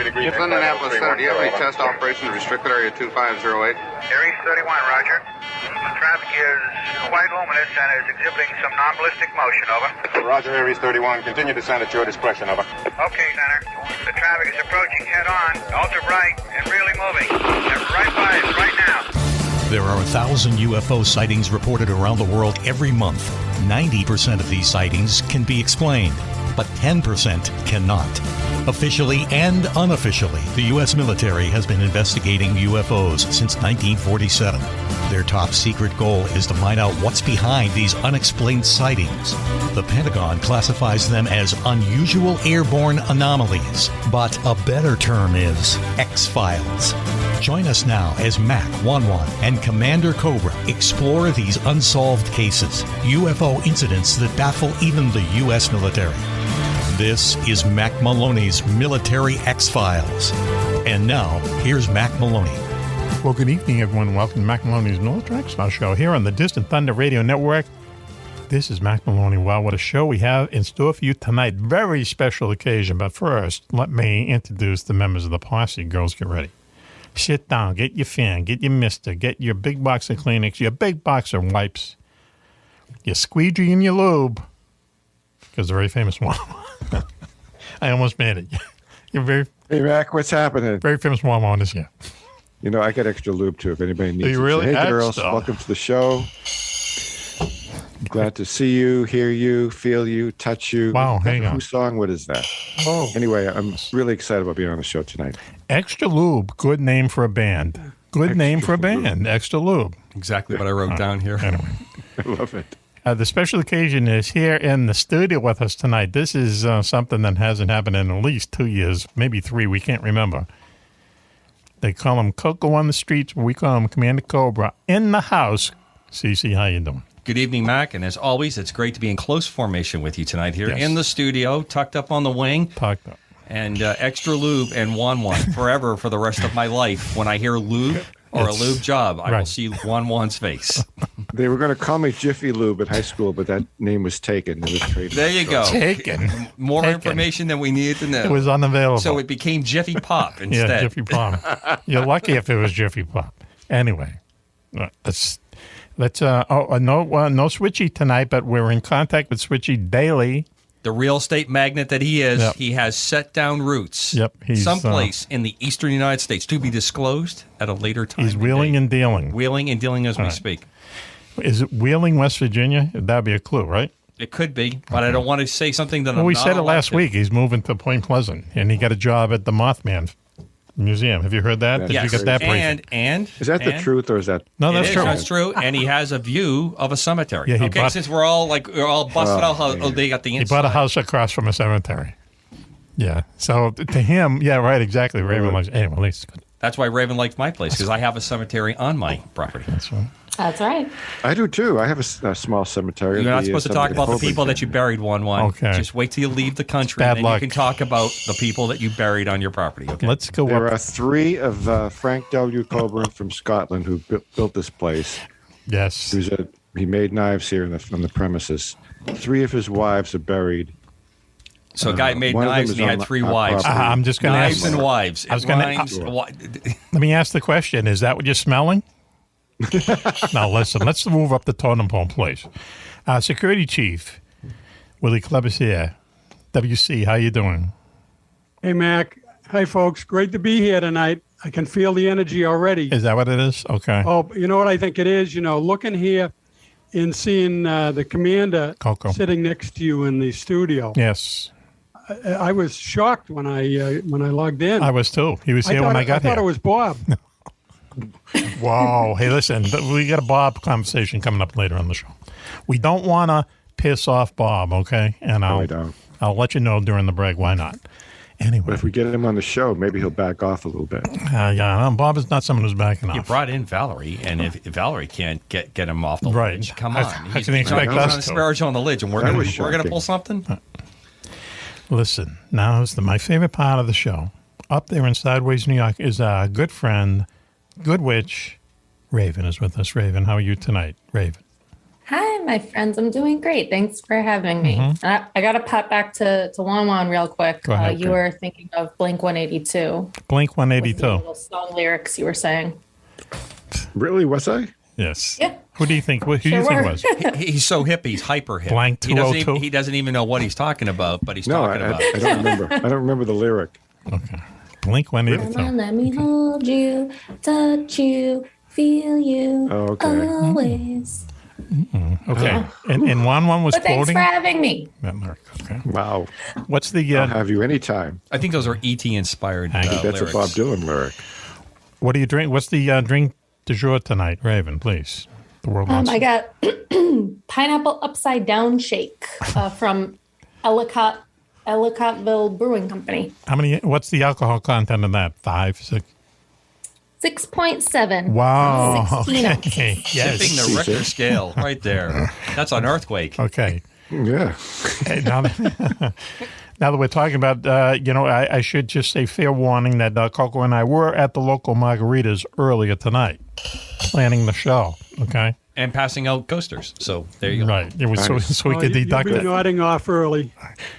It's Indianapolis Center. Do you have any test operation to restricted area 2508? Aries 31, roger. Traffic is quite luminous and is exhibiting some non-ballistic motion, over. Roger, Aries 31. Continue descent at your discretion, over. Okay, Center. The traffic is approaching head-on, ultra bright, and really moving. They're right by us right now. There are 1,000 UFO sightings reported around the world every month. 90% of these sightings can be explained, but 10% cannot. Officially and unofficially, the U.S. military has been investigating UFOs since 1947. Their top secret goal is to find out what's behind these unexplained sightings. The Pentagon classifies them as unusual airborne anomalies, but a better term is X-Files. Join us now as Mack Maloney and Commander Cobra explore these unsolved cases, UFO incidents that baffle even the U.S. military. This is Mack Maloney's Military X-Files. And now, here's Mack Maloney. Well, good evening, everyone. Welcome to Mack Maloney's Military X-Files show here on the Distant Thunder Radio Network. This is Mack Maloney. Wow, what a show we have in store for you tonight. Very special occasion. But first, let me introduce the members of the posse. Girls, get ready. Sit down, get your fan, get your mister, get your big box of Kleenex, your big box of wipes, your squeegee and your lube, because the very famous one. I almost made it. You're very... Hey, Mac, what's happening? Very famous one on this year. You know, I got extra lube, too, if anybody needs it. Really? So, hey, girls, welcome to the show. Glad to see you, hear you, feel you, touch you. Wow, hang on. Whose song? What is that? Oh. Anyway, I'm really excited about being on the show tonight. Extra Lube, good name for a band. Good Extra name for a band, Lube. Extra Lube. Exactly what I wrote down here. Anyway. I love it. The special occasion is here in the studio with us tonight. This is something that hasn't happened in at least 2 years, maybe 3. We can't remember. They call him Coco on the streets. We call him Commander Cobra in the house. CC, how you doing? Good evening, Mac. And as always, it's great to be in close formation with you tonight here in the studio, tucked up on the wing. Tucked up. And extra lube and Wan forever for the rest of my life. When I hear lube or a lube job, I will see Wan's face. They were going to call me Jiffy Lube at high school, but that name was taken. It was trademarked. There you go. Taken. More information than we needed to know. It was unavailable. So it became Jiffy Pop instead. Yeah, Jiffy Pop. You're lucky if it was Jiffy Pop. Anyway, let's no Switchy tonight, but we're in contact with Switchy daily. The real estate magnate that he is, he has set down roots someplace in the eastern United States to be disclosed at a later time. He's wheeling and dealing. Wheeling and dealing as we speak. Is it Wheeling, West Virginia? That'd be a clue, right? It could be, but I don't want to say something that I'm not we said it last to. week. He's moving to Point Pleasant, and he got a job at the Mothman Museum. Have you heard that? Yes. Did you get that briefing? And is that the truth, or is that? No, that's true. That's true. And he has a view of a cemetery. Yeah, since we're all busted out, how they got the inside. He bought a house across from a cemetery. Yeah. So to him, yeah, right, exactly. Raven likes. Anyway, at least good. That's why Raven liked my place, because I have a cemetery on my property. That's right. That's right. I do too. I have a small cemetery. You're not supposed to talk about the people that you buried, Wan. Okay. Just wait till you leave the country, Bad and then luck. you can talk about the people that you buried on your property. Okay. Let's go. There are 3 of Frank W. Coburn from Scotland who built this place. Yes. He made knives here on the premises. 3 of his wives are buried. So a guy made knives and he had 3 wives. I'm just going to ask. Knives and wives. I was going to. Let me ask the question: is that what you're smelling? Now listen. Let's move up the totem pole, please. Security Chief Willie Kleber's here. WC, how you doing? Hey, Mac. Hi, folks. Great to be here tonight. I can feel the energy already. Is that what it is? Okay. Oh, you know what I think it is? Looking here and seeing the commander Coco sitting next to you in the studio. Yes. I was shocked when I logged in. I was too. He was here when I got here. I thought it was Bob. Wow. Hey, listen, we got a Bob conversation coming up later on the show. We don't want to piss off Bob, okay? And I'll let you know during the break why not. Anyway. But if we get him on the show, maybe he'll back off a little bit. Bob is not someone who's backing off. You brought in Valerie, and if Valerie can't get him off the ledge, come on. How can he expect us to? Asperge on the ledge, and we're going to pull something? Listen, now is my favorite part of the show. Up there in Sideways, New York, is our good friend, good witch, Raven is with us. Raven, how are you tonight, Raven? Hi, my friends. I'm doing great. Thanks for having me. I got to pop back to Juan Juan real quick. Go ahead. You were thinking of Blink 182. Blink 182. The little song lyrics you were saying. Really? Was I? Yes. Yeah. Who do you think? Who do you think was? He's so hip. He's hyper hip. Blank 202. He doesn't even know what he's talking about, but he's talking about I it. don't remember. I don't remember the lyric. Okay. Blink 182. Come on, let me hold you, touch you, feel you, always. Okay. And Juan Juan was But thanks quoting for having me. that lyric. Okay. Wow. What's the I'll have you anytime. I think those are E.T. inspired That's lyrics. a Bob Dylan lyric. what do you drink? What's the drink du jour tonight, Raven? Please. The world wants. I got pineapple upside down shake from Ellicottville Brewing Company. How many? What's the alcohol content in that? 5, 6. 6.7. Wow. 16 Okay. Yes. Tipping the Richter scale right there. That's an earthquake. Okay. Yeah. Hey, now that we're talking about, I should just say fair warning that Coco and I were at the local margaritas earlier tonight, planning the show. Okay. And passing out coasters. So there you go. Right. It was so we could deduct You've been it. nodding off early.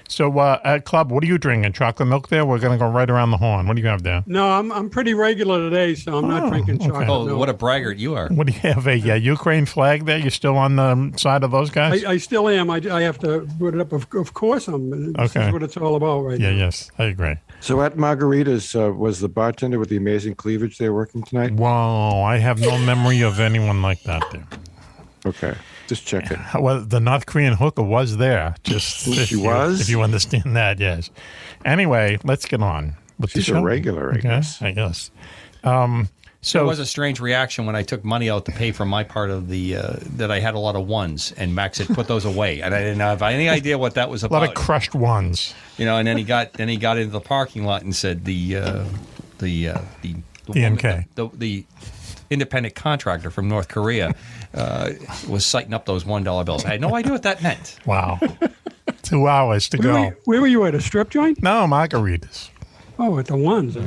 So, at Club, what are you drinking? Chocolate milk there? We're going to go right around the horn. What do you have there? No, I'm pretty regular today, so I'm not drinking chocolate. Oh, milk. what a braggart you are. What do you have? A Ukraine flag there? You still on the side of those guys? I still am. I have to put it up. Of course, this Okay. is what it's all about right Yeah, now. yes. I agree. So at Margaritas, was the bartender with the amazing cleavage there working tonight? Wow. I have no memory of anyone like that there. Okay. Just checking. Well, the North Korean hooker was there. Just She was? if you understand that, yes. Anyway, let's get on with She's the show. a regular, I guess. I guess. There So was a strange reaction when I took money out to pay for my part of the that I had a lot of ones, and Max had put those away, and I didn't have any idea what that was a about. lot of crushed ones. And then he got into the parking lot and said the NK. the independent contractor from North Korea was citing up those $1 bills. I had no idea what that meant. Wow. 2 hours to go. Where were you at? A strip joint? No, margaritas. Oh, at the ones.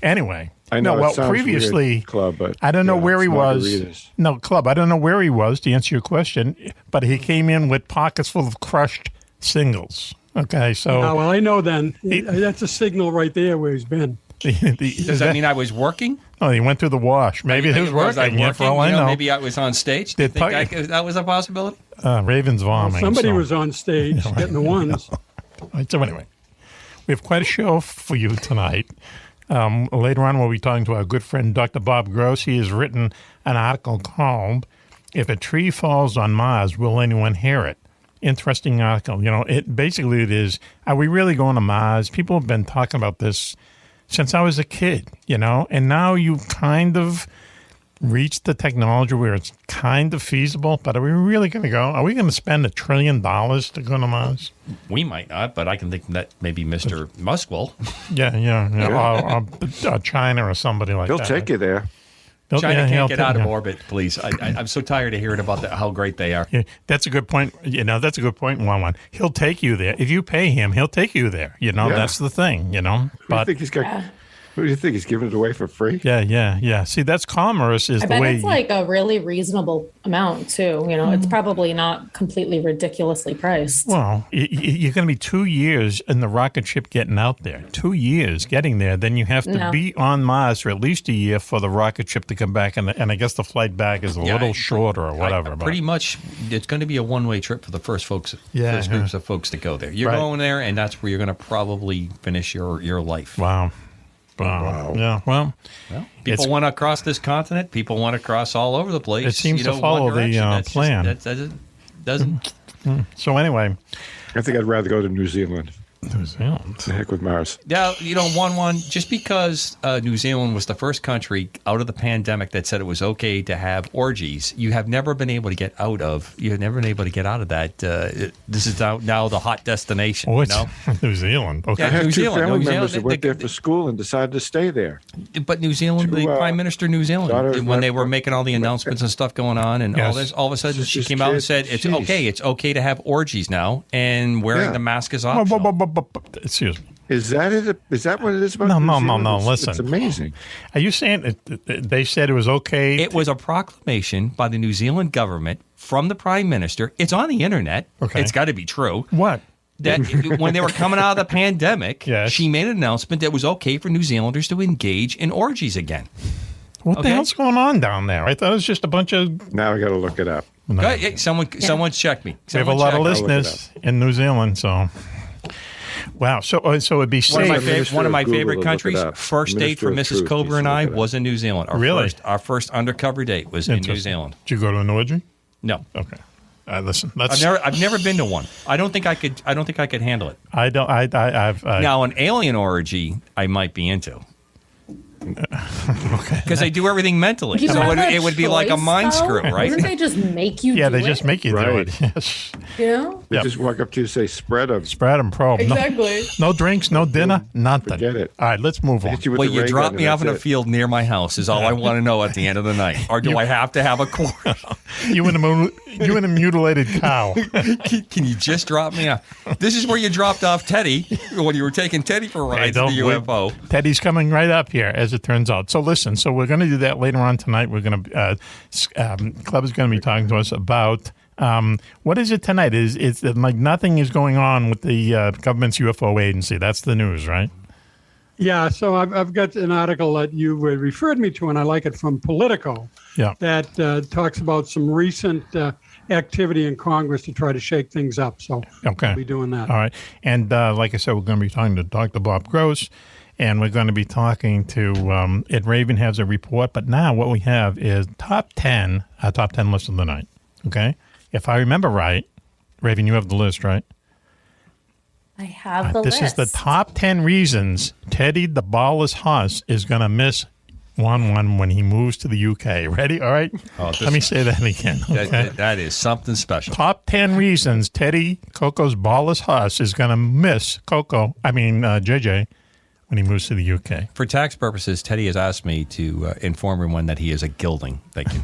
Anyway. I know no, it well, sounds previously, weird, Club, but I don't know where it's he was. margaritas. No, Club, I don't know where he was to answer your question, but he came in with pockets full of crushed singles. Okay, so. Oh, well, I know then. That's a signal right there where he's been. Does that mean I was working? Oh, he went through the wash. Maybe he was working. Yeah, for all I know. Maybe I was on stage. Do you think that was a possibility? Raven's vomiting. Somebody so. was on stage getting the ones. So anyway, we have quite a show for you tonight. Later on, we'll be talking to our good friend, Dr. Bob Gross. He has written an article called "If a Tree Falls on Mars, Will Anyone Hear It?" Interesting article. It is, are we really going to Mars? People have been talking about this since I was a kid, and now you kind of reached the technology where it's kind of feasible, but are we really going to go? Are we going to spend $1 trillion to go to Mars? We might not, but I can think that maybe Mr. Musk will. Yeah. Or China or somebody like He'll that. take you there. China can't get out of orbit, please. I'm so tired of hearing about how great they are. Yeah, that's a good point. That's a good point, Juan. He'll take you there. If you pay him, he'll take you there. That's the thing, But Who do you think he's giving it away for free? Yeah. See, that's commerce is I the bet way. it's like a really reasonable amount too. It's probably not completely ridiculously priced. Well, you're going to be 2 years in the rocket ship getting out there. 2 years getting there. Then you have to be on Mars for at least a year for the rocket ship to come back. And I guess the flight back is a little shorter or whatever. Pretty much, it's going to be a one-way trip for the first groups of folks to go there. You're going there, and that's where you're going to probably finish your life. Wow. Yeah, well people want to cross this continent. People want to cross all over the place. It seems to follow the plan. That doesn't. So anyway, I think I'd rather go to New Zealand. New Zealand. The heck with Mars. Yeah, just because New Zealand was the first country out of the pandemic that said it was okay to have orgies, you have never been able to get out of. You've never been able to get out of that. This is now the hot destination. Oh, it's New Zealand. Okay. I have New two Zealand. family New members Zealand, that went there for school and decided to stay there. But New Zealand, the Prime Minister of New Zealand, when they were making all the announcements and stuff going on and all this, all of a sudden she came out and said, it's okay to have orgies now, and wearing the mask is optional. Excuse me. Is that it? Is that what it is about? No, New no, Zealand? no. It's- Listen. It's amazing. Are you saying they said it was okay? It was a proclamation by the New Zealand government from the Prime Minister. It's on the internet. Okay. It's got to be true. What? That when they were coming out of the pandemic, Yes. she made an announcement that it was okay for New Zealanders to engage in orgies again. What Okay. the hell's going on down there? I thought it was just a bunch of. Now I got to look it up. Go ahead. Hey, someone check me. We have a Someone lot check of me. listeners in New Zealand, so. Wow. So it'd be One of my, safe. Minister one of my of Google favorite to look countries. it up. First date Minister for of Mrs. Truth Cobra needs and to I look it up. was in New Zealand. Really? Our first undercover date was in New Interesting. Zealand. Did you go to an orgy? No, Okay. Listen, I've never been to one. I don't think I could handle it. I don't. I've. Now, an alien orgy, I might be into. Okay. Because they do everything mentally. You So have a it would be like a choice, mind though? screw, right? Wouldn't they just make you Yeah, do they just it? make you do Right. it. Yes. You know? They Yep. just walk up to you and say, spread them. Spread and probe. Exactly. No drinks, no dinner, nothing. Forget it. All right, let's move on. Hit you with Well, the you ray drop gun me and off in a that's it. field near my house is all I want to know at the end of the night. Or do I have to have a court? You and a mutilated cow. Can you just drop me off? This is where you dropped off Teddy when you were taking Teddy for rides in the UFO. Teddy's coming right up here, as it turns out. So listen, so we're going to do that later on tonight. We're going to Club is going to be talking to us about what is it tonight? It's like nothing is going on with the government's UFO agency. That's the news, right? Yeah, so I've got an article that you referred me to, and I like it from Politico, Yeah. that talks about some recent activity in Congress to try to shake things up. So Okay. I'll be doing that. All right. And like I said, we're going to be talking to Dr. Bob Gross, and we're going to be talking to Ed Raven has a report. But now what we have is our top 10 list of the night. Okay? If I remember right, Raven, you have the list, right? I have the This list. is the top 10 reasons Teddy the Ballless Huss is going to miss 1-1 when he moves to the UK. Ready? All right? Let me say that again. Okay? That is something special. Top 10 reasons Teddy Coco's Ballless Huss is going to miss JJ, when he moves to the UK. For tax purposes, Teddy has asked me to inform everyone that he is a gilding. Thank you.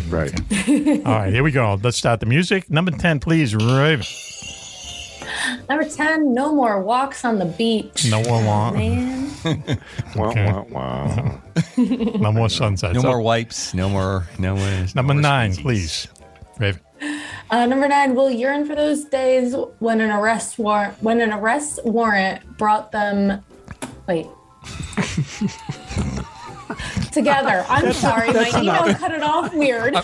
Right. All right, here we go. Let's start the music. Number 10, please, Raven. Number 10, no more walks on the beach. No more Man. Okay. Wow. No more sunsets. No more wipes. No more. Number more 9, squeezies. please, Raven. Number 9, will yearn for those days when an arrest warrant brought them. Wait. Together. I'm sorry, my email cut it off weird.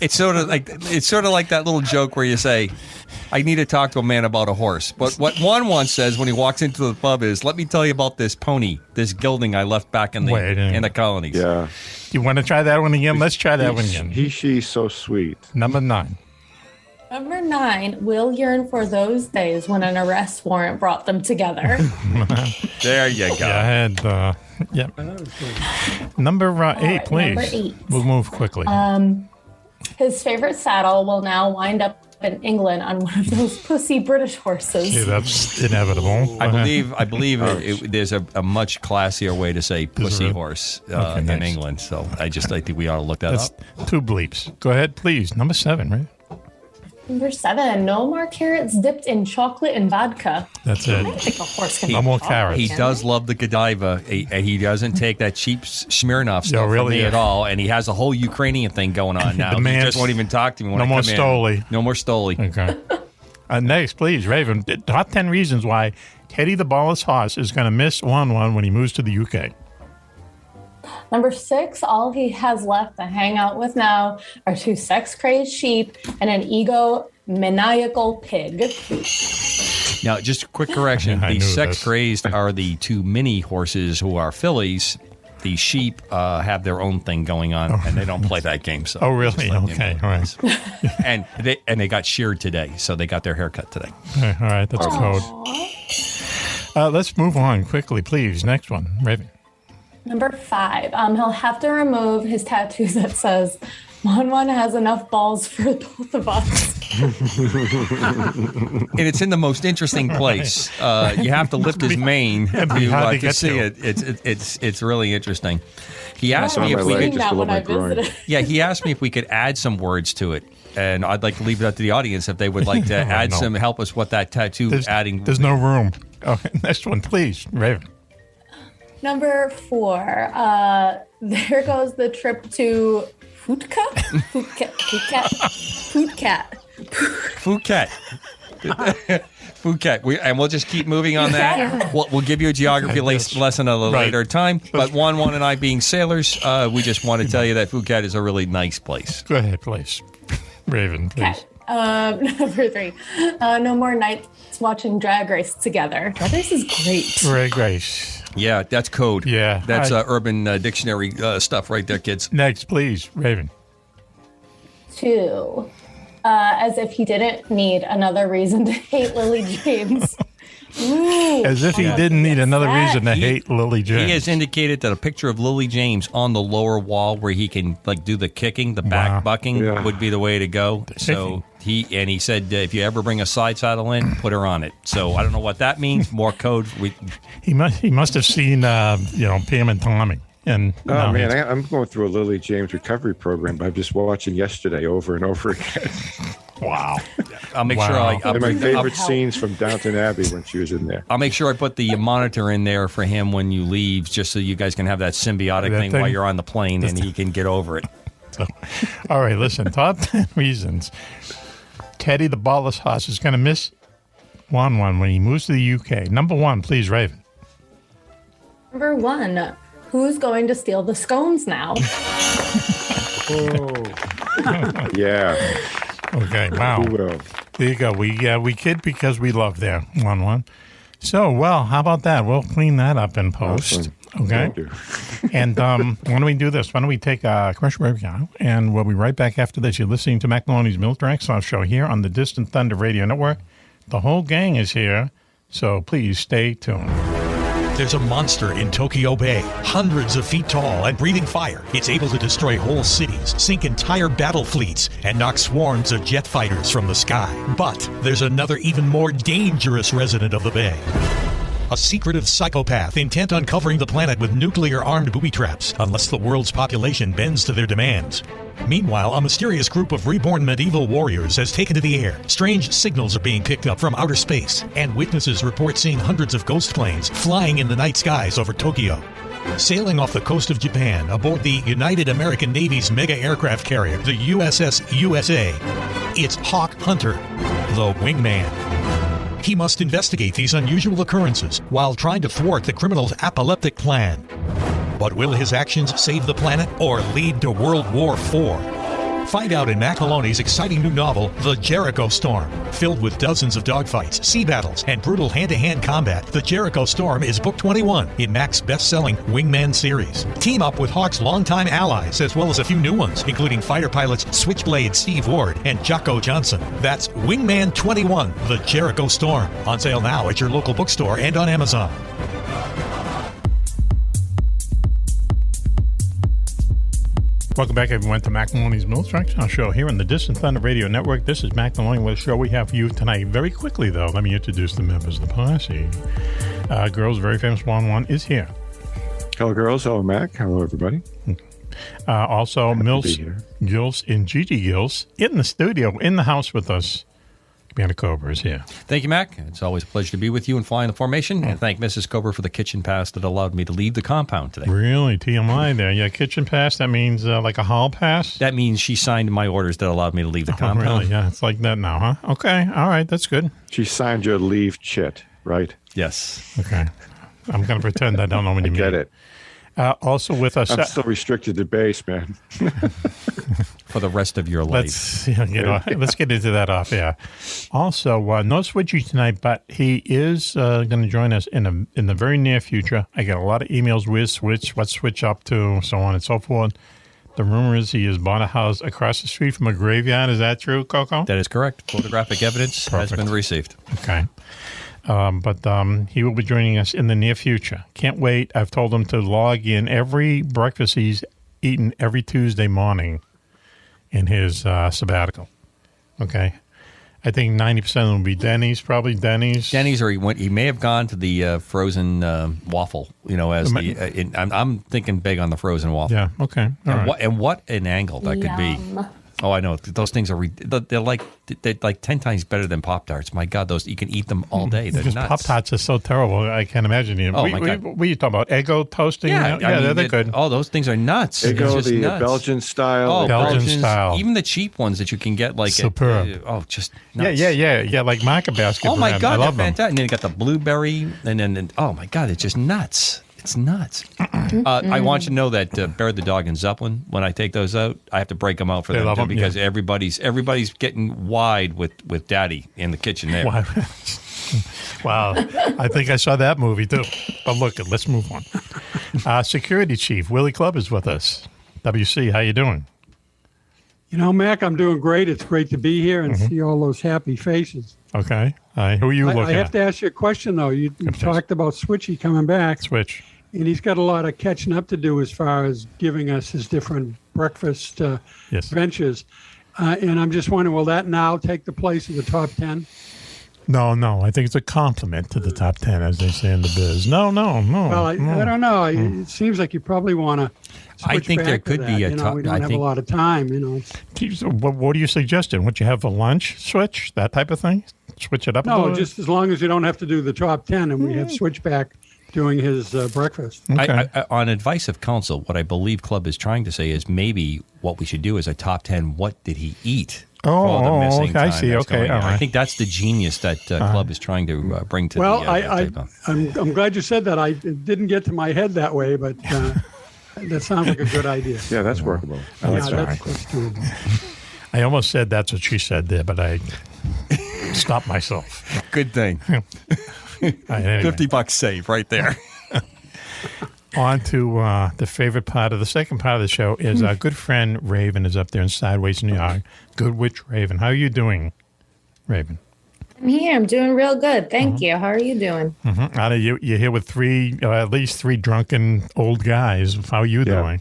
It's sort of like that little joke where you say, "I need to talk to a man about a horse." But what one says when he walks into the pub is, "Let me tell you about this pony, this gilding I left back in the colonies." Yeah. You want to try that one again? Let's try that one again. She's so sweet. Number 9. Number 9, will yearn for those days when an arrest warrant brought them together. There you go. Yeah, I had, yeah. Number 8, please. number 8. We'll move quickly. His favorite saddle will now wind up in England on one of those pussy British horses. Yeah, that's inevitable. I believe there's a much classier way to say pussy horse Okay, in nice. England. So I think we ought to look that That's up. 2 bleeps. Go ahead, please. Number 7, right? Number 7, no more carrots dipped in chocolate and vodka. That's I it. don't think a horse can No eat more chocolate, carrots. He can does they? love the Godiva. He doesn't take that cheap Smirnoff stuff really, from me yeah. at all, and he has a whole Ukrainian thing going on now. The He man's- just won't even talk to me when No I more come in. Stoli. No more Stoli. Okay. Next, please, Raven. Top 10 reasons why Teddy the Ballless Huss is going to miss 1-1 when he moves to the UK. Number 6, all he has left to hang out with now are 2 sex-crazed sheep and an egomaniacal pig. Now, just a quick correction. I The knew sex this. crazed are the 2 mini horses who are fillies. The sheep have their own thing going on, and they don't play that game. So Oh, really? just letting you Okay, know. all right. And they got sheared today, so they got their haircut today. Okay, all right, that's code. Let's move on quickly, please. Next one, Raven. Number 5, he'll have to remove his tattoo that says, "Mon has enough balls for both of us." And it's in the most interesting place. You have to lift his mane to see it. It's really interesting. He asked me if we could. He asked me if we could add some words to it, and I'd like to leave it up to the audience if they would like to add some, help us with that tattoo. There's no room. Okay, next one, please, Raven. Number 4. There goes the trip to Phuket. And we'll just keep moving on that. We'll give you a geography lesson at a later time. But Juan and I, being sailors, we just want to tell you that Phuket is a really nice place. Go ahead, please. Raven, please. Number 3. No more nights watching Drag Race together. Drag Race is great. Drag Race. Yeah, that's code. Yeah. That's Urban Dictionary stuff right there, kids. Next, please, Raven. 2. As if he didn't need another reason to hate Lily James. Ooh, as if he didn't need another reason to hate Lily James. He has indicated that a picture of Lily James on the lower wall where he can do the kicking, the back bucking would be the way to go. So he said if you ever bring a side saddle in, put her on it. So I don't know what that means. More code. He must have seen Pam and Tommy. And I'm going through a Lily James recovery program. I'm just watching Yesterday over and over again. Wow. I'll make sure my favorite scenes from Downton Abbey when she was in there. I'll make sure I put the monitor in there for him when you leave, just so you guys can have that symbiotic thing while you're on the plane and he can get over it. So, all right, listen. Top 10 reasons Teddy the Ballless Horse is going to miss Juan when he moves to the UK. Number 1, please, Raven. Number 1. Who's going to steal the scones now? Yeah. Okay, wow. Who will? There you go. We kid because we love there. 1. So, well, how about that? We'll clean that up in post. Awesome. Okay. Thank you. And why don't we do this? Why don't we take a commercial break now? And we'll be right back after this. You're listening to Mack Maloney's Military X-Files show here on the Distant Thunder Radio Network. The whole gang is here, so please stay tuned. There's a monster in Tokyo Bay, hundreds of feet tall and breathing fire. It's able to destroy whole cities, sink entire battle fleets, and knock swarms of jet fighters from the sky. But there's another even more dangerous resident of the bay. A secretive psychopath intent on covering the planet with nuclear-armed booby traps unless the world's population bends to their demands. Meanwhile, a mysterious group of reborn medieval warriors has taken to the air. Strange signals are being picked up from outer space, and witnesses report seeing hundreds of ghost planes flying in the night skies over Tokyo. Sailing off the coast of Japan aboard the United American Navy's mega aircraft carrier, the USS USA, it's Hawk Hunter, the wingman. He must investigate these unusual occurrences while trying to thwart the criminal's apoplectic plan. But will his actions save the planet or lead to World War IV? Find out in Mack Maloney's exciting new novel, The Jericho Storm. Filled with dozens of dogfights, sea battles, and brutal hand-to-hand combat, The Jericho Storm is book 21 in Mack's best-selling Wingman series. Team up with Hawk's longtime allies, as well as a few new ones, including fighter pilots Switchblade Steve Ward and Jocko Johnson. That's Wingman 21, The Jericho Storm. On sale now at your local bookstore and on Amazon. Welcome back, everyone, to Mack Maloney's Military X-Files show here on the Distant Thunder Radio Network. This is Mack Maloney with a show we have for you tonight. Very quickly, though, let me introduce the members of the posse. Girls, very famous Juan is here. Hello, girls. Hello, Mac. Hello, everybody. Also, Mills, Gills, and Gigi Gills in the studio, in the house with us. Commander Cobra is here. Thank you, Mac. It's always a pleasure to be with you and fly in the formation. And thank Mrs. Cobra for the kitchen pass that allowed me to leave the compound today. Really? TMI there. Yeah, kitchen pass, that means like a hall pass? That means she signed my orders that allowed me to leave the compound. Really? Yeah, it's like that now, huh? Okay. All right. That's good. She signed your leave chit, right? Yes. Okay. I'm going to pretend I don't know what you mean. Get it. Also with us... I'm still restricted to base, man. For the rest of your life. Let's get into that off air. Also, no Switchy tonight, but he is going to join us in the very near future. I get a lot of emails with Switch, what's Switch up to, so on and so forth. The rumor is he has bought a house across the street from a graveyard. Is that true, Coco? That is correct. Photographic evidence has been received. Okay. But he will be joining us in the near future. Can't wait. I've told him to log in every breakfast he's eaten every Tuesday morning in his sabbatical. Okay. I think 90% of them will be Denny's, probably Denny's. Denny's, or he may have gone to the frozen waffle. I'm thinking big on the frozen waffle. Yeah. Okay. All right. And what an angle that could be. Oh, I know. Those things are they're like 10 times better than Pop-Tarts. My God, those you can eat them all day. They're nuts. Pop-Tarts are so terrible. I can't imagine it. Oh, my God. What are you talking about? Eggo toasting? Yeah, they're good. Oh, those things are nuts. Eggo, the nuts. Belgian style. Oh, Belgian style. Even the cheap ones that you can get like superb. Just nuts. Yeah, like Market Basket. Oh, my brand. God, I they're love them. fantastic. And then you got the blueberry, and then oh my God, it's just nuts. It's nuts. I want you to know that Bear the Dog and Zeppelin, when I take those out, I have to break them out for them too, because everybody's getting wide with Daddy in the kitchen there. Wow. I think I saw that movie too. But look, let's move on. Security Chief Willie Clubb is with us. WC, how you doing? Mac, I'm doing great. It's great to be here and see all those happy faces. Okay. Who are you looking at? I have to ask you a question, though. You talked about Switchy coming back. Switch. And he's got a lot of catching up to do as far as giving us his different breakfast ventures. And I'm just wondering, will that now take the place of the top 10? No. I think it's a compliment to the top 10, as they say in the biz. No. Well, I don't know. It seems like you probably want to switch I think back there to could that. be a top. We don't have a lot of time. What are you suggesting? What you have for lunch? Switch? That type of thing? Switch it up a little? No, just as long as you don't have to do the top 10 and we have Switchback doing his breakfast. Okay. On advice of counsel, what I believe Clubb is trying to say is maybe what we should do is a top 10, what did he eat? Okay, I see. Okay, all right. I think that's the genius that Clubb is trying to bring to the table. I'm glad you said that. It didn't get to my head that way, but that sounds like a good idea. Yeah, that's workable. That's doable. I almost said that's what she said there, but I stopped myself. Good thing. Anyway. $50 save right there. On to the favorite part of the second part of the show is our good friend Raven is up there in Sideways, New York. Good Witch Raven. How are you doing, Raven? I'm here. I'm doing real good. Thank you. How are you doing? You're here with at least three drunken old guys. How are you doing?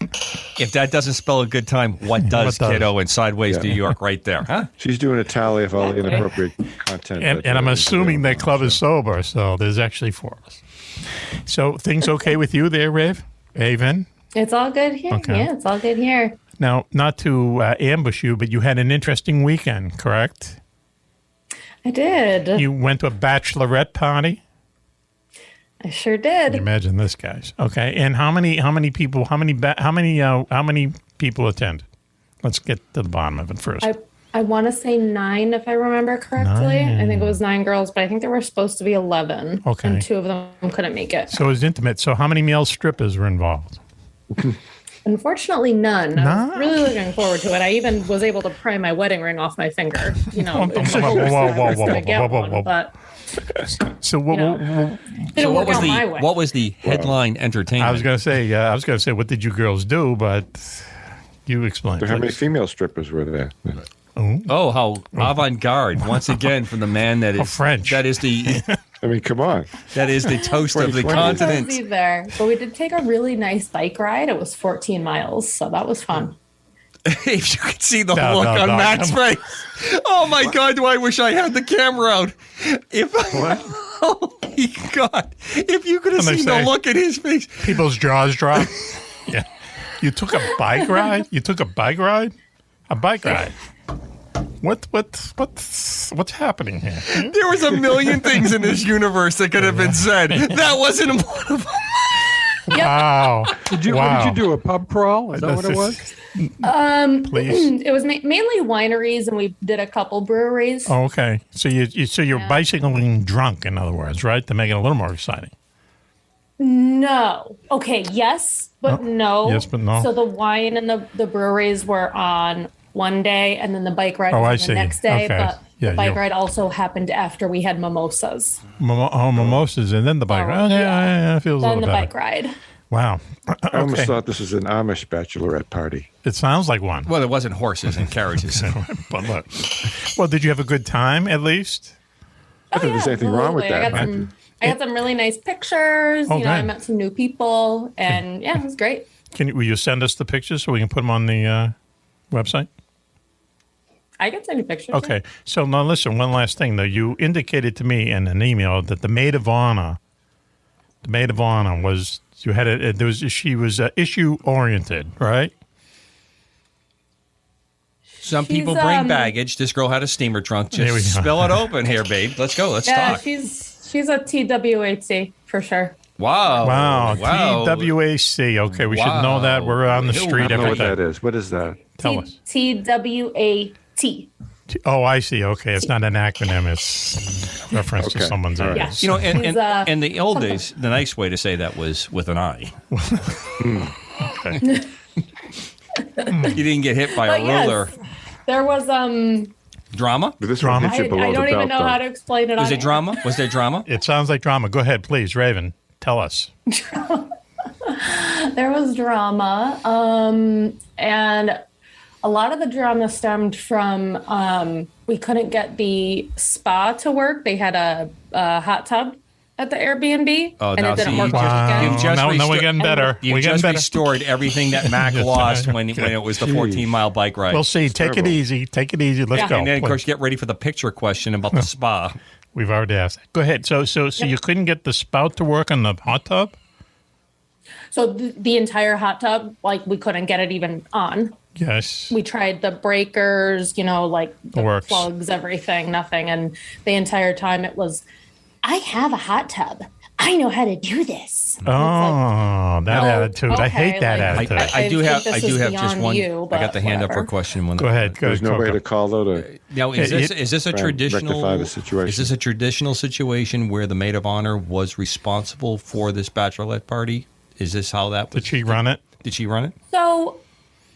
If that doesn't spell a good time, what does, kiddo, in Sideways, New York right there, huh? She's doing a tally of all the inappropriate content. And I'm assuming that Club is sober, so there's actually four of us. So things okay with you there, Raven? It's all good here. Okay. Yeah, it's all good here. Now, not to ambush you, but you had an interesting weekend, correct? I did. You went to a bachelorette party? I sure did. Imagine this, guys. Okay, and how many people attended? Let's get to the bottom of it first. I want to say 9, if I remember correctly. 9. I think it was 9 girls, but I think there were supposed to be 11. Okay. And 2 of them couldn't make it. So it was intimate. So how many male strippers were involved? Unfortunately, none. I was really looking forward to it. I even was able to pry my wedding ring off my finger. So what was the headline entertainment? I was going to say, what did you girls do? But you explain. So how many female strippers were there? Oh, how avant-garde once again from the man that is French. That is the. I mean, come on. That is the toast of the continent. There, but we did take a really nice bike ride. It was 14 miles, so that was fun. If you could see the look on Matt's face. Oh my God, do I wish I had the camera out. Oh my God. If you could have seen the look in his face. People's jaws drop. Yeah. You took a bike ride? A bike ride. What's happening here? There was a million things in this universe that could have been said. That wasn't one of them. Wow. What did you do? A pub crawl? Is that what it was? Please. It was mainly wineries, and we did a couple breweries. Oh, okay. So you're bicycling drunk, in other words, right? To make it a little more exciting. No. Okay. Yes, but no. Yes, but no. So the wine and the breweries were on one day, and then the bike ride was the next day. Okay. But the bike ride also happened after we had mimosas. Mimosas, and then the bike ride. Okay, feels a little better. Then the bike ride. Wow. I almost thought this was an Amish bachelorette party. It sounds like one. Well, it wasn't horses and carriages. But look. Well, did you have a good time, at least? I don't think there's anything wrong with that. I got some really nice pictures. I met some new people, and it was great. Will you send us the pictures so we can put them on the website? I can send you pictures. Okay. So now listen, one last thing though. You indicated to me in an email that the maid of honor was she was issue oriented, right? Some people bring baggage. This girl had a steamer trunk. Just spill it open here, babe. Let's go. Let's talk. She's a TWAC for sure. Wow. TWAC. Okay, we should know that. We're on the street. I don't know every what day. that is. What is that? Tell us. TWAT. Oh, I see. Okay, it's not an acronym. It's reference to someone's age. Yeah. You know, in the old days, the nice way to say that was with an I. Okay. You didn't get hit by a ruler. There was Drama? But this Drama? one hit you below I don't the even belt, know how though. to explain it. Was on it drama? Was there drama? It sounds like drama. Go ahead, please, Raven. Tell us. There was drama, and a lot of the drama stemmed from we couldn't get the spa to work. They had a hot tub at the Airbnb, Oh, and now it didn't see, work. Wow. You've just No, we're getting better. You We're getting just better. restored everything that Mac lost when it was the 14-mile bike ride. We'll see. Take it easy. Take it easy. Let's go. And then, of Please. course, get ready for the picture question about the spa. We've already asked. Go ahead. So you couldn't get the spout to work on the hot tub? So the entire hot tub, like we couldn't get it even on. Yes. We tried the breakers, like the Works. plugs, everything, nothing. And the entire time it was, I have a hot tub. I know how to do this. Oh, that attitude. I okay, hate that like- attitude. I do think have this just is one. beyond you, I got the but hand up for a whatever. question. Go ahead. There's no way to call, though, to... Now, is this a Try and traditional? rectify the situation. Is this a traditional situation where the maid of honor was responsible for this bachelorette party? Is this how that was? Did she run it? Did she run it? So,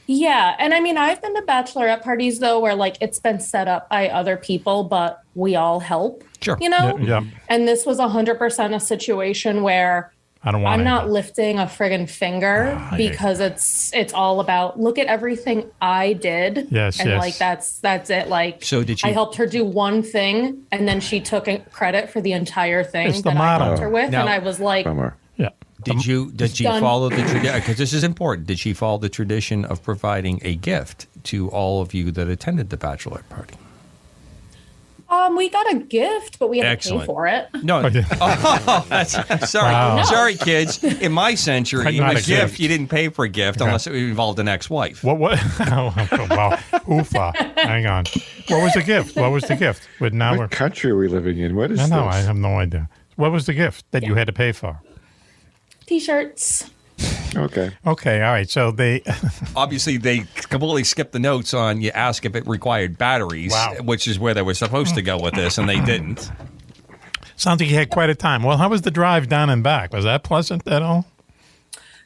yeah. And I mean, I've been to bachelorette parties, though, where like it's been set up by other people, but we all help. Sure. Yeah. And this was 100% a situation where I don't want I'm not lifting a friggin' finger because it's all about look at everything I did. Yes, and yes. like that's it. Like So did she- I helped her do one thing and then she took credit for the entire thing It's the that I motto. helped her with. Now- and I was like, Bummer. Yeah. Did she Done. follow the tradition? Because this is important. Did she follow the tradition of providing a gift to all of you that attended the bachelorette party? we got a gift, but we had to pay Excellent. for it. No. Sorry. Wow. Sorry, kids. In my century, Not a a gift, gift. you didn't pay for a gift unless it involved an ex-wife. What? Wow. Oofa. Hang on. What was the gift? What was the gift? But now we're. What country are we living in? What is I know. this? I have no idea. What was the gift that you had to pay for? T-shirts. Okay. Okay. All right. So they. Obviously, they completely skipped the notes on you ask if it required batteries, Wow. which is where they were supposed to go with this, and they didn't. Sounds like you had quite a time. Well, how was the drive down and back? Was that pleasant at all?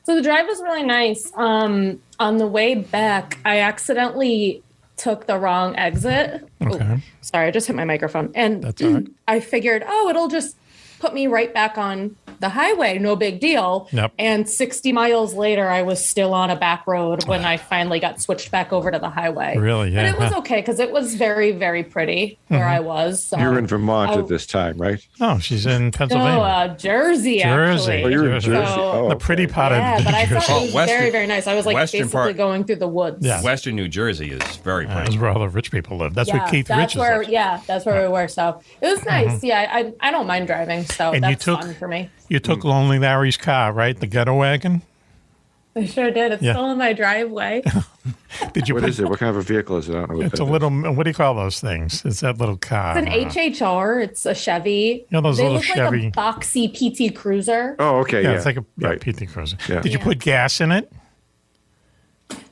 So the drive was really nice. On the way back, I accidentally took the wrong exit. Okay. Ooh, sorry, I just hit my microphone. And That's all right. I figured, it'll just put me right back on the highway. No big deal. Yep. And 60 miles later, I was still on a back road when I finally got switched back over to the highway. Really? Yeah. But it was okay because it was very, very pretty where I was. So. You're in Vermont I- at this time, right? No, she's in No, Pennsylvania. Jersey, Jersey. actually. Oh, you're in Jersey. Jersey. So- Oh, the pretty okay. part Yeah, of but I thought Jersey. it was Western- very, very nice. I was like Western basically part- going through the woods. Yeah. Western New Jersey is very That's pretty. where all the rich people live. That's where Keith that's Richards where, lives. yeah, that's where we were. So it was nice. Yeah, I don't mind driving, so And you that's took- fun for me. You took Lonely Larry's car, right? The ghetto wagon. I sure did. It's Yeah. still in my driveway. Did you What put? is it? What kind of a vehicle is it? I don't know what It's that a is. little. What do you call those things? It's that little car. It's an HHR. It's a Chevy. Yeah, those they little look Chevy. like a boxy PT Cruiser. Oh, okay. Yeah, Yeah, it's like a right. PT Cruiser. Yeah. Did you put gas in it?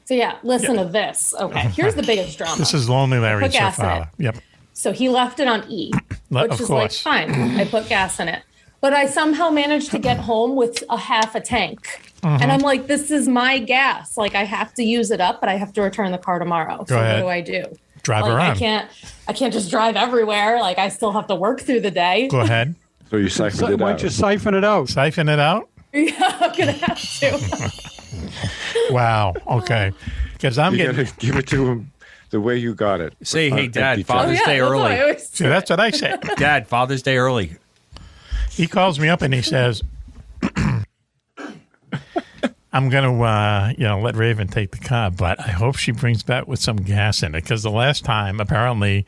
So yeah, listen to this. Okay, here's the biggest drama. This is Lonely Larry's gas in father. Yep. So he left it on E, which Of is course. like fine. I put gas in it, but I somehow managed to get home with a half a tank. Mm-hmm. And I'm like, this is my gas. Like I have to use it up, but I have to return the car tomorrow. So ahead. what do I do? Drive Like around. I can't just drive everywhere. Like I still have to work through the day. Go ahead. So you siphoned it Why out. don't you siphon it out? Siphon it out. Yeah, I'm gonna have to. Wow. Okay. Because I'm You getting. got to give it to him the way you got it. Say, hey, Dad, Empty Father's tank. Day that's what early. I always See, do. that's what I say. Dad, Father's Day early. He calls me up and he says, I'm going to, let Raven take the car, but I hope she brings back with some gas in it because the last time, apparently,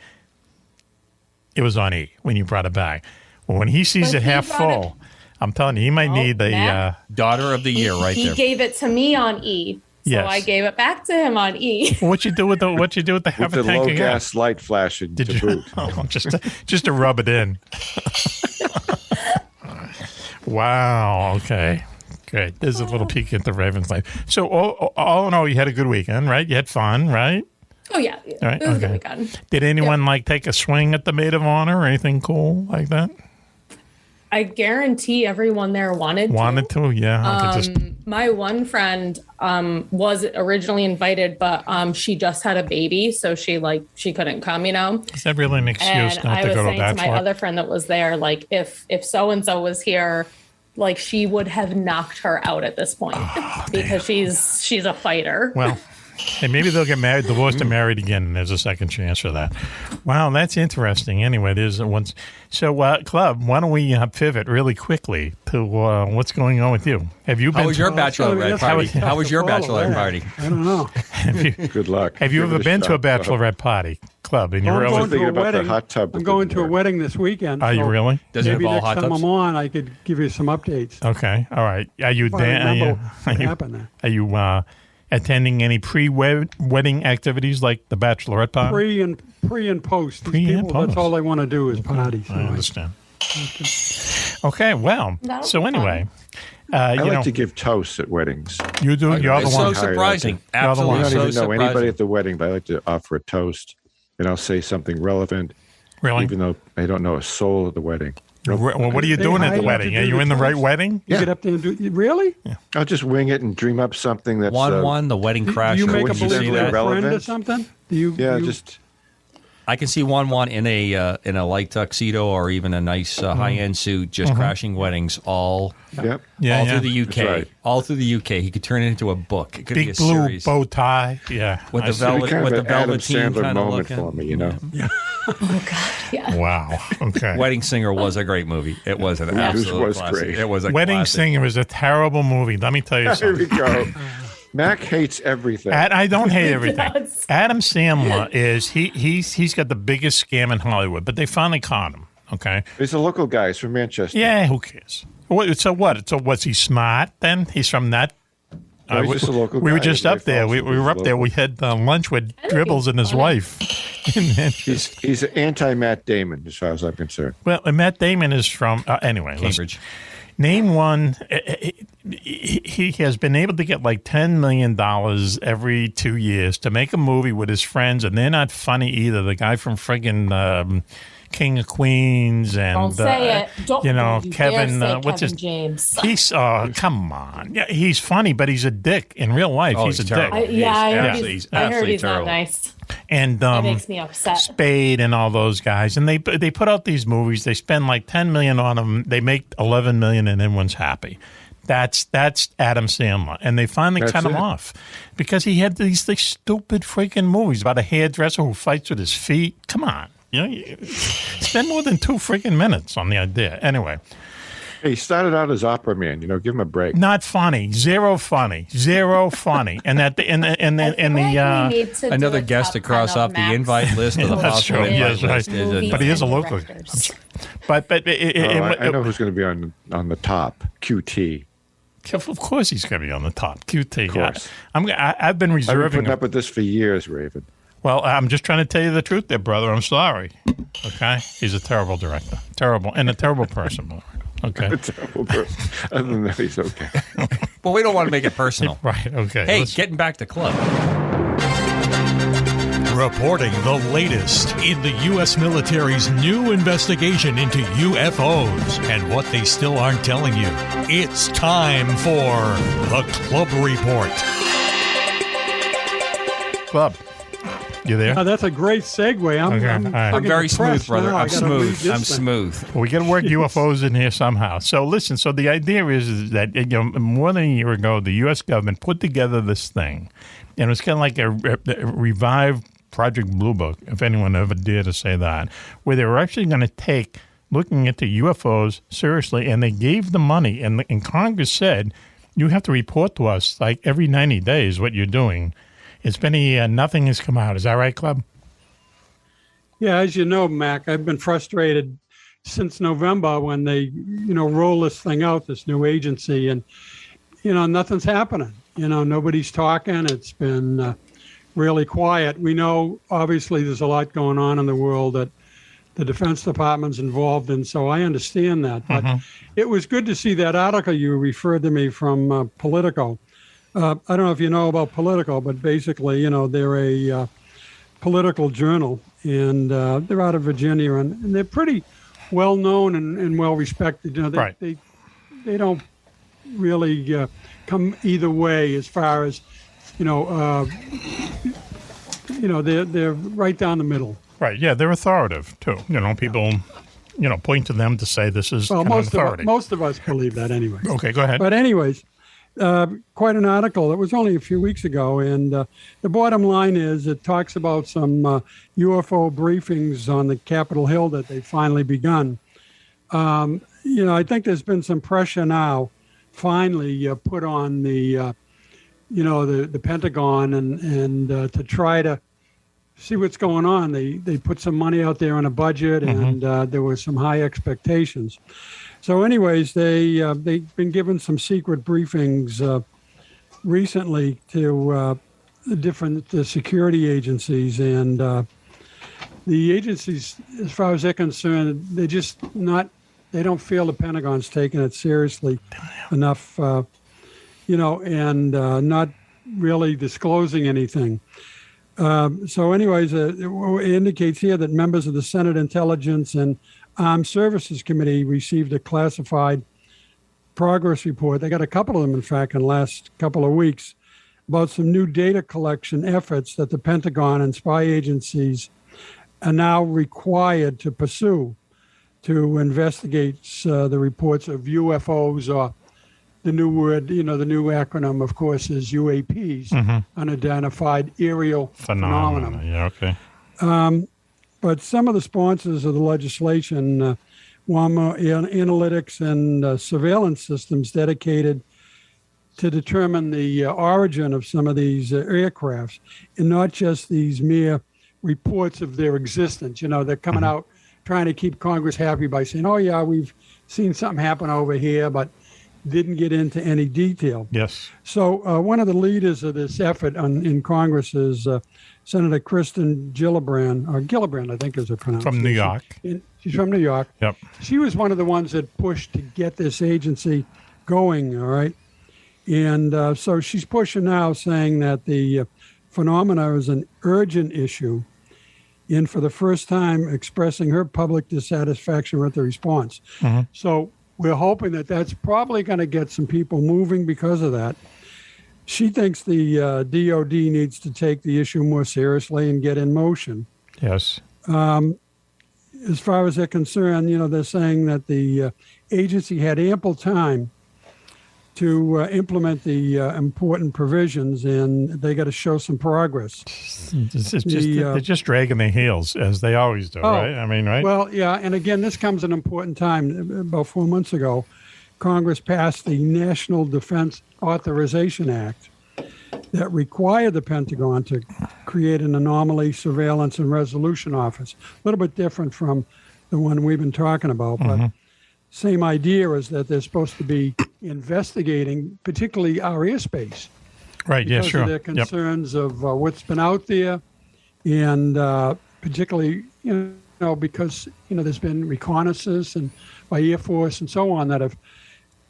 it was on E when you brought it back. Well, when he sees it half full, I'm telling you, he might need the daughter of the year right there. He gave it to me on E. So yes. I gave it back to him on E. What you do with the half with a the tank low of gas light flashing Did to you? boot. Oh, just to rub it in. Wow. Okay. Great. There's a little peek into Raven's life. So all in all, you had a good weekend, right? You had fun, right? Oh, yeah. All right. It was a Okay. good weekend. Did anyone take a swing at the maid of honor or anything cool like that? I guarantee everyone there wanted to. Yeah. My one friend was originally invited, but she just had a baby, so she couldn't come. Is that really an excuse And not I to was go to a saying to my bachelor? other friend that was there, if so and so was here, she would have knocked her out at this point because she's a fighter. Well, hey, maybe they'll get married, divorced, and married again, and there's a second chance for that. Wow, that's interesting. Anyway, there's one. So, Club, why don't we pivot really quickly to what's going on with you? Have you been? How was your bachelorette party? How was your bachelorette party? I don't know. Good luck. Have you Give ever it been to a shot. bachelorette party, Club? In your I'm early? going to thinking a about the wedding. hot tub I'm with going the to a door. wedding this weekend. Are you so really? Does it Maybe involve next hot time tubs? I'm on, I could give you some updates. Okay, all right. Are you If I remember what Are happened there. you attending any pre-wedding activities like the bachelorette party? Pre and post. These Pre and people, that's post. all they want to do is party. So I understand. Okay, well, That was so fun. anyway, I you like to give toasts at weddings. you do. You're the It's one. so surprising. I Absolutely don't so even know surprising. anybody at the wedding, but I like to offer a toast, and I'll say something relevant, Really? even though I don't know a soul at the wedding. Well, what are you They doing at hire the you wedding? to Are do you the in the right toast? wedding? You Yeah. get up there and do really? I'll just wing it and dream up something that's 1-1, the wedding Do crasher. you make a Did you see believe that? you're a friend or Relevant? something? Do you? yeah, you, just I can see 1-1 in a light tuxedo or even a nice high end suit, just crashing weddings all yep. Yeah, all yeah. through the UK. That's right. All through the UK. He could turn it into a book. It could be a Big blue series. bow tie. Yeah. With I the see. It'd be velvet, kind with of the an Adam velveteen Sandler kind of moment looking. for me, you know. Oh, God. Yeah. Wow. Okay. Wedding Singer was a great movie. It was an absolute was classic. great. It was a Wedding classic. Singer is a terrible movie. Let me tell you Here we something. go. Mac hates everything. I don't hate everything. does. Adam Sandler is he's got the biggest scam in Hollywood, but they finally caught him. Okay. He's a local guy. He's from Manchester. Yeah. Who cares? So what? So was he smart then? He's from that. No, he's just a local we were guy. just Everybody up there. follows We him. were He's up there. local. We had lunch with Dribbles and his wife. He's anti Matt Damon, as far as I'm concerned. Well, and Matt Damon is from anyway. listen. Cambridge. Name one. He has been able to get like $10 million every 2 years to make a movie with his friends, and they're not funny either. The guy from friggin' King of Queens and Don't say it. Don't you know you Kevin. dare say What's Kevin his? James. He's come on. Yeah, he's funny, but he's a dick in real life. Oh, he's a he's dick. terrible. I heard absolutely- he's, he's I heard absolutely he's not terrible. nice. And That makes me upset. Spade and all those guys, and they put out these movies. They spend like $10 million on them. They make $11 million, and everyone's happy. That's Adam Sandler, and they finally That's cut him it. off because he had these stupid freaking movies about a hairdresser who fights with his feet. Come on, you spend more than 2 freaking minutes on the idea. Anyway, Hey, he started out as Opera Man. Give him a break. not funny, zero funny, and that Another guest to cross off the invite list of the That's possible true. invite Yes, right. list. But he is a local. but I know who's going to be on the top. QT. Of course, he's going to be on the top. QT. Of course. I've been I've been reserving putting him. up with this for years, Raven. Well, I'm just trying to tell you the truth there, brother. I'm sorry. Okay? He's a terrible director. Terrible. And a terrible person, by the way. Okay? A terrible person. Other than that, he's okay. Well, we don't want to make it personal. Right. Okay. Hey, Let's- getting back to club. Reporting the latest in the U.S. military's new investigation into UFOs and what they still aren't telling you. It's time for the Club Report. Club. You there? Oh, that's a great segue. Okay, all right. I'm very smooth, brother. I'm smooth. smooth. I'm smooth. Well, we got to work UFOs in here somehow. So listen, so the idea is that more than a year ago, the U.S. government put together this thing, and it was kind of like a revived Project Blue Book, if anyone ever dared to say that, where they were actually going to take looking into UFOs seriously, and they gave the money, and Congress said you have to report to us like every 90 days what you're doing. It's been a year, nothing has come out. Is that right, Club? Yeah, as you know, Mac, I've been frustrated since November when they, roll this thing out, this new agency, and, nothing's happening. Nobody's talking. It's been really quiet. We know, obviously, there's a lot going on in the world that the Defense Department's involved in, so I understand that. But it was good to see that article you referred to me from Politico. I don't know if you know about Politico, but basically, they're a political journal, and they're out of Virginia, and they're pretty well known and well respected. They don't really come either way as far as they're right down the middle. Right. Yeah, they're authoritative too. People, point to them to say this is authority. Most of us believe that anyway. Okay, go ahead. But anyways, quite an article. It was only a few weeks ago, and the bottom line is it talks about some UFO briefings on the Capitol Hill that they've finally begun. I think there's been some pressure now, finally put on the Pentagon and to try to see what's going on. They put some money out there on a budget, and there were some high expectations. So anyways, they've been given some secret briefings recently to the different security agencies, and the agencies, as far as they're concerned, they don't feel the Pentagon's taking it seriously enough, and not really disclosing anything. So anyways, it indicates here that members of the Senate Intelligence and Armed Services Committee received a classified progress report. They got a couple of them, in fact, in the last couple of weeks, about some new data collection efforts that the Pentagon and spy agencies are now required to pursue to investigate the reports of UFOs, or the new word, the new acronym, of course, is UAPs, unidentified aerial phenomena. Yeah, okay. But some of the sponsors of the legislation want more analytics and surveillance systems dedicated to determine the origin of some of these aircrafts, and not just these mere reports of their existence. They're coming out trying to keep Congress happy by saying, oh, yeah, we've seen something happen over here, but didn't get into any detail. Yes. So one of the leaders of this effort in Congress is Senator Kristen Gillibrand, or Gillibrand, I think is her pronunciation. From New York. She's from New York. Yep. She was one of the ones that pushed to get this agency going, all right? And so she's pushing now, saying that the phenomena is an urgent issue, and for the first time expressing her public dissatisfaction with the response. So we're hoping that that's probably going to get some people moving because of that. She thinks the DOD needs to take the issue more seriously and get in motion. Yes. As far as they're concerned, they're saying that the agency had ample time to implement the important provisions, and they got to show some progress. They're just dragging their heels, as they always do, right? I mean, right? Well, yeah, and again, this comes at an important time. About 4 months ago, Congress passed the National Defense Authorization Act that required the Pentagon to create an anomaly surveillance and resolution office. A little bit different from the one we've been talking about, but same idea is that they're supposed to be investigating, particularly our airspace. Right, yeah, sure. Because of their concerns of what's been out there, and particularly, because, there's been reconnaissance and by Air Force and so on that have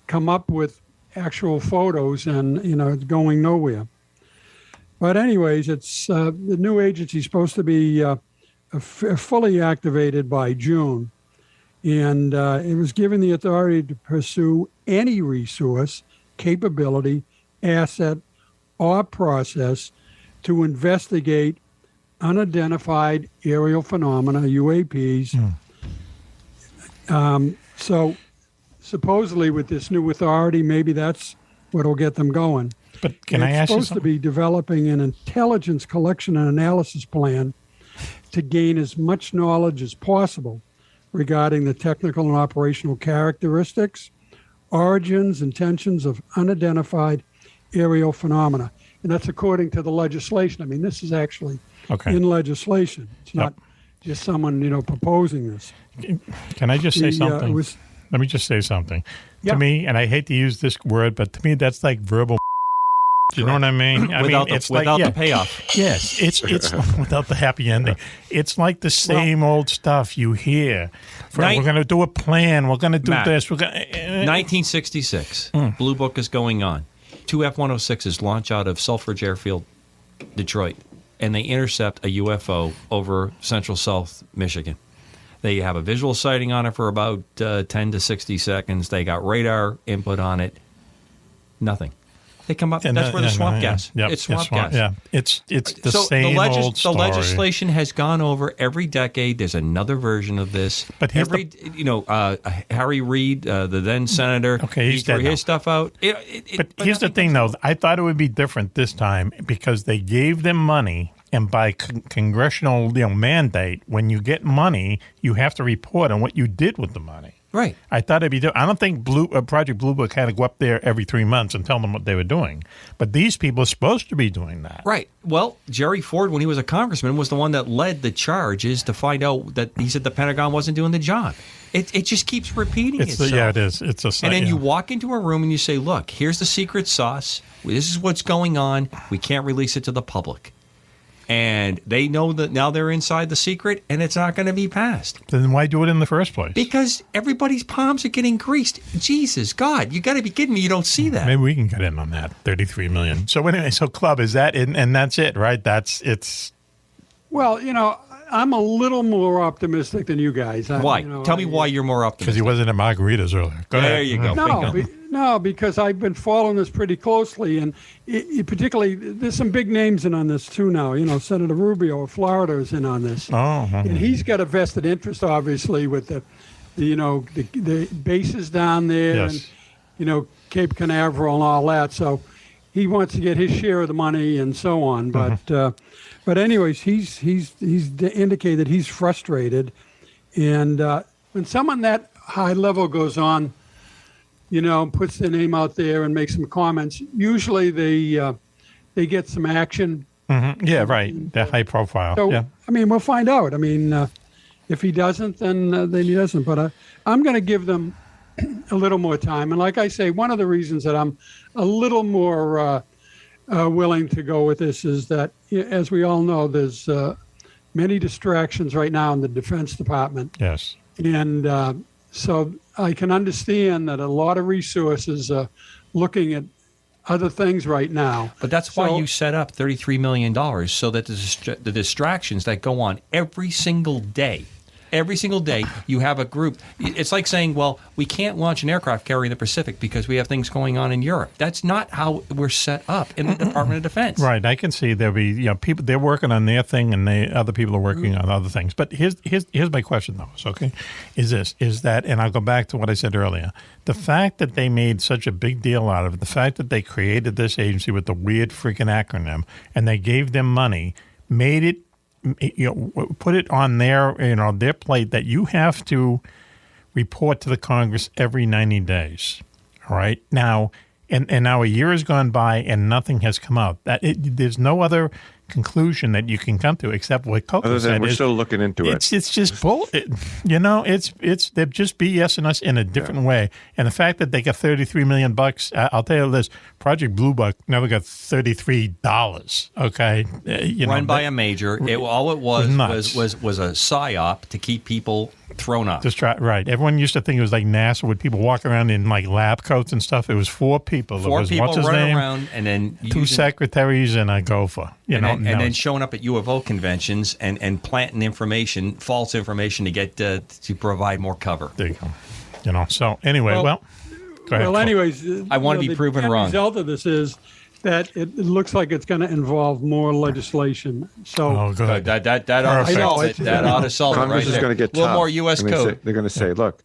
come up with actual photos, and, it's going nowhere. But anyways, it's the new agency is supposed to be fully activated by June. And it was given the authority to pursue any resource, capability, asset, or process to investigate unidentified aerial phenomena, UAPs. So supposedly with this new authority, maybe that's what will get them going. But can I ask you something? It's supposed to be developing an intelligence collection and analysis plan to gain as much knowledge as possible regarding the technical and operational characteristics, origins, intentions of unidentified aerial phenomena. And that's according to the legislation. I mean, this is actually in legislation. It's not just someone, proposing this. Can I just say something? Let me just say something. To me, and I hate to use this word, but to me, that's like verbal. Do you know what I mean? Without the payoff. Yes, it's without the happy ending. It's like the same old stuff you hear. We're going to do a plan. We're going to do this. We're going. 1966. Blue Book is going on. 2 F-106s launch out of Selfridge Airfield, Detroit, and they intercept a UFO over central South Michigan. They have a visual sighting on it for about 10 to 60 seconds. They got radar input on it. Nothing. They come up. That's where the swamp gas. Yep, it's swamp gas. Yeah, it's the same old story. The legislation has gone over every decade. There's another version of this. But Harry Reid, the then senator, he's threw dead his stuff out. But here's the thing, though. I thought it would be different this time because they gave them money. And by congressional mandate, when you get money, you have to report on what you did with the money. Right. I thought it'd be different. I don't think Project Blue Book had to go up there every 3 months and tell them what they were doing. But these people are supposed to be doing that. Right. Well, Jerry Ford, when he was a congressman, was the one that led the charges to find out that he said the Pentagon wasn't doing the job. It just keeps repeating itself. Yeah, it is. It's a. And then you walk into a room and you say, look, here's the secret sauce. This is what's going on. We can't release it to the public. And they know that now they're inside the secret, and it's not going to be passed. Then why do it in the first place? Because everybody's palms are getting greased. Jesus, God, you got to be kidding me! You don't see that. Maybe we can get in on that. $33 million. So anyway, Club, is that it? And that's it, right? It's. Well, I'm a little more optimistic than you guys. Why? Tell me why you're more optimistic. Because he wasn't at Margaritas earlier. Go ahead. There you go. No, because I've been following this pretty closely, and particularly there's some big names in on this too now. Senator Rubio of Florida is in on this, and he's got a vested interest, obviously, with the bases down there, and Cape Canaveral and all that. So he wants to get his share of the money and so on. But anyways, he's indicated he's frustrated, and when someone that high level goes on, puts their name out there and makes some comments, usually they get some action. Mm-hmm. Yeah, right. They're high profile. So yeah. I mean, we'll find out. I mean, if he doesn't, then he doesn't. But I'm going to give them a little more time. And like I say, one of the reasons that I'm a little more willing to go with this is that, as we all know, there's many distractions right now in the Defense Department. Yes. And so I can understand that a lot of resources are looking at other things right now. But that's why you set up $33 million, so that the distractions that go on every single day, you have a group. It's like saying, well, we can't launch an aircraft carrier in the Pacific because we have things going on in Europe. That's not how we're set up in the Department of Defense. Right. I can see there'll be people, they're working on their thing and other people are working on other things. But here's my question, though, is that, and I'll go back to what I said earlier, the fact that they made such a big deal out of it, the fact that they created this agency with the weird freaking acronym and they gave them money, made it, put it on their plate that you have to report to the Congress every 90 days. All right. Now, and now a year has gone by and nothing has come out. There's no other conclusion that you can come to except what Coco said. We're still looking into it. It's just bull. It's they're just BSing us in a different way. And the fact that they got $33 million, I'll tell you this: Project Blue Book never got $33. Okay, run by a major. All it was a psyop to keep people thrown off. Right. Everyone used to think it was like NASA with people walking around in like lab coats and stuff. It was 4 people. Four people what's his running name? around, and then 2 secretaries and a gopher. And then showing up at UFO conventions and planting information, false information, to get to provide more cover. There you go. So anyway, go ahead. Well, anyways, I want to be proven wrong. The result of this is that it looks like it's going to involve more legislation. So good. That ought to solve it. That ought to solve it. Congress right is going to get a little tough. more U.S. code. They're going to say, look,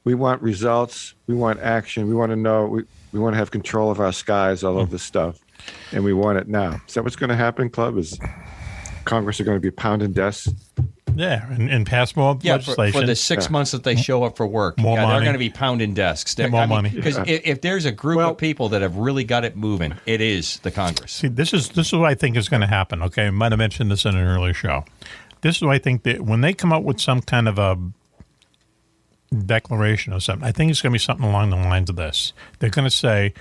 we want results, we want action, we want to know, we want to have control of our skies, all of this stuff, and we want it now. Is that what's going to happen, Club? Is Congress are going to be pounding desks? Yeah, and pass more legislation. For the 6 months that they show up for work. More money. They're going to be pounding desks. More money. Because if there's a group of people that have really got it moving, it is the Congress. See, this is what I think is going to happen. Okay, I might have mentioned this in an earlier show. This is what I think that when they come up with some kind of a declaration or something, I think it's going to be something along the lines of this. They're going to say,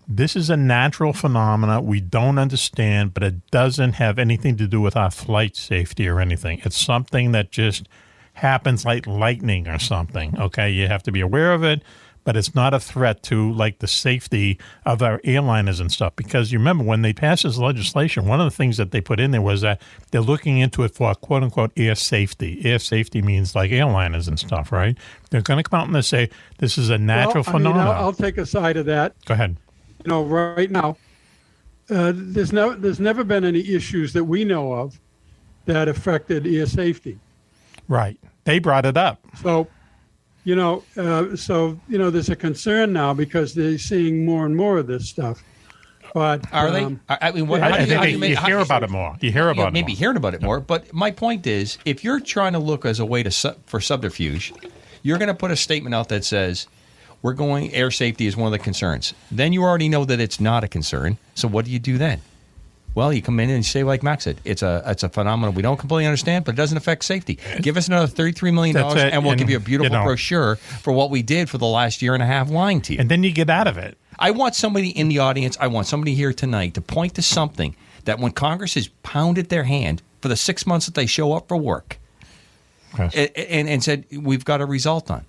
this is a natural phenomena we don't understand, but it doesn't have anything to do with our flight safety or anything. It's something that just happens like lightning or something. Okay, you have to be aware of it, but it's not a threat to like the safety of our airliners and stuff. Because you remember when they passed this legislation, one of the things that they put in there was that they're looking into it for quote unquote air safety. Air safety means like airliners and stuff, right? They're going to come out and they say this is a natural phenomenon. I'll take a side of that. Go ahead. You know, right now, there's never been any issues that we know of that affected air safety. Right. They brought it up. So, there's a concern now because they're seeing more and more of this stuff. But are they? I mean, what? You hear about it more. You hear about it maybe more. hearing about it more. But my point is, if you're trying to look as a way for subterfuge, you're going to put a statement out that says, we're going, air safety is one of the concerns. Then you already know that it's not a concern. So what do you do then? Well, you come in and you say, like Max said, it's a phenomenon we don't completely understand, but it doesn't affect safety. Give us another $33 million and we'll give you a beautiful brochure for what we did for the last year and a half lying to you. And then you get out of it. I want somebody in the audience, I want somebody here tonight to point to something that when Congress has pounded their hand for the 6 months that they show up for work and said, we've got a result on.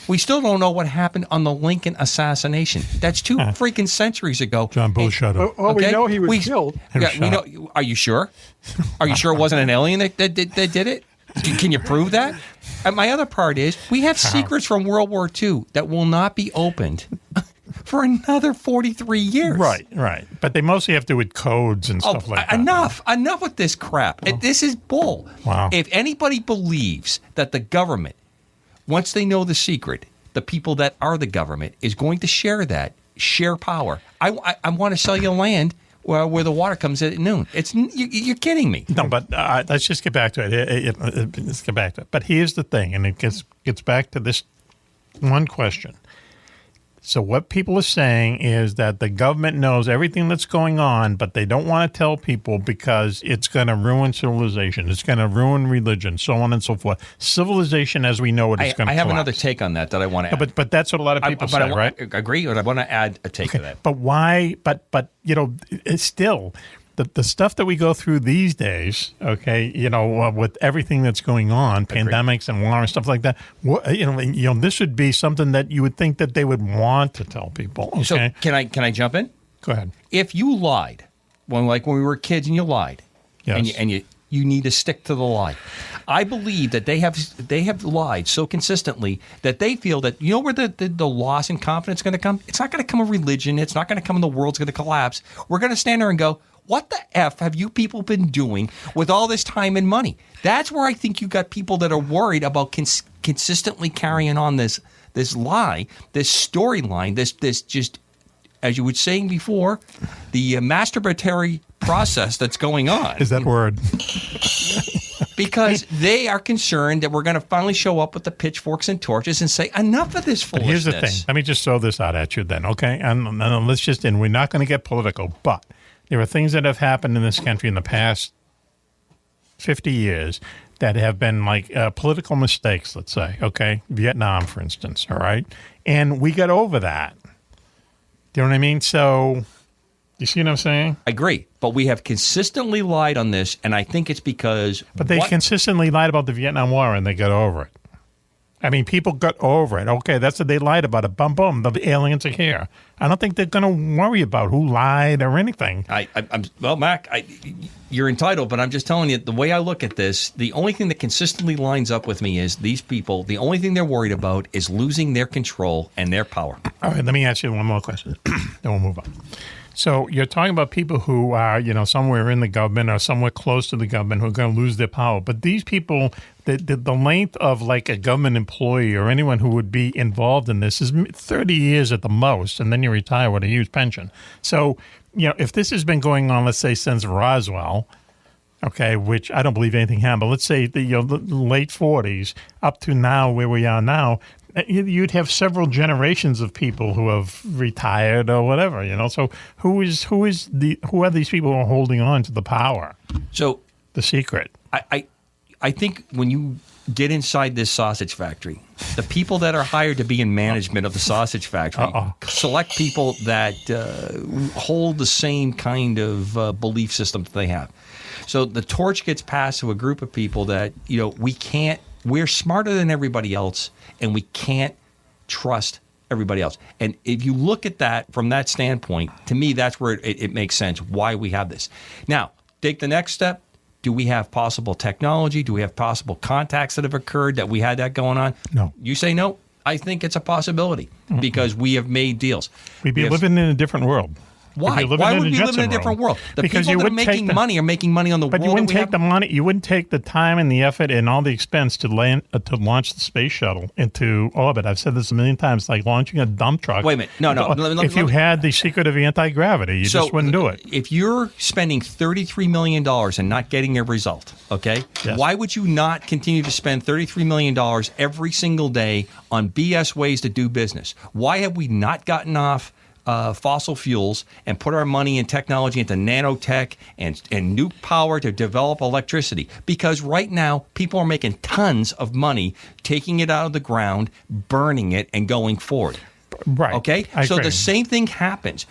We still don't know what happened on the Lincoln assassination. That's 2 freaking centuries ago. John Bull shut up. We know he was killed. Yeah, we know. Are you sure? Are you sure it wasn't an alien that did it? Can you prove that? And my other part is we have secrets from World War II that will not be opened for another 43 years. Right. But they mostly have to do with codes and stuff like that. Enough with this crap. This is bull. Wow. If anybody believes that the government, once they know the secret, the people that are the government is going to share power. I want to sell you land where the water comes in at noon. You're kidding me. No, but let's just get back to it. Let's get back to it. But here's the thing, and it gets back to this one question. So what people are saying is that the government knows everything that's going on, but they don't want to tell people because it's going to ruin civilization. It's going to ruin religion, so on and so forth. Civilization as we know it is going to collapse. I have another take on that I want to add. But that's what a lot of people say, right? I agree, but I want to add a take to that. But why? But it's still the stuff that we go through these days, okay, with everything that's going on, pandemics and war and stuff like that, this would be something that you would think that they would want to tell people. Okay? So can I jump in? Go ahead. If you lied, when we were kids and you lied, yes. and you need to stick to the lie. I believe that they have lied so consistently that they feel that where the loss in confidence is going to come? It's not going to come in religion. It's not going to come in the world's going to collapse. We're going to stand there and go, what the F have you people been doing with all this time and money? That's where I think you got people that are worried about consistently carrying on this lie, this storyline, this just, as you were saying before, the masturbatory process that's going on. Is that word? Because they are concerned that we're going to finally show up with the pitchforks and torches and say, enough of this foolishness. But here's the thing. Let me just throw this out at you then, okay? And we're not going to get political, but there are things that have happened in this country in the past 50 years that have been like political mistakes, let's say, okay? Vietnam, for instance, all right? And we got over that. Do you know what I mean? So, you see what I'm saying? I agree. But we have consistently lied on this, and I think it's because... But they consistently lied about the Vietnam War, and they got over it. I mean, people got over it. Okay, that's what they lied about it. Boom, boom, the aliens are here. I don't think they're going to worry about who lied or anything. Well, Mac, you're entitled, but I'm just telling you, the way I look at this, the only thing that consistently lines up with me is these people, the only thing they're worried about is losing their control and their power. All right, let me ask you one more question, then we'll move on. So you're talking about people who are, somewhere in the government or somewhere close to the government who are going to lose their power. But these people, the length of like a government employee or anyone who would be involved in this is 30 years at the most, and then you retire with a huge pension. So, if this has been going on, let's say, since Roswell, okay, which I don't believe anything happened. But let's say the late 40s up to now, where we are now, you'd have several generations of people who have retired or whatever. So who are these people who are holding on to the power? So the secret. I think when you get inside this sausage factory, the people that are hired to be in management of the sausage factory select people that hold the same kind of belief system that they have. So the torch gets passed to a group of people that, we're smarter than everybody else, and we can't trust everybody else. And if you look at that from that standpoint, to me, that's where it makes sense why we have this. Now, take the next step. Do we have possible technology? Do we have possible contacts that have occurred that we had that going on? No. You say no? I think it's a possibility because we have made deals. We'd be living in a different world. Why? Why would we live in a different world? The because people that are making money are making money on the world. But you wouldn't take the money. You wouldn't take the time and the effort and all the expense to launch the space shuttle into orbit. I've said this a million times, like launching a dump truck. Wait a minute. No. If you had the secret of anti-gravity, you just wouldn't do it. If you're spending $33 million and not getting a result, okay, yes. Why would you not continue to spend $33 million every single day on BS ways to do business? Why have we not gotten off fossil fuels and put our money and technology into nanotech and nuke power to develop electricity? Because right now, people are making tons of money taking it out of the ground, burning it, and going forward. Right. Okay? So the same thing happens.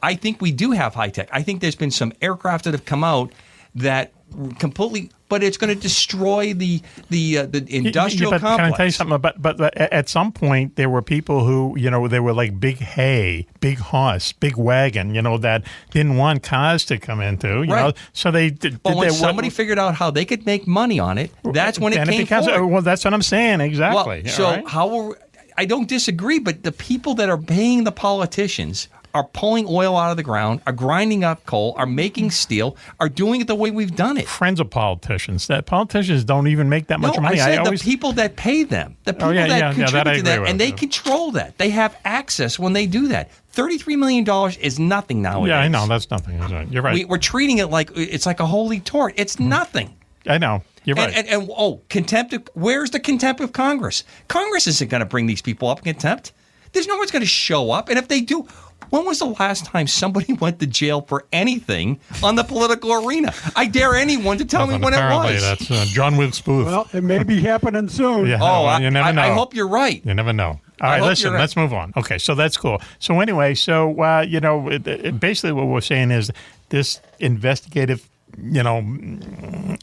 I think we do have high tech. I think there's been some aircraft that have come out that completely, but it's going to destroy the industrial complex. Can I tell you something? But at some point, there were people who, they were like big hay, big horse, big wagon, that didn't want cars to come into, you know. So they did. But when somebody figured out how they could make money on it, that's when it came forward. Well, that's what I'm saying. Exactly. Well, I don't disagree, but the people that are paying the politicians are pulling oil out of the ground, are grinding up coal, are making steel, are doing it the way we've done it. Friends of politicians. That politicians don't even make that much money. I said the people that pay them, the people that contribute to that, and they control that. They have access when they do that. $33 million is nothing nowadays. Yeah, I know. That's nothing. You're right. We're treating it like it's like a holy tort. It's nothing. I know. You're right. And contempt. Where's the contempt of Congress? Congress isn't going to bring these people up in contempt. There's no one's going to show up. And if they do, when was the last time somebody went to jail for anything on the political arena? I dare anyone to tell me when it was. That's John Wilkes Booth. Well, it may be happening soon. Yeah, you never know. I hope you're right. You never know. All right, listen, let's move on. Okay, so that's cool. So anyway, basically what we're saying is this investigative,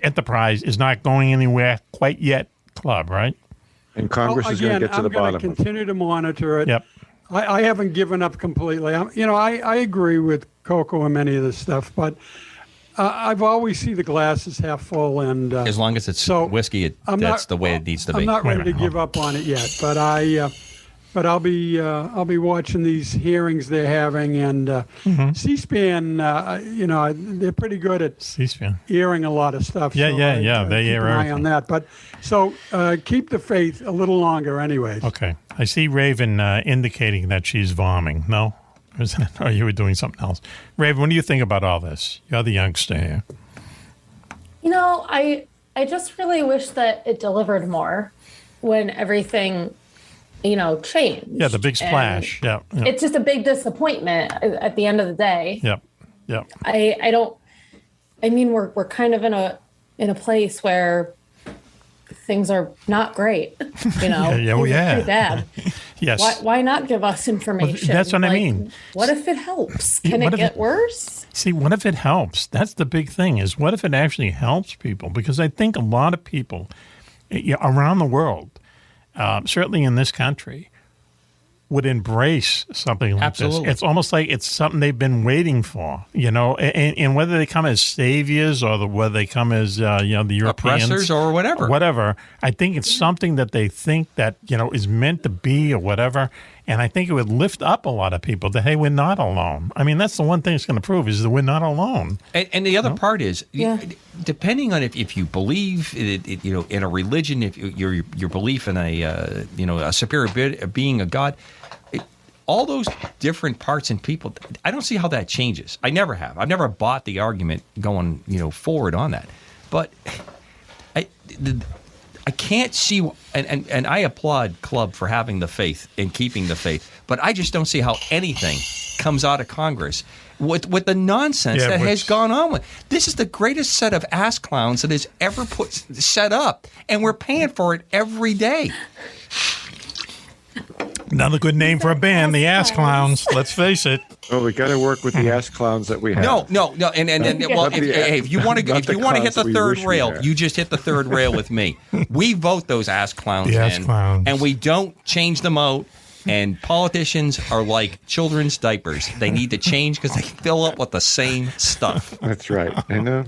enterprise is not going anywhere quite yet, club, right? And Congress is going to get to the bottom. I'm going to continue to monitor it. Yep. I haven't given up completely. I agree with Coco and many of this stuff, but I've always see the glass is half full, and as long as it's whiskey, that's the way it needs to be. I'm not ready to give up on it yet, but I'll be watching these hearings they're having, and C-SPAN. They're pretty good at C-SPAN airing a lot of stuff. Yeah. They air an eye everything on that, but so keep the faith a little longer, anyways. Okay, I see Raven indicating that she's vomiting. No, or you were doing something else. Raven, what do you think about all this? You're the youngster here. I just really wish that it delivered more when everything changed. Yeah, the big splash. Yeah. It's just a big disappointment at the end of the day. Yep. We're kind of in a place where things are not great. Pretty bad. Yes. Why not give us information? Well, that's what I mean. What if it helps? Can it get worse? See, what if it helps? That's the big thing, is what if it actually helps people? Because I think a lot of people around the world, certainly in this country, would embrace something like Absolutely. this. It's almost like it's something they've been waiting for, and whether they come as saviors or whether they come as, the Europeans. Oppressors or whatever. I think it's something that they think that, is meant to be or whatever. And I think it would lift up a lot of people that, hey, we're not alone. I mean, that's the one thing it's going to prove is that we're not alone. And the other part is, depending on if you believe in a religion, if your belief in a superior being, a God, all those different parts and people, I don't see how that changes. I never have. I've never bought the argument going, forward on that. But I can't see, and I applaud Club for having the faith and keeping the faith, but I just don't see how anything comes out of Congress with the nonsense that has gone on with. This is the greatest set of ass clowns that is ever set up, and we're paying for it every day. Another good name for a band, the Ass Clowns. Let's face it. Oh, we got to work with the ass clowns that we have. No, and well, if you want to hit the third rail, you just hit the third rail with me. We vote those ass clowns in, and we don't change them out. And politicians are like children's diapers. They need to change because they fill up with the same stuff. That's right. I know.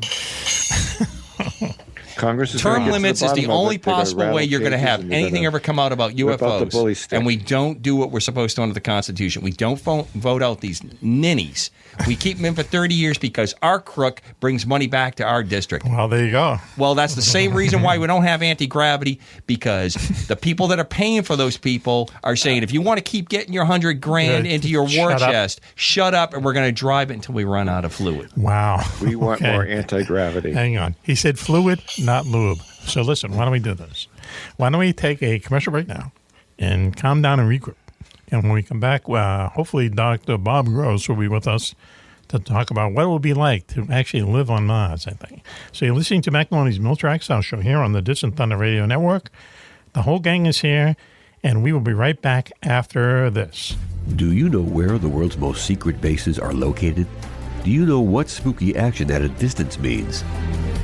Congress is term limits is the only possible way you're going to have anything ever come out about UFOs. And we don't do what we're supposed to under the Constitution. We don't vote out these ninnies. We keep them in for 30 years because our crook brings money back to our district. Well, there you go. Well, that's the same reason why we don't have anti-gravity, because the people that are paying for those people are saying, if you want to keep getting your $100,000 into your war chest, shut up, and we're going to drive it until we run out of fluid. Wow. We want more anti-gravity. Hang on. He said fluid, not lube. So listen, why don't we do this? Why don't we take a commercial break now and calm down and regroup? And when we come back, hopefully Dr. Bob Gross will be with us to talk about what it will be like to actually live on Mars, I think. So you're listening to Mack Maloney's Military Exile Show here on the Distant Thunder Radio Network. The whole gang is here, and we will be right back after this. Do you know where the world's most secret bases are located? Do you know what spooky action at a distance means?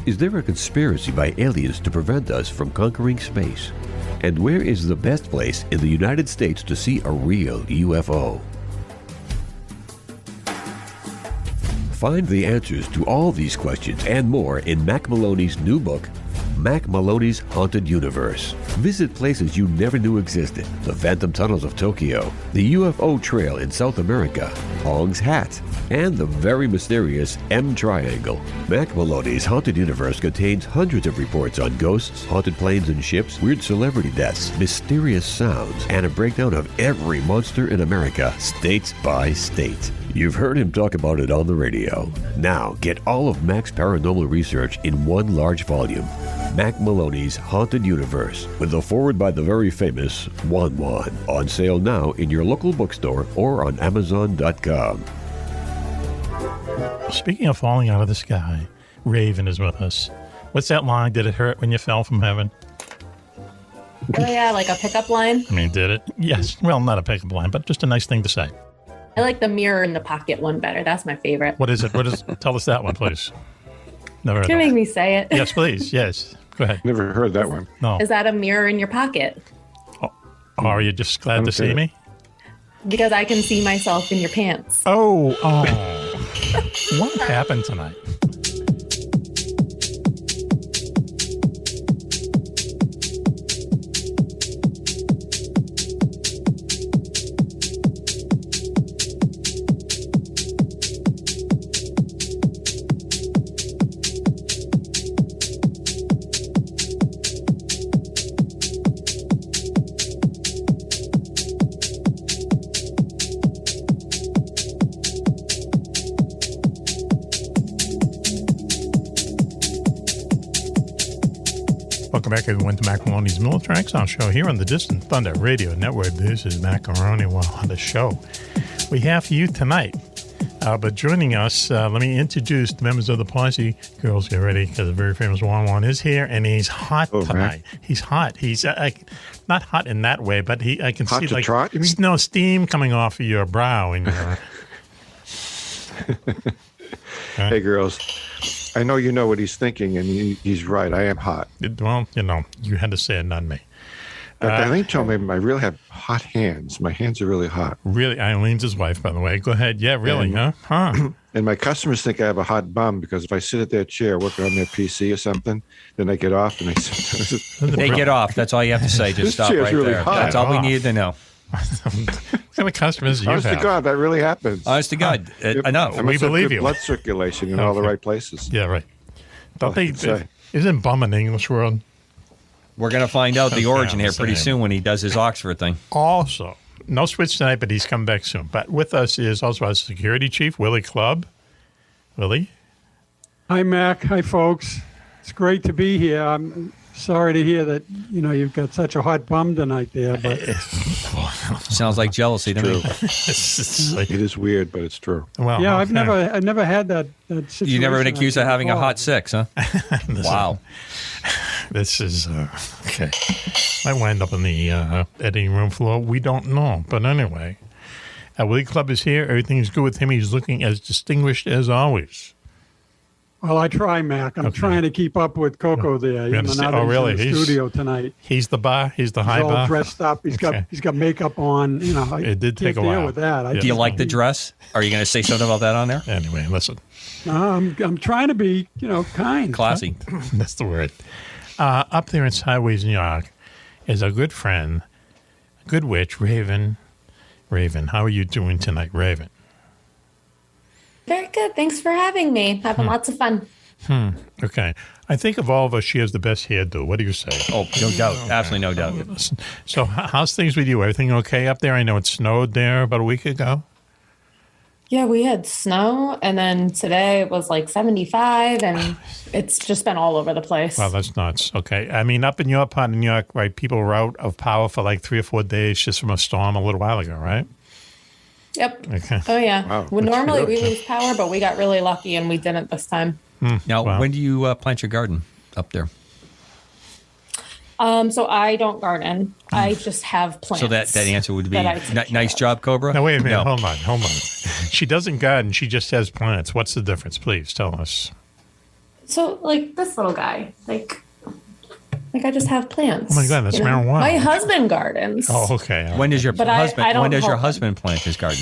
Is there a conspiracy by aliens to prevent us from conquering space? And where is the best place in the United States to see a real UFO? Find the answers to all these questions and more in Mack Maloney's new book, Mack Maloney's Haunted Universe. Visit places you never knew existed: the Phantom Tunnels of Tokyo, the UFO Trail in South America, Hong's Hat, and the very mysterious M Triangle. Mack Maloney's Haunted Universe contains hundreds of reports on ghosts, haunted planes and ships, weird celebrity deaths, mysterious sounds, and a breakdown of every monster in America, state by state. You've heard him talk about it on the radio. Now, get all of Mack's paranormal research in one large volume. Mack Maloney's Haunted Universe, with a foreword by the very famous Wan Wan. On sale now in your local bookstore or on Amazon.com. Speaking of falling out of the sky, Raven is with us. What's that line? Did it hurt when you fell from heaven? Oh, yeah, like a pickup line? I mean, did it? Yes. Well, not a pickup line, but just a nice thing to say. I like the mirror in the pocket one better. That's my favorite. What is it? Tell us that one, please. Never heard Can you that make one. me say it? Yes, please. Yes. Go ahead. Never heard that one. No. Is that a mirror in your pocket? Oh, are you just glad to see me? Because I can see myself in your pants. Oh. What happened tonight? Welcome back, everyone, to Mack Maloney's Military Exile Show here on the Distant Thunder Radio Network. This is Mack Maloney. Well, on the show we have for you tonight. But joining us, let me introduce the members of the posse. Girls, get ready, because the very famous Wan Wan is here, and he's hot tonight. Man. He's hot. He's not hot in that way, but I can hot see to like trot, you mean? No steam coming off of your brow and your. Hey, girls. I know you know what he's thinking, and he's right. I am hot. Well, you had to say it, not me. Eileen told me I really have hot hands. My hands are really hot. Really? Eileen's his wife, by the way. Go ahead. Yeah, really, huh? And my customers think I have a hot bum because if I sit at their chair working on their PC or something, then I get off and they get off. That's all you have to say. Just stop right really there. Hot. That's all we needed to know. What kind of customers do you have? Honest to God, that really happens. Honest to God, I know. We believe you. Blood circulation in all the right places. Yeah, right. Isn't bum an English word? We're going to find out the origin here pretty soon when he does his Oxford thing. Also, no switch tonight, but he's coming back soon. But with us is also our security chief, Willie Clubb. Willie? Hi, Mac. Hi, folks. It's great to be here. I'm sorry to hear that, you've got such a hot bum tonight there. But Sounds like jealousy to me. It is weird, but it's true. Well, yeah, okay. I've never had that situation. You've never been accused of having a hot six, huh? Wow. This is, okay. Might wind up in the editing room floor. We don't know. But anyway, Willie Clubb is here. Everything's good with him. He's looking as distinguished as always. Well, I try, Mac. I'm trying to keep up with Coco there. We understand. Oh, really? In the studio tonight. He's the bar. He's the high He's all bar. dressed up. He's got makeup on. It did take a can't deal while. with that. Do you like the dress? Are you going to say something about that on there? Anyway, listen. I'm trying to be, kind. Classy. That's the word. Up there in Sideways, New York, is a good friend, a good witch, Raven. Raven, how are you doing tonight, Raven? Very good. Thanks for having me. Having lots of fun. Okay. I think of all of us, she has the best hairdo. What do you say? Oh, no doubt. Absolutely no doubt. So how's things with you? Everything okay up there? I know it snowed there about a week ago. Yeah, we had snow, and then today it was like 75, and it's just been all over the place. Well, that's nuts. Okay. I mean, up in your part of New York, right, people were out of power for like 3 or 4 days just from a storm a little while ago, right? Yep. Okay. Oh, yeah. Wow. Well, normally we lose power, but we got really lucky, and we didn't this time. Now, Wow. when do you plant your garden up there? So I don't garden. I just have plants. So that answer would be that I take nice care job, Cobra? Now, wait a minute. No. Hold on. She doesn't garden. She just has plants. What's the difference? Please tell us. So, like this little guy, like I just have plants. Oh, my God, that's marijuana. My husband gardens. Oh, okay. When does your But I husband? don't When does your help him. husband plant his garden?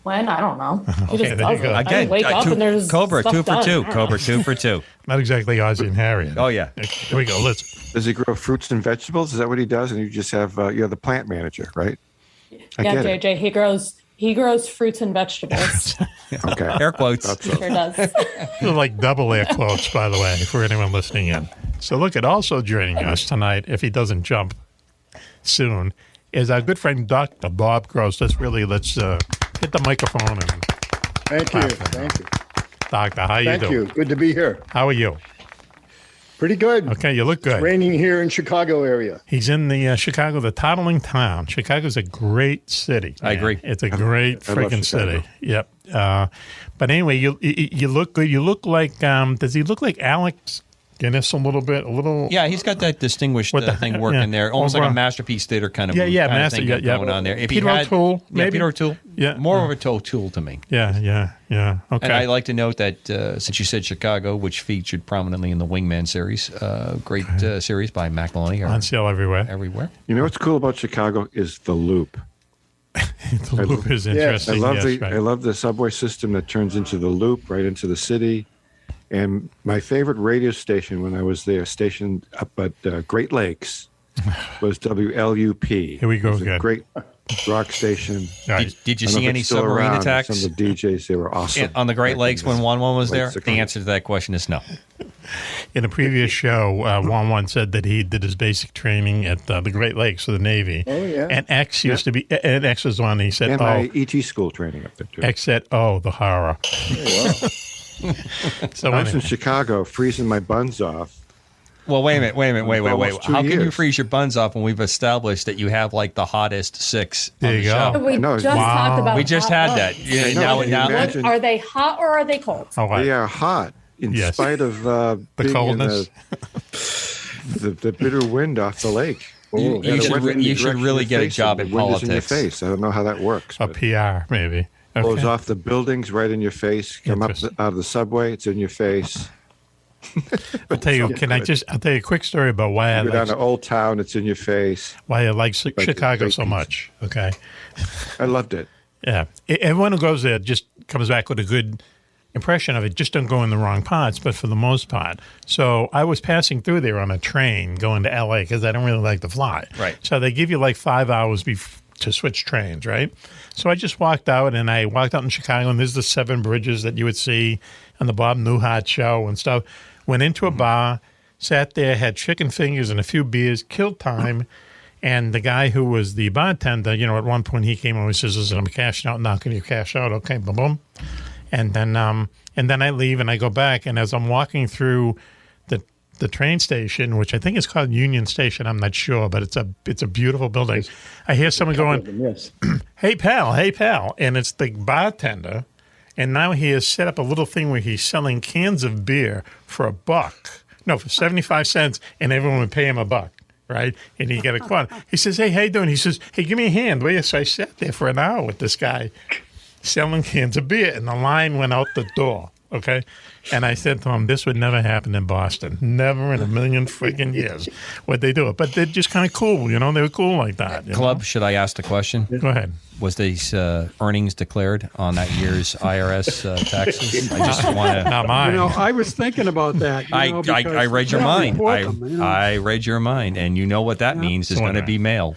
When? I don't know. He Okay, just there you does go. it. I wake up and there's Cobra stuff 2 for done. 2. Cobra 2 for 2. Not exactly Ozzie and Harriet. Oh yeah. Here we go. Listen. Does he grow fruits and vegetables? Is that what he does? And you just have you're the plant manager, right? I Yeah, get it. JJ, he grows fruits and vegetables. Okay. Air quotes. That's Sure does. They're like double air quotes, by the way, for anyone listening in. So look at also joining us tonight, if he doesn't jump soon, is our good friend Dr. Bob Gross. Let's hit the microphone and Thank you. Doctor, how you Thank doing? you. Good to be here. How are you? Pretty good. Okay, you look good. It's raining here in Chicago area. He's in the Chicago, the toddling town. Chicago's a great city. I agree. It's a great I love freaking Chicago. city. Yep. But anyway, you look good. You look like, does he look like Alex Guinness a little bit? A little? Yeah, he's got that distinguished What the- thing working yeah. there, almost like Over- a Masterpiece Theater kind of Yeah, kind of master. thing Yeah, going on there. If he Peter had, O'Toole, yeah, maybe? Peter O'Toole. Yeah. More of a O'Toole to me. Yeah. Okay. And I like to note that since you said Chicago, which featured prominently in the Wingman series, great series by Mack Maloney. On sale everywhere. Everywhere. You know what's cool about Chicago is the loop. The loop is interesting. I love the subway system that turns into the loop right into the city. And my favorite radio station when I was there, stationed up at Great Lakes, was WLUP. Here we go It was again. a great rock station. All right. Did you I don't know see if any it's still submarine around. attacks Some of the DJs, they were awesome. on the Great back Lakes in when the Juan was late there? 60s. The answer to that question is no. In a previous show, Juan said that he did his basic training at the Great Lakes for the Navy. Oh, yeah. And X used to be, and X was on. He said, And my ET school training up there, too. X said, oh, the horror. Oh, wow. So I was in anyway, Chicago freezing my buns off. Well, wait a minute. Almost 2 How can you years. freeze your buns off when we've established that you have like the hottest six on There the you show? go. We No, just wow. talked about We just hot had bugs. that. Yeah, I know, now, can you now, imagine? What, are they hot or are they cold? all right. They are hot in Yes. spite of The being in coldness. the bitter wind off the lake. You- And you it should went re- in the you should direction of really your get a face, job and in the wind is in your politics. face. I don't know how that works. A but PR, maybe. it blows Okay. off the buildings right in your face. Come up Interesting. out of the subway, it's in your face. I'll tell you. I'll tell you a quick story about why I You go down like to Old Town, it's in your face. Chicago so Vikings. much. Okay. I loved it. Yeah. Everyone who goes there just comes back with a good impression of it. Just don't go in the wrong parts, but for the most part. So I was passing through there on a train going to L.A. because I don't really like to fly. Right. So they give you like 5 hours to switch trains, right? So I just walked out, and I walked out in Chicago, and there's the 7 bridges that you would see on the Bob Newhart show and stuff. Went into a bar, sat there, had chicken fingers and a few beers, killed time. And the guy who was the bartender, at one point he came over and says, "Listen, I'm cashing out now. Can you cash out?" Okay, boom, boom. And then I leave and I go back. And as I'm walking through the train station, which I think is called Union Station, I'm not sure, but it's a beautiful building. I hear someone going, Yes. hey, pal. And it's the bartender. And now he has set up a little thing where he's selling cans of beer for for 75 cents, and everyone would pay him $1, right? And he get a quarter. He says, "Hey, how you doing?" He says, "Hey, give me a hand." Well, yes, I sat there for an hour with this guy selling cans of beer, and the line went out the door, okay? And I said to him, this would never happen in Boston. Never in a million freaking years would they do it. But they're just kind of cool, They were cool like that. Club, should I ask the question? Go ahead. Was these earnings declared on that year's IRS taxes? I just want to. Not mine. I was thinking about that. I read your mind. I read your mind, and you know what that means. There's going to be mail.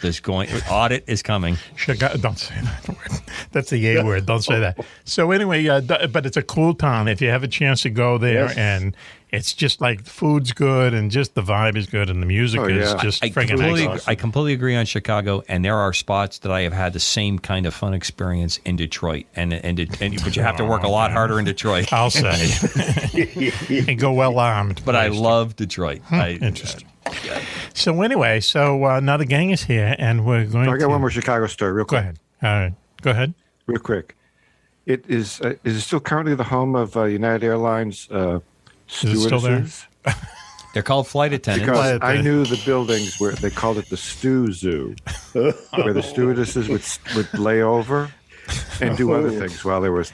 Audit is coming. Don't say that word. That's the A word. Don't say that. So anyway, but it's a cool town. If you have a chance to go there, and it's just like the food's good, and just the vibe is good, and the music is just friggin' excellent. I completely agree on Chicago, and there are spots that I have had the same kind of fun experience in Detroit, but you have to work a lot harder in Detroit. I'll say, and go well armed. But I love Detroit. Interesting. So anyway, now the gang is here, and we're going. I got one more Chicago story, real quick. Go ahead. All right, go ahead. Real quick. It is it still currently the home of United Airlines stewardesses? They're called flight attendants. Because I knew the buildings where they called it the Stew Zoo, where the stewardesses would lay over and do other things while there was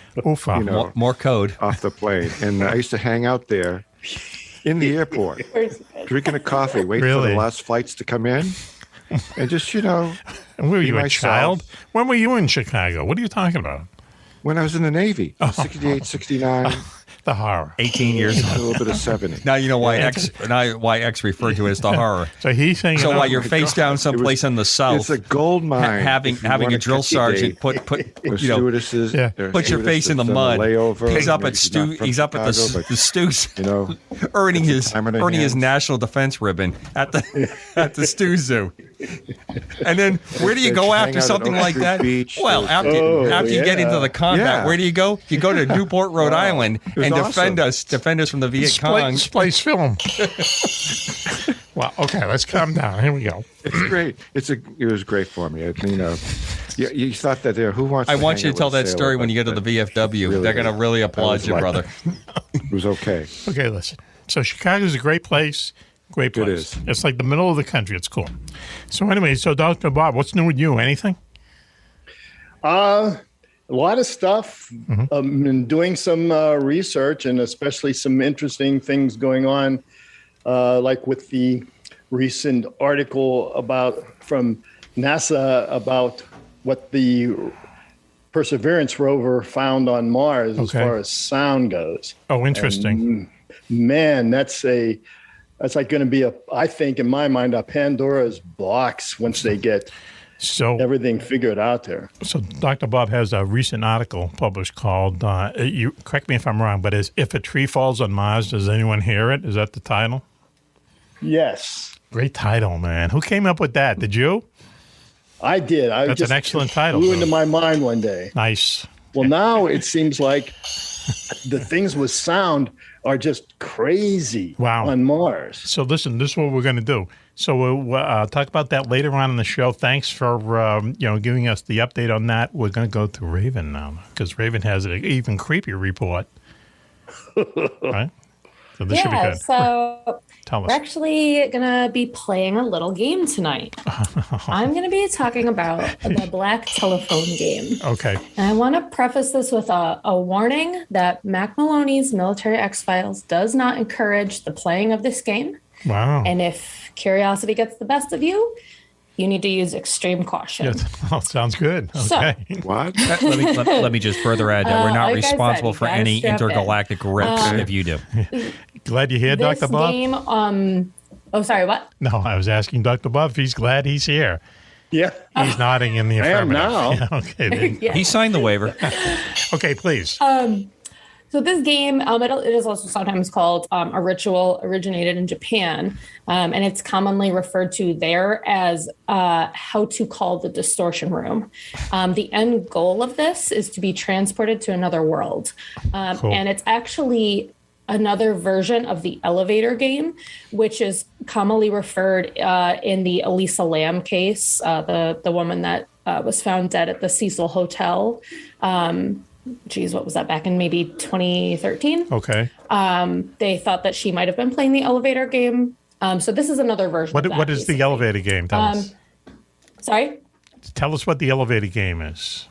more code off the plane. And I used to hang out there in the airport, drinking a coffee, waiting for the last flights to come in, and just And were you a child? When were you in Chicago? What are you talking about? When I was in the Navy, 68, 69. The horror. 18 years. A little bit of 70. Now you know why X referred to it as the horror. So he's saying. So while you're face down someplace in the south, it's a gold mine. Having a drill sergeant put your face in the mud. He's up at the Stews, earning his National Defense ribbon at the Stew Zoo. And then where do you go after something like that? Well, after you get into the combat, where do you go? You go to Newport, Rhode Island, and defend us from the Viet Cong. Splice film. Well, okay, let's calm down. Here we go. It's great. It was great for me. You thought that there. Who wants? I want you to tell that story when you get to the VFW. Really, they're going to really applaud you, brother. It was okay. Okay, listen. So Chicago's a great place. Great place. It is. It's like the middle of the country. It's cool. So anyway, Dr. Bob, what's new with you? Anything? A lot of stuff. Been doing some research, and especially some interesting things going on, like with the recent article from NASA about what the Perseverance rover found on Mars as far as sound goes. Oh, interesting. And, man, that's like going to be I think in my mind, a Pandora's box once they get everything figured out there. So Dr. Bob has a recent article published called, you correct me if I'm wrong, but If a Tree Falls on Mars, Does Anyone Hear It? Is that the title? Yes. Great title, man. Who came up with that? Did you? I did. That's an excellent title. Flew into my mind one day. Nice. Well, now it seems like the things with sound are just crazy on Mars. So listen, this is what we're going to do. So we'll talk about that later on in the show. Thanks for giving us the update on that. We're going to go to Raven now because Raven has an even creepier report. Right? So this should be good. So Tell us. We're actually going to be playing a little game tonight. I'm going to be talking about the Black Telephone game. Okay. And I want to preface this with a warning that Mack Maloney's Military X-Files does not encourage the playing of this game. Wow. And if curiosity gets the best of you, you need to use extreme caution. Yes. Well, sounds good. Okay. What? Let me just further add that we're not responsible for any intergalactic rips if you do. Glad you're here, Dr. Bob? Game, sorry, what? No, I was asking Dr. Bob if he's glad he's here. Yeah. He's nodding in the affirmative. I am now. Yeah, okay. He signed the waiver. Okay, please. So this game, it is also sometimes called a ritual, originated in Japan, and it's commonly referred to there as how to call the Distortion Room. The end goal of this is to be transported to another world, Cool. and it's actually another version of the elevator game, which is commonly referred in the Elisa Lam case, the woman that was found dead at the Cecil Hotel. What was that, back in maybe 2013? Okay. They thought that she might have been playing the elevator game. So this is another version of that. What is the elevator game? Tell us. Sorry? Tell us what the elevator game is.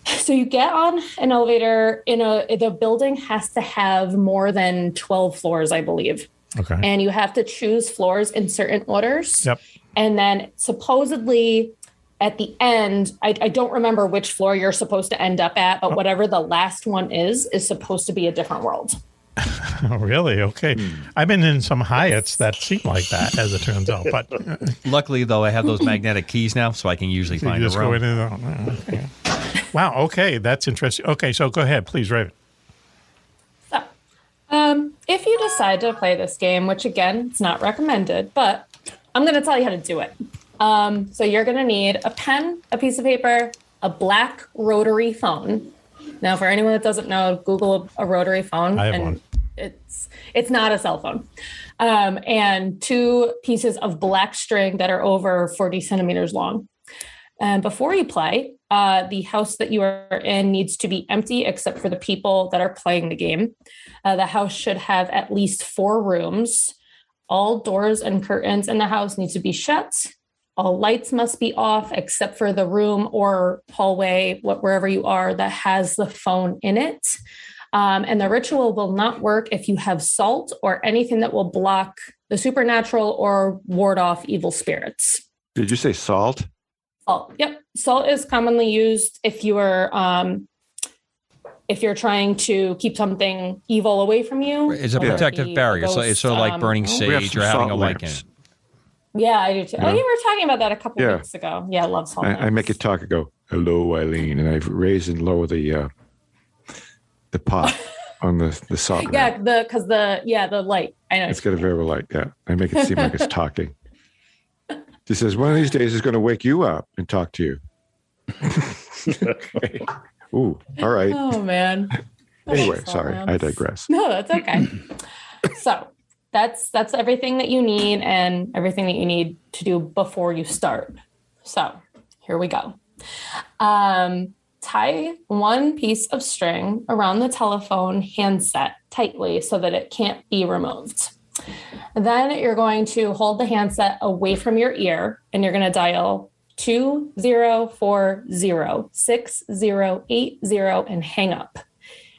So you get on an elevator the building has to have more than 12 floors, I believe. Okay. And you have to choose floors in certain orders. Yep. And then supposedly at the end, I don't remember which floor you're supposed to end up at, but whatever the last one is supposed to be a different world. Oh, really? Okay. I've been in some Hyatts that seem like that, as it turns out. But Luckily, though, I have those magnetic keys now, so I can usually you find a just go room. in and okay. Wow. Okay, that's interesting. Okay, so go ahead, please, Raven. So, if you decide to play this game, which again, it's not recommended, but I'm going to tell you how to do it. So you're going to need a pen, a piece of paper, a black rotary phone. Now, for anyone that doesn't know, Google a rotary phone. I have and one. It's not a cell phone. And 2 pieces of black string that are over 40 centimeters long. And before you play, the house that you are in needs to be empty except for the people that are playing the game. The house should have at least 4 rooms. All doors and curtains in the house need to be shut. All lights must be off except for the room or hallway, wherever you are, that has the phone in it. And the ritual will not work if you have salt or anything that will block the supernatural or ward off evil spirits. Did you say salt? Salt. Yep. Salt is commonly used if you are if you're trying to keep something evil away from you. It's a protective barrier. So it's sort of like burning sage or having a Wiccan. Yeah, I do too. Yeah. Oh, you were talking about that a couple weeks ago. Yeah, I love salt. I make it talk. I go, "Hello, Eileen," and I raise and lower the pot on the salt. Yeah, the light. I know. It's got a variable light. Yeah, I make it seem like it's talking. She says, "One of these days, it's going to wake you up and talk to you." Okay. Ooh, all right. Oh man. Anyway, sorry, I digress. No, that's okay. So that's everything that you need and everything that you need to do before you start. So here we go. Tie 1 piece of string around the telephone handset tightly so that it can't be removed. Then you're going to hold the handset away from your ear and you're going to dial 2040-6080 and hang up.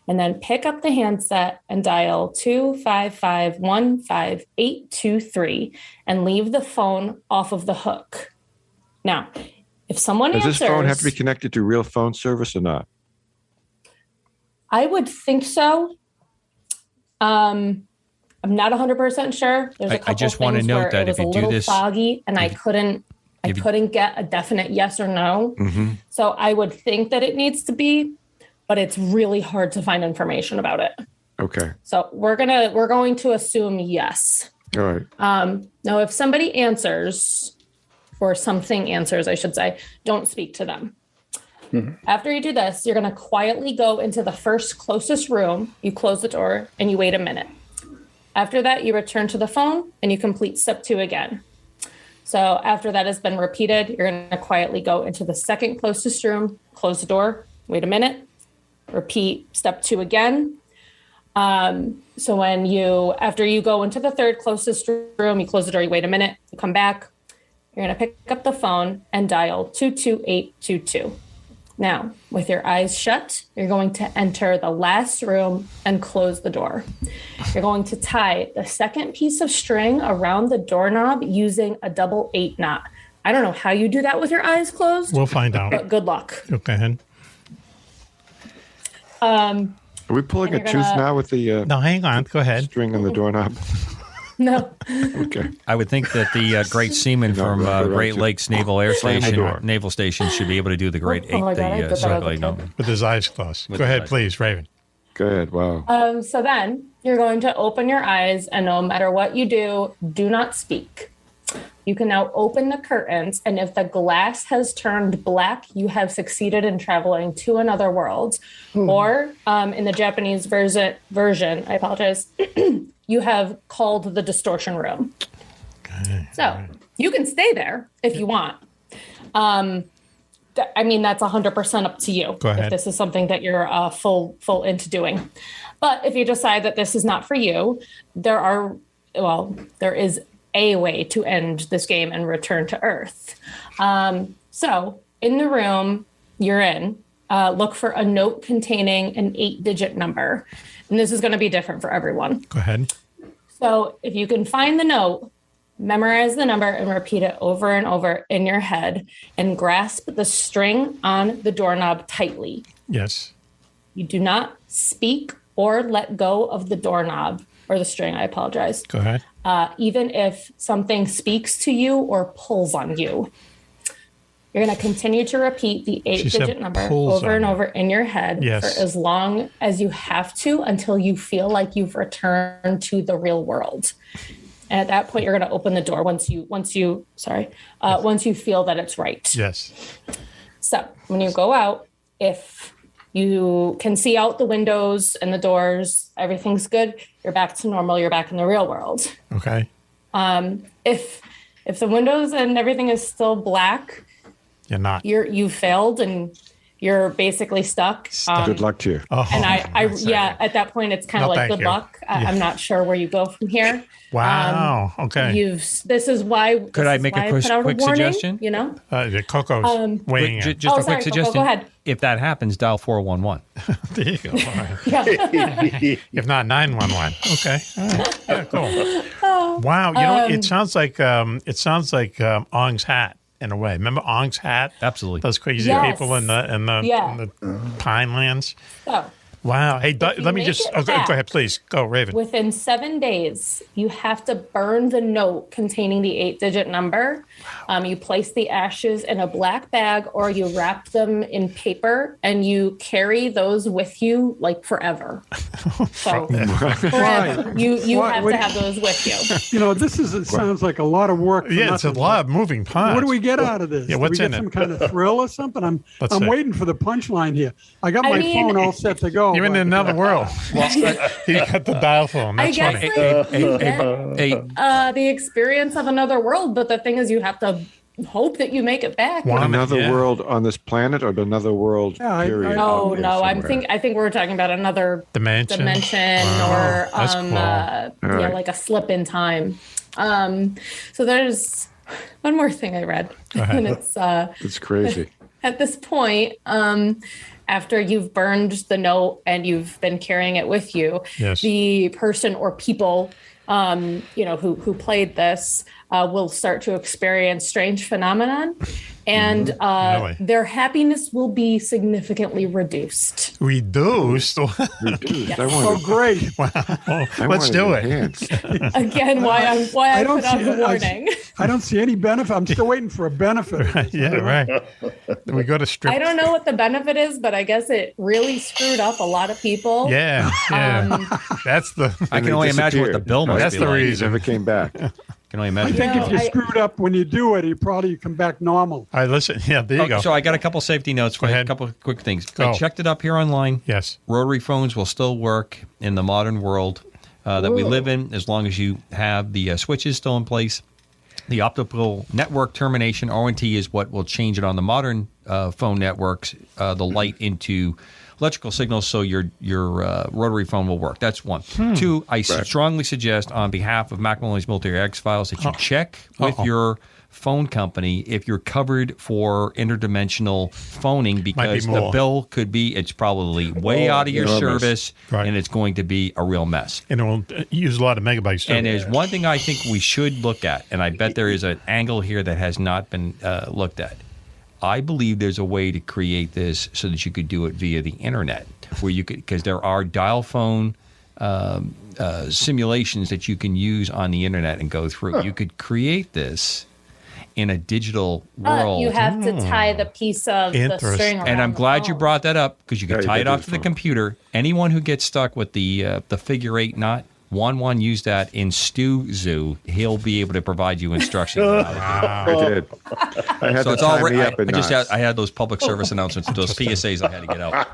And then pick up the handset and dial 255-15823 and leave the phone off of the hook. Now, if someone Does answers... this phone have to be connected to real phone service or not? I would think so. I'm not 100% sure. There's a couple I just want to note that if you do this... foggy and I couldn't get a definite yes or no. Mm-hmm. So I would think that it needs to be, but it's really hard to find information about it. Okay. So we're going to assume yes. All right. Now, if somebody answers, or something answers, I should say, don't speak to them. Mm-hmm. After you do this, you're going to quietly go into the first closest room. You close the door and you wait a minute. After that, you return to the phone and you complete step 2 again. So after that has been repeated, you're going to quietly go into the second closest room, close the door, wait a minute, repeat step 2 again. So after you go into the third closest room, you close the door, you wait a minute, you come back, you're going to pick up the phone and dial 22822. Now, with your eyes shut, you're going to enter the last room and close the door. You're going to tie the second piece of string around the doorknob using a double 8 knot. I don't know how you do that with your eyes closed. We'll find out. But good luck. Okay, ahead. Are we pulling a tooth now with the no, hang on. Go ahead. String on the doorknob? No. Okay. I would think that the great seaman from Great Lakes Naval Station should be able to do the Great 8 With his eyes closed. Go ahead, please, Raven. Go ahead. Wow. So then you're going to open your eyes, and no matter what you do not speak. You can now open the curtains, and if the glass has turned black, you have succeeded in traveling to another world. Or in the Japanese version, I apologize, you have called the Distortion Room. Okay. So you can stay there if you want. I mean, that's 100% up to you. Go ahead. If this is something that you're full into doing. But if you decide that this is not for you, there is a way to end this game and return to Earth. So in the room you're in, look for a note containing an 8-digit number. And this is going to be different for everyone. Go ahead. So if you can find the note, memorize the number and repeat it over and over in your head and grasp the string on the doorknob tightly. Yes. You do not speak or let go of the doorknob or the string. I apologize. Go ahead. Even if something speaks to you or pulls on you. You're going to continue to repeat the 8-digit number over and over in your head for as long as you have to until you feel like you've returned to the real world. And at that point, you're going to open the door once you feel that it's right. Yes. So when you go out, if you can see out the windows and the doors, everything's good, you're back to normal, you're back in the real world. Okay. If the windows and everything is still black, you're not. You failed and you're basically stuck. Good luck to you. And at that point, it's kind of like good luck. I'm not sure where you go from here. Wow. Okay. This is why. Could I make a quick suggestion? You know, Coco's weighing in. Just a quick suggestion. Coco, go ahead. If that happens, dial 411. There you go. If not 911. Okay. All right. Yeah, cool. Wow. You know, it sounds like Ong's hat. In a way, remember Ong's hat? Absolutely, those crazy people in the Pinelands. So, wow. Hey, let me just go ahead, please. Go, Raven. Within 7 days, you have to burn the note containing the 8-digit number. You place the ashes in a black bag, or you wrap them in paper, and you carry those with you like forever. So forever, you have to have those with you. You know, it sounds like a lot of work. It's a lot of moving parts. What do we get out of this? Yeah, what's do we in get it? some kind of thrill or something? I'm waiting for the punchline here. I got my phone all set to go. You're in another world. You got the dial phone. That's funny. The experience of another world, but the thing is, you have to hope that you make it back. Another world on this planet, or another world? Period. No. I think we're talking about another dimension wow. or like a slip in time. So there's one more thing I read, and it's crazy. At this point, after you've burned the note and you've been carrying it with you, the person or people, who played this will start to experience strange phenomenon, and their happiness will be significantly reduced. Reduced? Yes. Oh, great. Wow. Let's do it. Again, why I put out the warning. I don't see any benefit. I'm still waiting for a benefit. Right. Yeah, right. We go to strip. I don't know what the benefit is, but I guess it really screwed up a lot of people. Yeah. That's the. I can only imagine what the bill must be. That's the like. reason. Never came back. Can only imagine. I think if you screwed up when you do it, you probably come back normal. All right, listen. Yeah, there you go. So I got a couple safety notes. Go ahead. A couple of quick things. Go. I checked it up here online. Yes. Rotary phones will still work in the modern world that we live in, as long as you have the switches still in place. The optical network termination, ONT, is what will change it on the modern phone networks, the light into electrical signals, so your rotary phone will work. That's one. Two, I strongly suggest, on behalf of Mack Maloney's Military X-Files, that you check with your phone company if you're covered for interdimensional phoning, because the bill could be, it's probably way out of your service, and it's going to be a real mess. And it will use a lot of megabytes. And there's one thing I think we should look at, and I bet there is an angle here that has not been looked at. I believe there's a way to create this so that you could do it via the internet, where you could, because there are dial phone simulations that you can use on the internet and go through. You could create this in a digital world. You have to tie the piece of the string around and I'm glad the you phone. brought that up because you can tie it off to the computer. Anyone who gets stuck with the figure 8 knot, Juan used that in Stu Zoo. He'll be able to provide you instructions. I did. I had So to it's all tie me up in knots. I had those public service announcements, those PSAs I had to get out.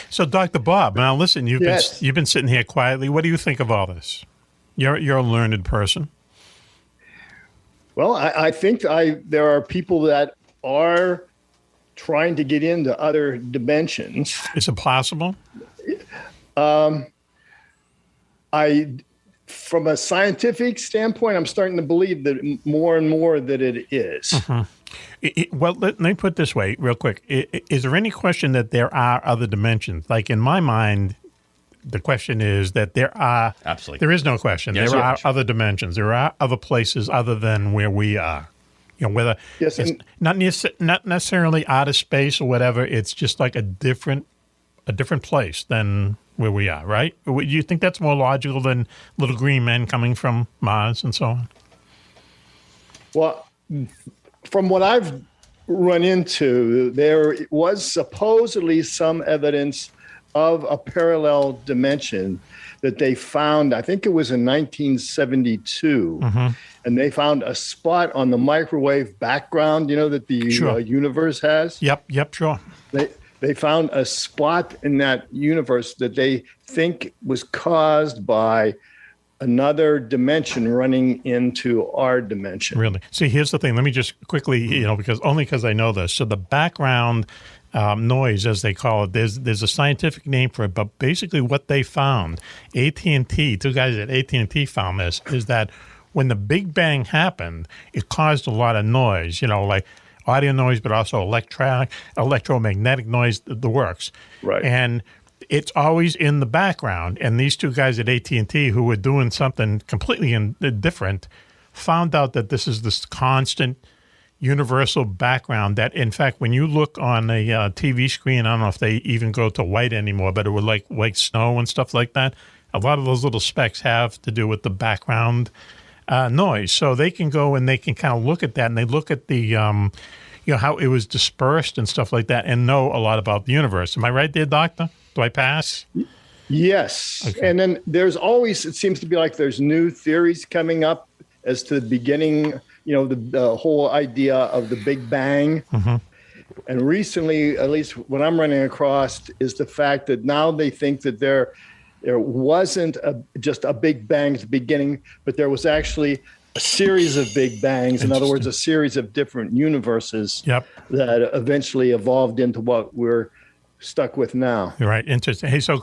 So, Dr. Bob, now listen, you've been sitting here quietly. What do you think of all this? You're a learned person. Well, I think there are people that are trying to get into other dimensions. Is it possible? From a scientific standpoint, I'm starting to believe that more and more that it is. Well, let me put it this way real quick. Is there any question that there are other dimensions? Like in my mind, the question is that there are. Absolutely. There is no question. Yes, there are other dimensions. There are other places other than where we are. You know, whether it's not necessarily outer space or whatever. It's just like a different place than where we are, right? Do you think that's more logical than little green men coming from Mars and so on? Well, from what I've run into, there was supposedly some evidence of a parallel dimension that they found, I think it was in 1972, and they found a spot on the microwave background, that the universe has. Yep, sure. They found a spot in that universe that they think was caused by another dimension running into our dimension. Really? See, here's the thing. Let me just quickly, because I know this. So the background noise, as they call it, there's a scientific name for it, but basically what they found, AT&T, two guys at AT&T found this, is that when the Big Bang happened, it caused a lot of noise, like audio noise, but also electromagnetic noise, the works. Right. And it's always in the background. And these two guys at AT&T who were doing something completely different found out that this is this constant universal background that, in fact, when you look on a TV screen, I don't know if they even go to white anymore, but it would like snow and stuff like that. A lot of those little specks have to do with the background noise. So they can go and they can kind of look at that, and they look at the, how it was dispersed and stuff like that, and know a lot about the universe. Am I right there, Doctor? Do I pass? Yes. Okay. And then there's always, it seems to be like there's new theories coming up as to the beginning, the whole idea of the Big Bang. And recently, at least what I'm running across, is the fact that now they think that there wasn't just a Big Bang at the beginning, but there was actually a series of Big Bangs. In other words, a series of different universes that eventually evolved into what we're stuck with now. Right. Interesting. Hey, so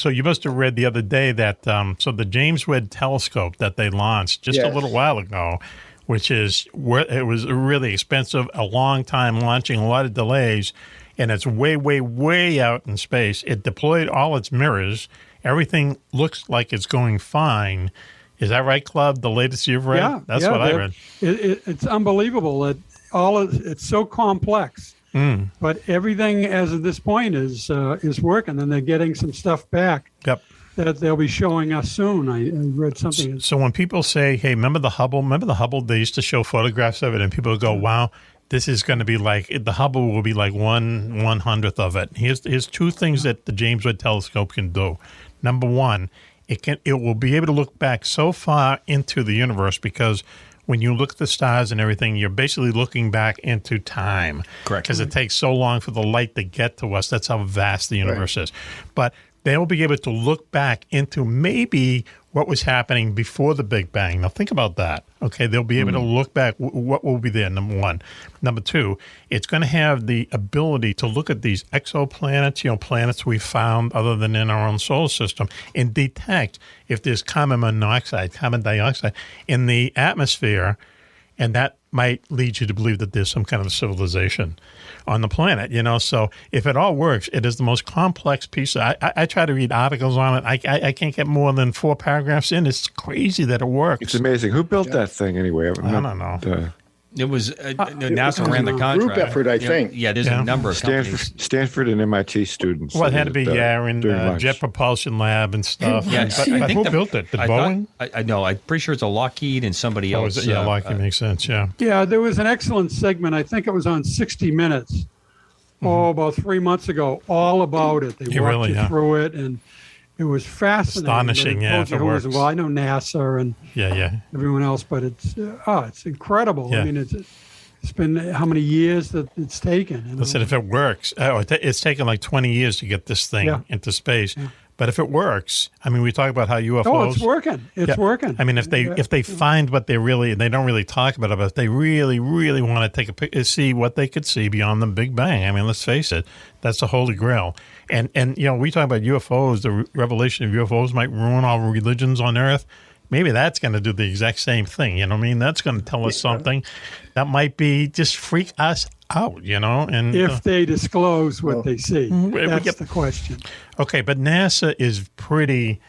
you must have read the other day that so the James Webb Telescope that they launched just a little while ago, which is it was really expensive, a long time launching, a lot of delays, and it's way, way, way out in space. It deployed all its mirrors. Everything looks like it's going fine. Is that right, Club? The latest you've read? Yeah, That's what I read. It's unbelievable that it's so complex. But everything as of this point is working, and they're getting some stuff back. Yep. That they'll be showing us soon. I read something. So when people say, "Hey, remember the Hubble? Remember the Hubble?" They used to show photographs of it, and people go, "Wow, this is going to be like the Hubble will be like 1/100th of it." Here's two things that the James Webb Telescope can do. Number one, it will be able to look back so far into the universe because when you look at the stars and everything, you're basically looking back into time. Correct. Because it takes so long for the light to get to us. That's how vast the universe is. But they'll be able to look back into maybe what was happening before the Big Bang. Now, think about that. Okay, they'll be able to look back. What will be there, number one. Number two, it's going to have the ability to look at these exoplanets, planets we found other than in our own solar system, and detect if there's carbon dioxide in the atmosphere, and that might lead you to believe that there's some kind of civilization on the planet, So if it all works, it is the most complex piece. I try to read articles on it. I can't get more than 4 paragraphs in. It's crazy that it works. It's amazing. Who built that thing anyway? I don't know. It was NASA ran the contract. Group effort, I think. Yeah, there's a number of companies. Stanford and MIT students. Well, it had to be in Jet Propulsion Lab and stuff. Yeah, but who built it? Did Boeing? I know. I'm pretty sure it's a Lockheed and somebody else. Lockheed makes sense. Yeah. Yeah, there was an excellent segment. I think it was on 60 Minutes. About 3 months ago, all about it. They walked you through it, and it was fascinating. Astonishing, yeah. Well, I know NASA and everyone else, but it's incredible. Yeah. I mean, it's been how many years that it's taken? Listen, if it works, it's taken like 20 years to get this thing into space. Yeah. But if it works, I mean, we talk about how UFOs. Oh, it's working. It's working. I mean, if they find what they don't really talk about it, but if they really, really want to take see what they could see beyond the Big Bang. I mean, let's face it, that's the Holy Grail. And we talk about UFOs. The revelation of UFOs might ruin all religions on Earth. Maybe that's going to do the exact same thing. You know what I mean? That's going to tell us something that might be just freak us out, And if they disclose what they see, that's the question. Okay, but NASA is pretty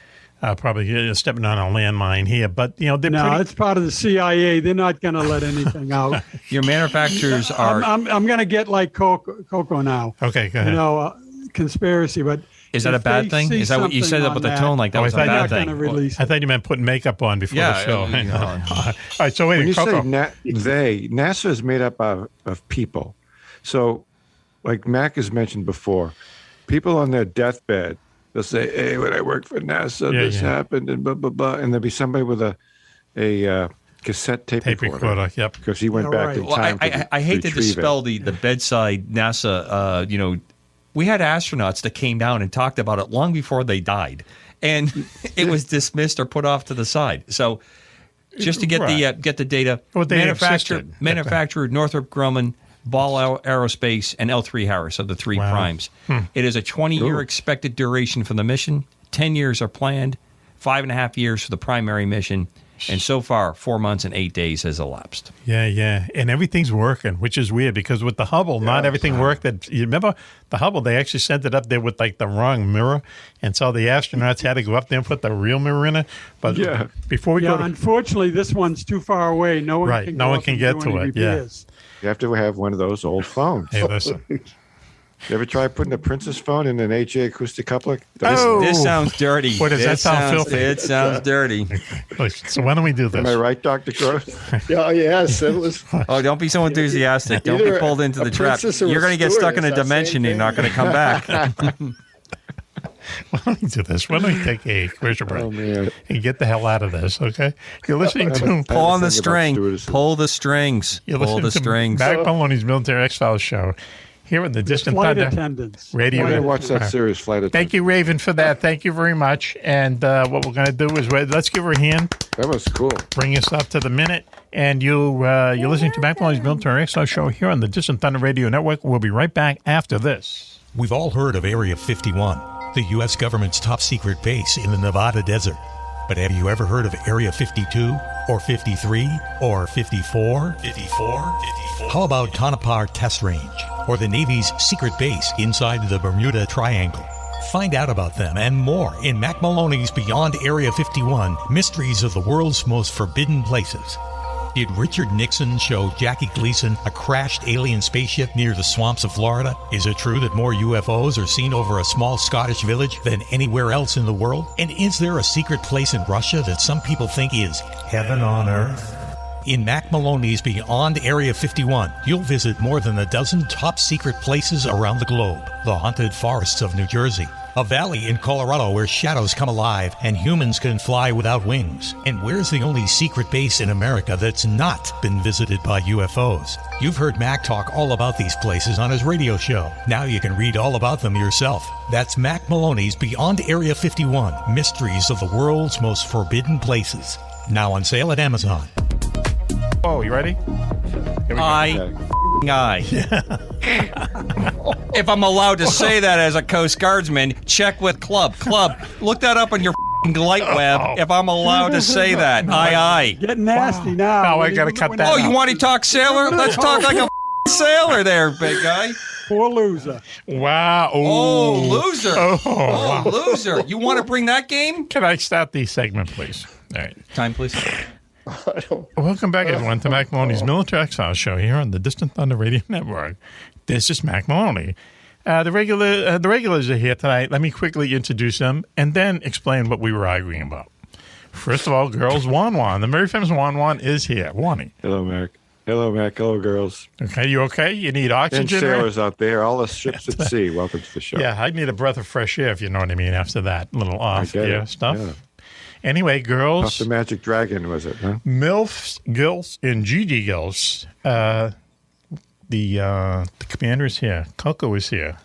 probably stepping on a landmine here. But it's part of the CIA. They're not going to let anything out. Your manufacturers are. I'm going to get like Coco now. Okay, go ahead. Conspiracy, but. Is that a bad thing? Is that what you said with the tone like that was a bad thing? I thought you meant putting makeup on before the show. All right, so wait, when you Coco. say NASA is made up of people. So, like Mac has mentioned before, people on their deathbed, they'll say, "Hey, when I worked for NASA, this happened," and blah blah blah, and there'll be somebody with a cassette tape recorder. Yep, because he went back in time. I hate to dispel the bedside NASA. We had astronauts that came down and talked about it long before they died, and it was dismissed or put off to the side. So, just to get the data, manufactured Northrop Grumman, Ball Aerospace, and L3 Harris are the three primes. It is a 20-year expected duration for the mission. 10 years are planned, 5.5 years for the primary mission. And so far, 4 months and 8 days has elapsed. Yeah. And everything's working, which is weird because with the Hubble, not everything worked. You remember the Hubble, they actually sent it up there with like the wrong mirror. And so the astronauts had to go up there and put the real mirror in it. But before we go unfortunately, this one's too far away. No one can get to it. Repairs. You have to have one of those old phones. Hey, listen. You ever try putting a Princess phone in an HA acoustic coupler? This sounds dirty. What does that sound filthy? It sounds dirty. So why don't we do this? Am I right, Dr. Gross? Yes, it was. Oh, don't be so enthusiastic. Don't be pulled into the trap. You're going to get stuck in a dimension and you're not going to come back. Why don't we do this? Why don't we take a commercial break and get the hell out of this, okay? You're listening to... Pull on the string. Pull the strings. Pull the strings. Mack Maloney's Military X-Files show. Here in the Distant Thunder Radio. I'm going to watch that series, Flight Attendants. Thank you, Raven, for that. Thank you very much. And what we're going to do is let's give her a hand. That was cool. Bring us up to the minute. And you're listening to Mack Maloney's Military X-Files show here on the Distant Thunder Radio Network. We'll be right back after this. We've all heard of Area 51, the U.S. government's top secret base in the Nevada desert. But have you ever heard of Area 52 or 53 or 54? 54? How about Tonopah Test Range or the Navy's secret base inside the Bermuda Triangle? Find out about them and more in Mack Maloney's Beyond Area 51, Mysteries of the World's Most Forbidden Places. Did Richard Nixon show Jackie Gleason a crashed alien spaceship near the swamps of Florida? Is it true that more UFOs are seen over a small Scottish village than anywhere else in the world? And is there a secret place in Russia that some people think is heaven on earth? In Mack Maloney's Beyond Area 51, you'll visit more than a dozen top secret places around the globe. The haunted forests of New Jersey, a valley in Colorado where shadows come alive and humans can fly without wings. And where's the only secret base in America that's not been visited by UFOs? You've heard Mack talk all about these places on his radio show. Now you can read all about them yourself. That's Mack Maloney's Beyond Area 51, Mysteries of the World's Most Forbidden Places. Now on sale at Amazon. Oh, you ready? If I'm allowed to say that as a Coast Guardsman, check with Club. Look that up on your light web if I'm allowed to say that. Aye. Get nasty now. Now I got to cut that out. You want to talk sailor? Let's talk like a sailor there, big guy. Poor loser. Wow. Oh, loser. Loser. You want to bring that game? Can I start the segment, please? All right. Time, please. Welcome back, everyone, to Mack Maloney's Military X-Files show here on the Distant Thunder Radio Network. This is Mack Maloney. The regulars are here tonight. Let me quickly introduce them and then explain what we were arguing about. First of all, girls, Wan. The very famous Wan is here. Wani. Hello, Mac. Hello, Mac. Hello, girls. Okay, you okay? You need oxygen? And sailors out there, all the ships at sea. Welcome to the show. Yeah, I need a breath of fresh air, if you know what I mean, after that little off-air stuff. Yeah. Anyway, girls. Off the Magic Dragon, was it? Huh? MILFs, Gils, and Gigi Gils. The commander is here. Coco is here.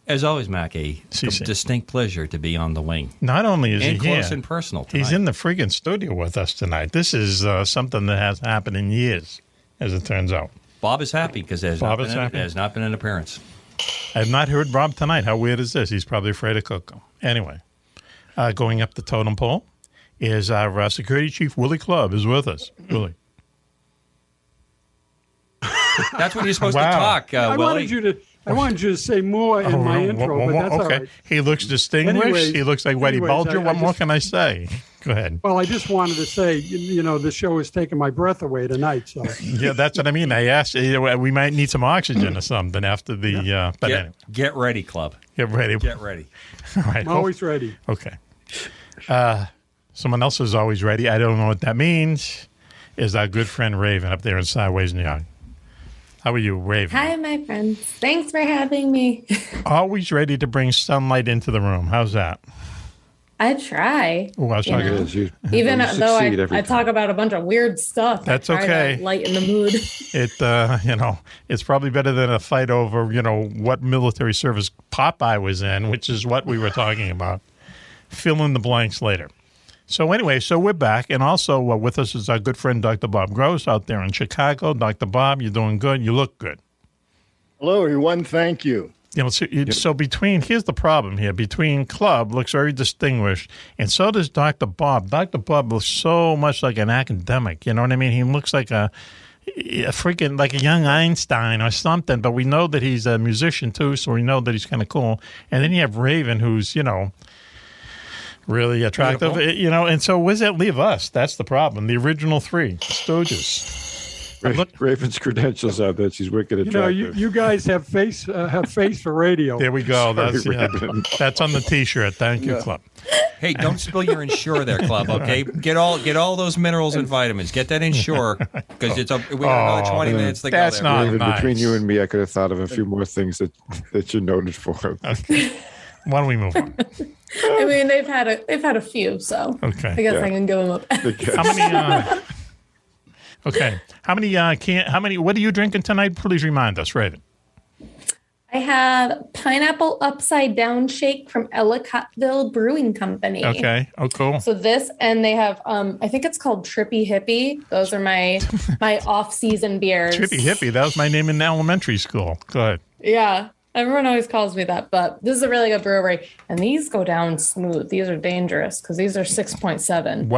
As always, Mac, a distinct pleasure to be on the wing. Not only is and he here, close and personal tonight. He's in the friggin' studio with us tonight. This is something that hasn't happened in years, as it turns out. Bob is happy because there has not been an appearance. I have not heard Bob tonight. How weird is this? He's probably afraid of Coco. Anyway, going up the totem pole is our security chief, Willie Clubb, is with us. Willie. That's when you're supposed to talk, Willie. I wanted you to say more in my intro, but that's all right. He looks distinguished. Anyways, he looks like Whitey Bulger. What more can I say? Go ahead. Well, I just wanted to say, the show is taking my breath away tonight. So yeah, that's what I mean. I asked, we might need some oxygen or something after the. But anyway. Get ready, Club. Get ready. Get ready. All right. I'm always ready. Okay. Someone else is always ready. I don't know what that means. Is our good friend Raven up there in Sideways, New York. How are you, Raven? Hi, my friends. Thanks for having me. Always ready to bring sunlight into the room. How's that? I try. Oh, I was talking to you. Even though I talk about a bunch of weird stuff. That's I try okay. To lighten the mood. It's probably better than a fight over, what military service Popeye was in, which is what we were talking about. Fill in the blanks later. So anyway, we're back, and also with us is our good friend Dr. Bob Gross out there in Chicago. Dr. Bob, you're doing good. You look good. Hello, everyone. Thank you. So here's the problem here. Between Club looks very distinguished, and so does Dr. Bob. Dr. Bob looks so much like an academic. You know what I mean? He looks like a freaking like a young Einstein or something. But we know that he's a musician too, so we know that he's kind of cool. And then you have Raven, who's really attractive, beautiful. And so where does that leave us? That's the problem. The original three Stooges. Raven's credentials are that she's wicked attractive. You guys have face for radio. There we go. Sorry, That's on the T-shirt. Thank you, Club. Hey, don't spill your Ensure there, Club. Okay, get all those minerals and vitamins. Get that Ensure because we got another 20 minutes to go. That's there. not Raven, nice. Between you and me, I could have thought of a few more things that you're noted for. Okay. Why don't we move on? I mean, they've had a few, so okay. I guess I can give them up. How many? Okay. How many? What are you drinking tonight? Please remind us, Raven. I have pineapple upside down shake from Ellicottville Brewing Company. Okay. Oh, cool. So this, and they have, I think it's called Trippy Hippie. Those are my off-season beers. Trippy Hippie. That was my name in elementary school. Go ahead. Yeah. Everyone always calls me that, but this is a really good brewery. And these go down smooth. These are dangerous because these are 6.7.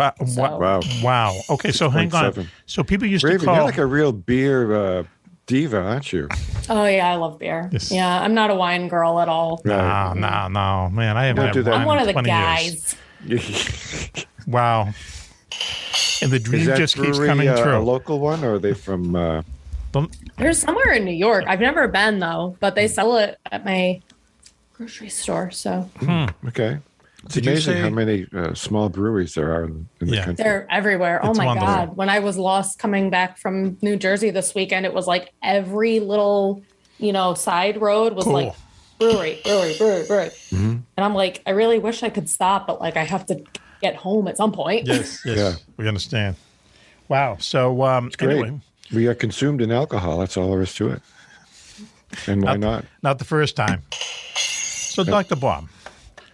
Wow. Okay, so hang on. So people used Raven, to call... you're like a real beer diva, aren't you? Oh, yeah, I love beer. Yes. Yeah, I'm not a wine girl at all. No, man. I haven't had wine I'm one of the 20 guys. Years. Wow. And the dream Is that just keeps brewery, coming true. A local one, or are they from... They're somewhere in New York. I've never been, though, but they sell it at my grocery store. So Okay. It's amazing how many small breweries there are in the country. They're everywhere. It's oh, my wonderful. God. When I was lost coming back from New Jersey this weekend, it was like every little, side road was like brewery. Mm-hmm. And I'm like, I really wish I could stop, but like I have to get home at some point. Yes. Yeah. We understand. Wow. So anyway. We are consumed in alcohol. That's all there is to it. And why not? Not the first time. So, Dr. Bob,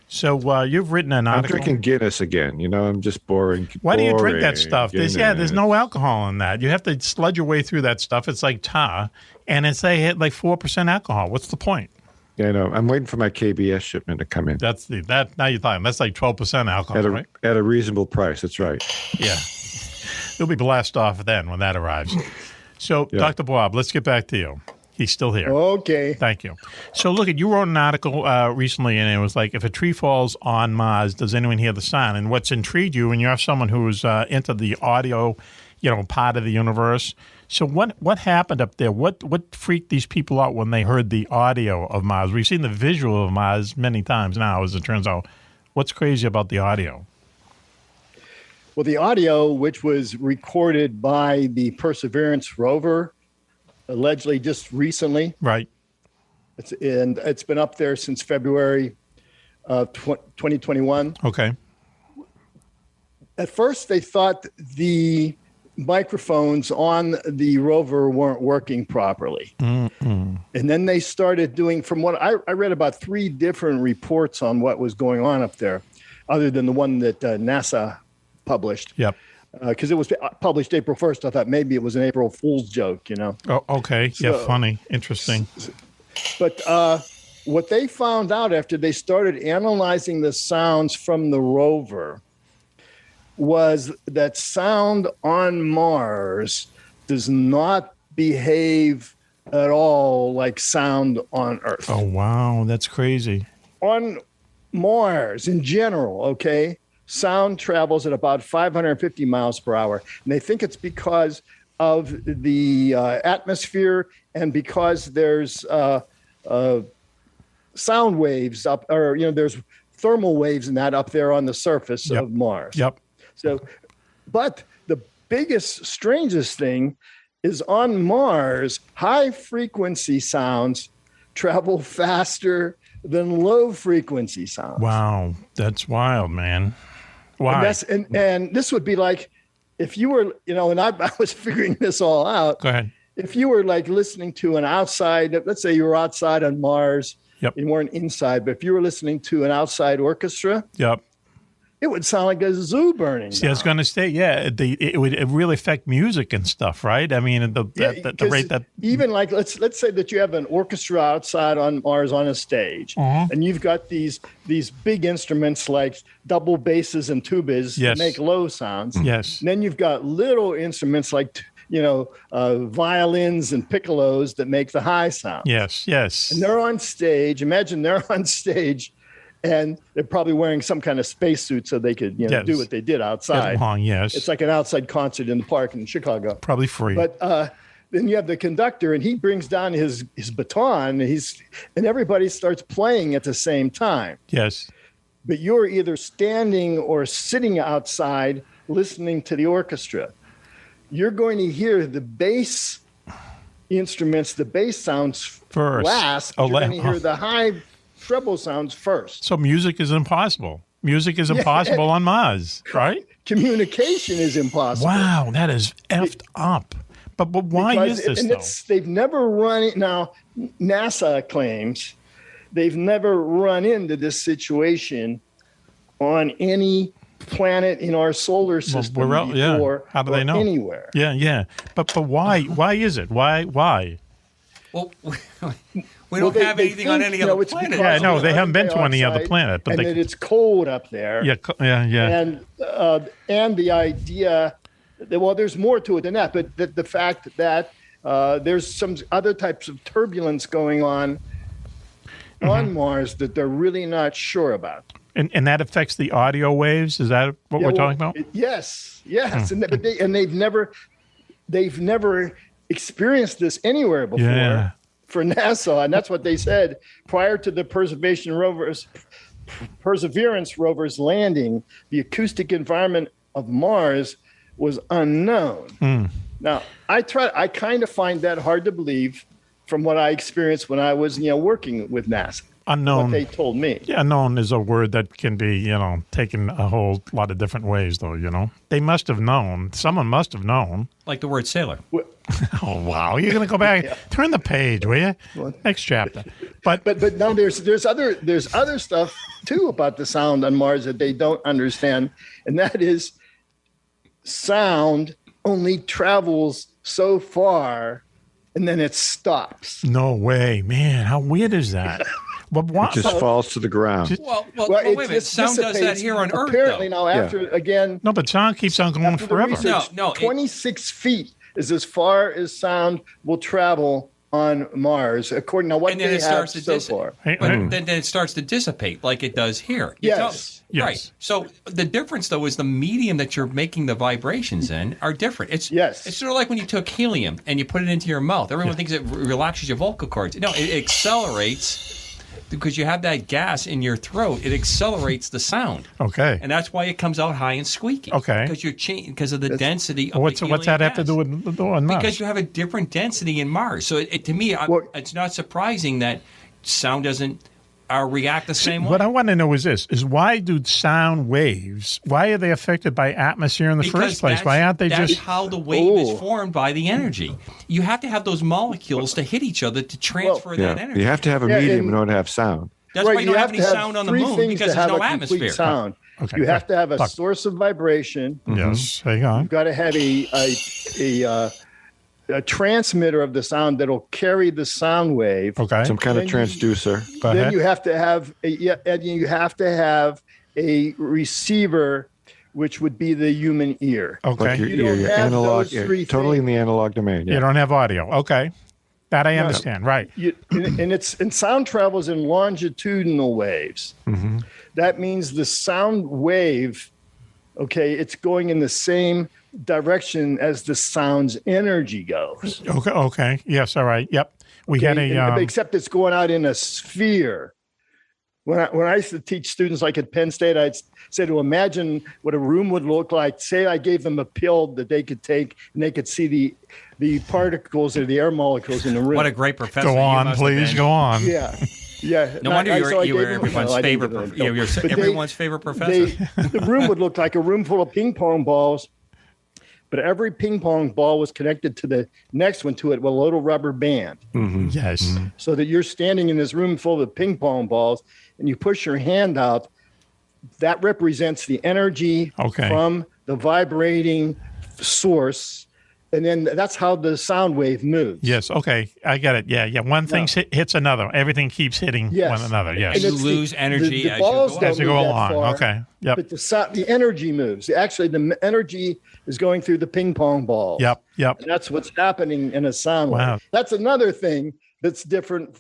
you've written an I'm article. drinking Guinness again. I'm just boring. Why do you drink that stuff? Guinness. There's no alcohol in that. You have to sludge your way through that stuff. It's like tar, and it's like 4% alcohol. What's the point? Yeah, I know. I'm waiting for my KBS shipment to come in. Now you're talking. That's like 12% alcohol, right? At a reasonable price. That's right. Yeah. You'll be blasted off then when that arrives. So, Dr. Bob, let's get back to you. He's still here. Okay. Thank you. So, look, you wrote an article recently, and it was like, if a tree falls on Mars, does anyone hear the sound? And what's intrigued you, and you're someone who's into the audio, part of the universe. So what happened up there? What freaked these people out when they heard the audio of Mars? We've seen the visual of Mars many times now, as it turns out. What's crazy about the audio? Well, the audio, which was recorded by the Perseverance rover, allegedly just recently. Right. It's been up there since February of 2021. Okay. At first, they thought the microphones on the rover weren't working properly. Mm-mm. And then they started doing, from what I read, about 3 different reports on what was going on up there, other than the one that NASA published. Yep. Because it was published April 1st. I thought maybe it was an April Fool's joke, Oh, okay. So, yeah, funny. Interesting. But what they found out after they started analyzing the sounds from the rover was that sound on Mars does not behave at all like sound on Earth. Oh, wow. That's crazy. On Mars in general, okay, sound travels at about 550 miles per hour. And they think it's because of the atmosphere and because there's sound waves up, or, there's thermal waves and that up there on the surface of Mars. Yep. So, but the biggest, strangest thing is on Mars, high frequency sounds travel faster than low frequency sounds. Wow. That's wild, man. Why? And this would be like if you were, and I was figuring this all out. Go ahead. If you were like listening to an outside, let's say you were outside on Mars, you weren't inside, but if you were listening to an outside orchestra, it would sound like a zoo burning. See, I was going to say, it would really affect music and stuff, right? I mean, the rate that even like let's say that you have an orchestra outside on Mars on a stage, and you've got these big instruments like double basses and tubas that make low sounds. Yes. And then you've got little instruments like violins and piccolos that make the high sound. Yes. And they're on stage. Imagine they're on stage. And they're probably wearing some kind of spacesuit so they could, do what they did outside. Yes. It's like an outside concert in the park in Chicago. Probably free. But then you have the conductor, and he brings down his baton, and everybody starts playing at the same time. Yes. But you're either standing or sitting outside listening to the orchestra. You're going to hear the bass instruments, the bass sounds first. Last. You're going to hear the high treble sounds first. So music is impossible. Music is impossible on Mars, right? Communication is impossible. Wow, that is effed up. But why is this, though? They've never run it. Now, NASA claims they've never run into this situation on any planet in our solar system before. How do they know? Anywhere. Yeah. But why? Why is it? Why? Well, we don't have anything on any other planet. Yeah, no, they haven't been to any other planet. But that it's cold up there. Yeah. And the idea that, there's more to it than that, but the fact that there's some other types of turbulence going on Mars that they're really not sure about. And that affects the audio waves? Is that what we're talking about? Yes. But they've never experienced this anywhere before for NASA, and that's what they said prior to the Perseverance rover's landing. The acoustic environment of Mars was unknown. Now, I kind of find that hard to believe from what I experienced when I was working with NASA. Unknown. What they told me. Yeah, unknown is a word that can be, taken a whole lot of different ways, though, They must have known. Someone must have known. Like the word sailor. Oh, wow. You're going to go back. Turn the page, will you? Next chapter. But now there's other stuff, too, about the sound on Mars that they don't understand, and that is sound only travels so far, and then it stops. No way. Man, how weird is that? But it just falls to the ground. Well, wait a minute. Sound does that here on Earth, apparently, though. Now, after, again... No, but sound keeps on going forever. Research, 26 feet is as far as sound will travel on Mars, according to what And then they it have starts to so far. But then it starts to dissipate like it does here. Yes. Yes. Right. So the difference, though, is the medium that you're making the vibrations in are different. It's sort of like when you took helium and you put it into your mouth. Everyone thinks it relaxes your vocal cords. No, it accelerates because you have that gas in your throat. It accelerates the sound. Okay. And that's why it comes out high and squeaky. Okay. Because of the density of What's the that helium have to gas. do with Mars? Because you have a different density in Mars. So to me, it's not surprising that sound doesn't react the same way. What I want to know is this: why do sound waves? Why are they affected by atmosphere in the first place? Why aren't they that's just? how the wave is formed by the energy. You have to have those molecules to hit each other to transfer that energy. You have to have a medium in order to have sound. That's why you don't have any sound on the moon because there's no atmosphere. Sound. Okay, you have to have a source of vibration. Yes, hang on. You've got to have a transmitter of the sound that'll carry the sound wave. Okay, some kind of transducer. Then you have to have a receiver, which would be the human ear. Okay, like your analog, totally in the analog domain. Yeah. You don't have audio. Okay, that I understand. Right. And sound travels in longitudinal waves. Mm-hmm. That means the sound wave, it's going in the same direction as the sound's energy goes. Okay. Yes. All right. Yep. We had except it's going out in a sphere. When I used to teach students, like at Penn State, I'd say to imagine what a room would look like. Say I gave them a pill that they could take, and they could see the particles or the air molecules in the room. What a great professor! Go on, please. Go on. Yeah. Yeah. No wonder you were everyone's favorite. You're everyone's favorite professor. The room would look like a room full of ping pong balls, but every ping pong ball was connected to the next one to it with a little rubber band. Mm-hmm. Yes. Mm-hmm. So that you're standing in this room full of ping pong balls, and you push your hand out. That represents the energy from the vibrating source. And then that's how the sound wave moves. Yes. Okay. I get it. Yeah. One thing hits another. Everything keeps hitting one another. Yes. And you lose energy as you go along. Far, okay. Yep. But the energy moves. Actually, the energy is going through the ping pong balls. Yep. And that's what's happening in a sound wave. That's another thing that's different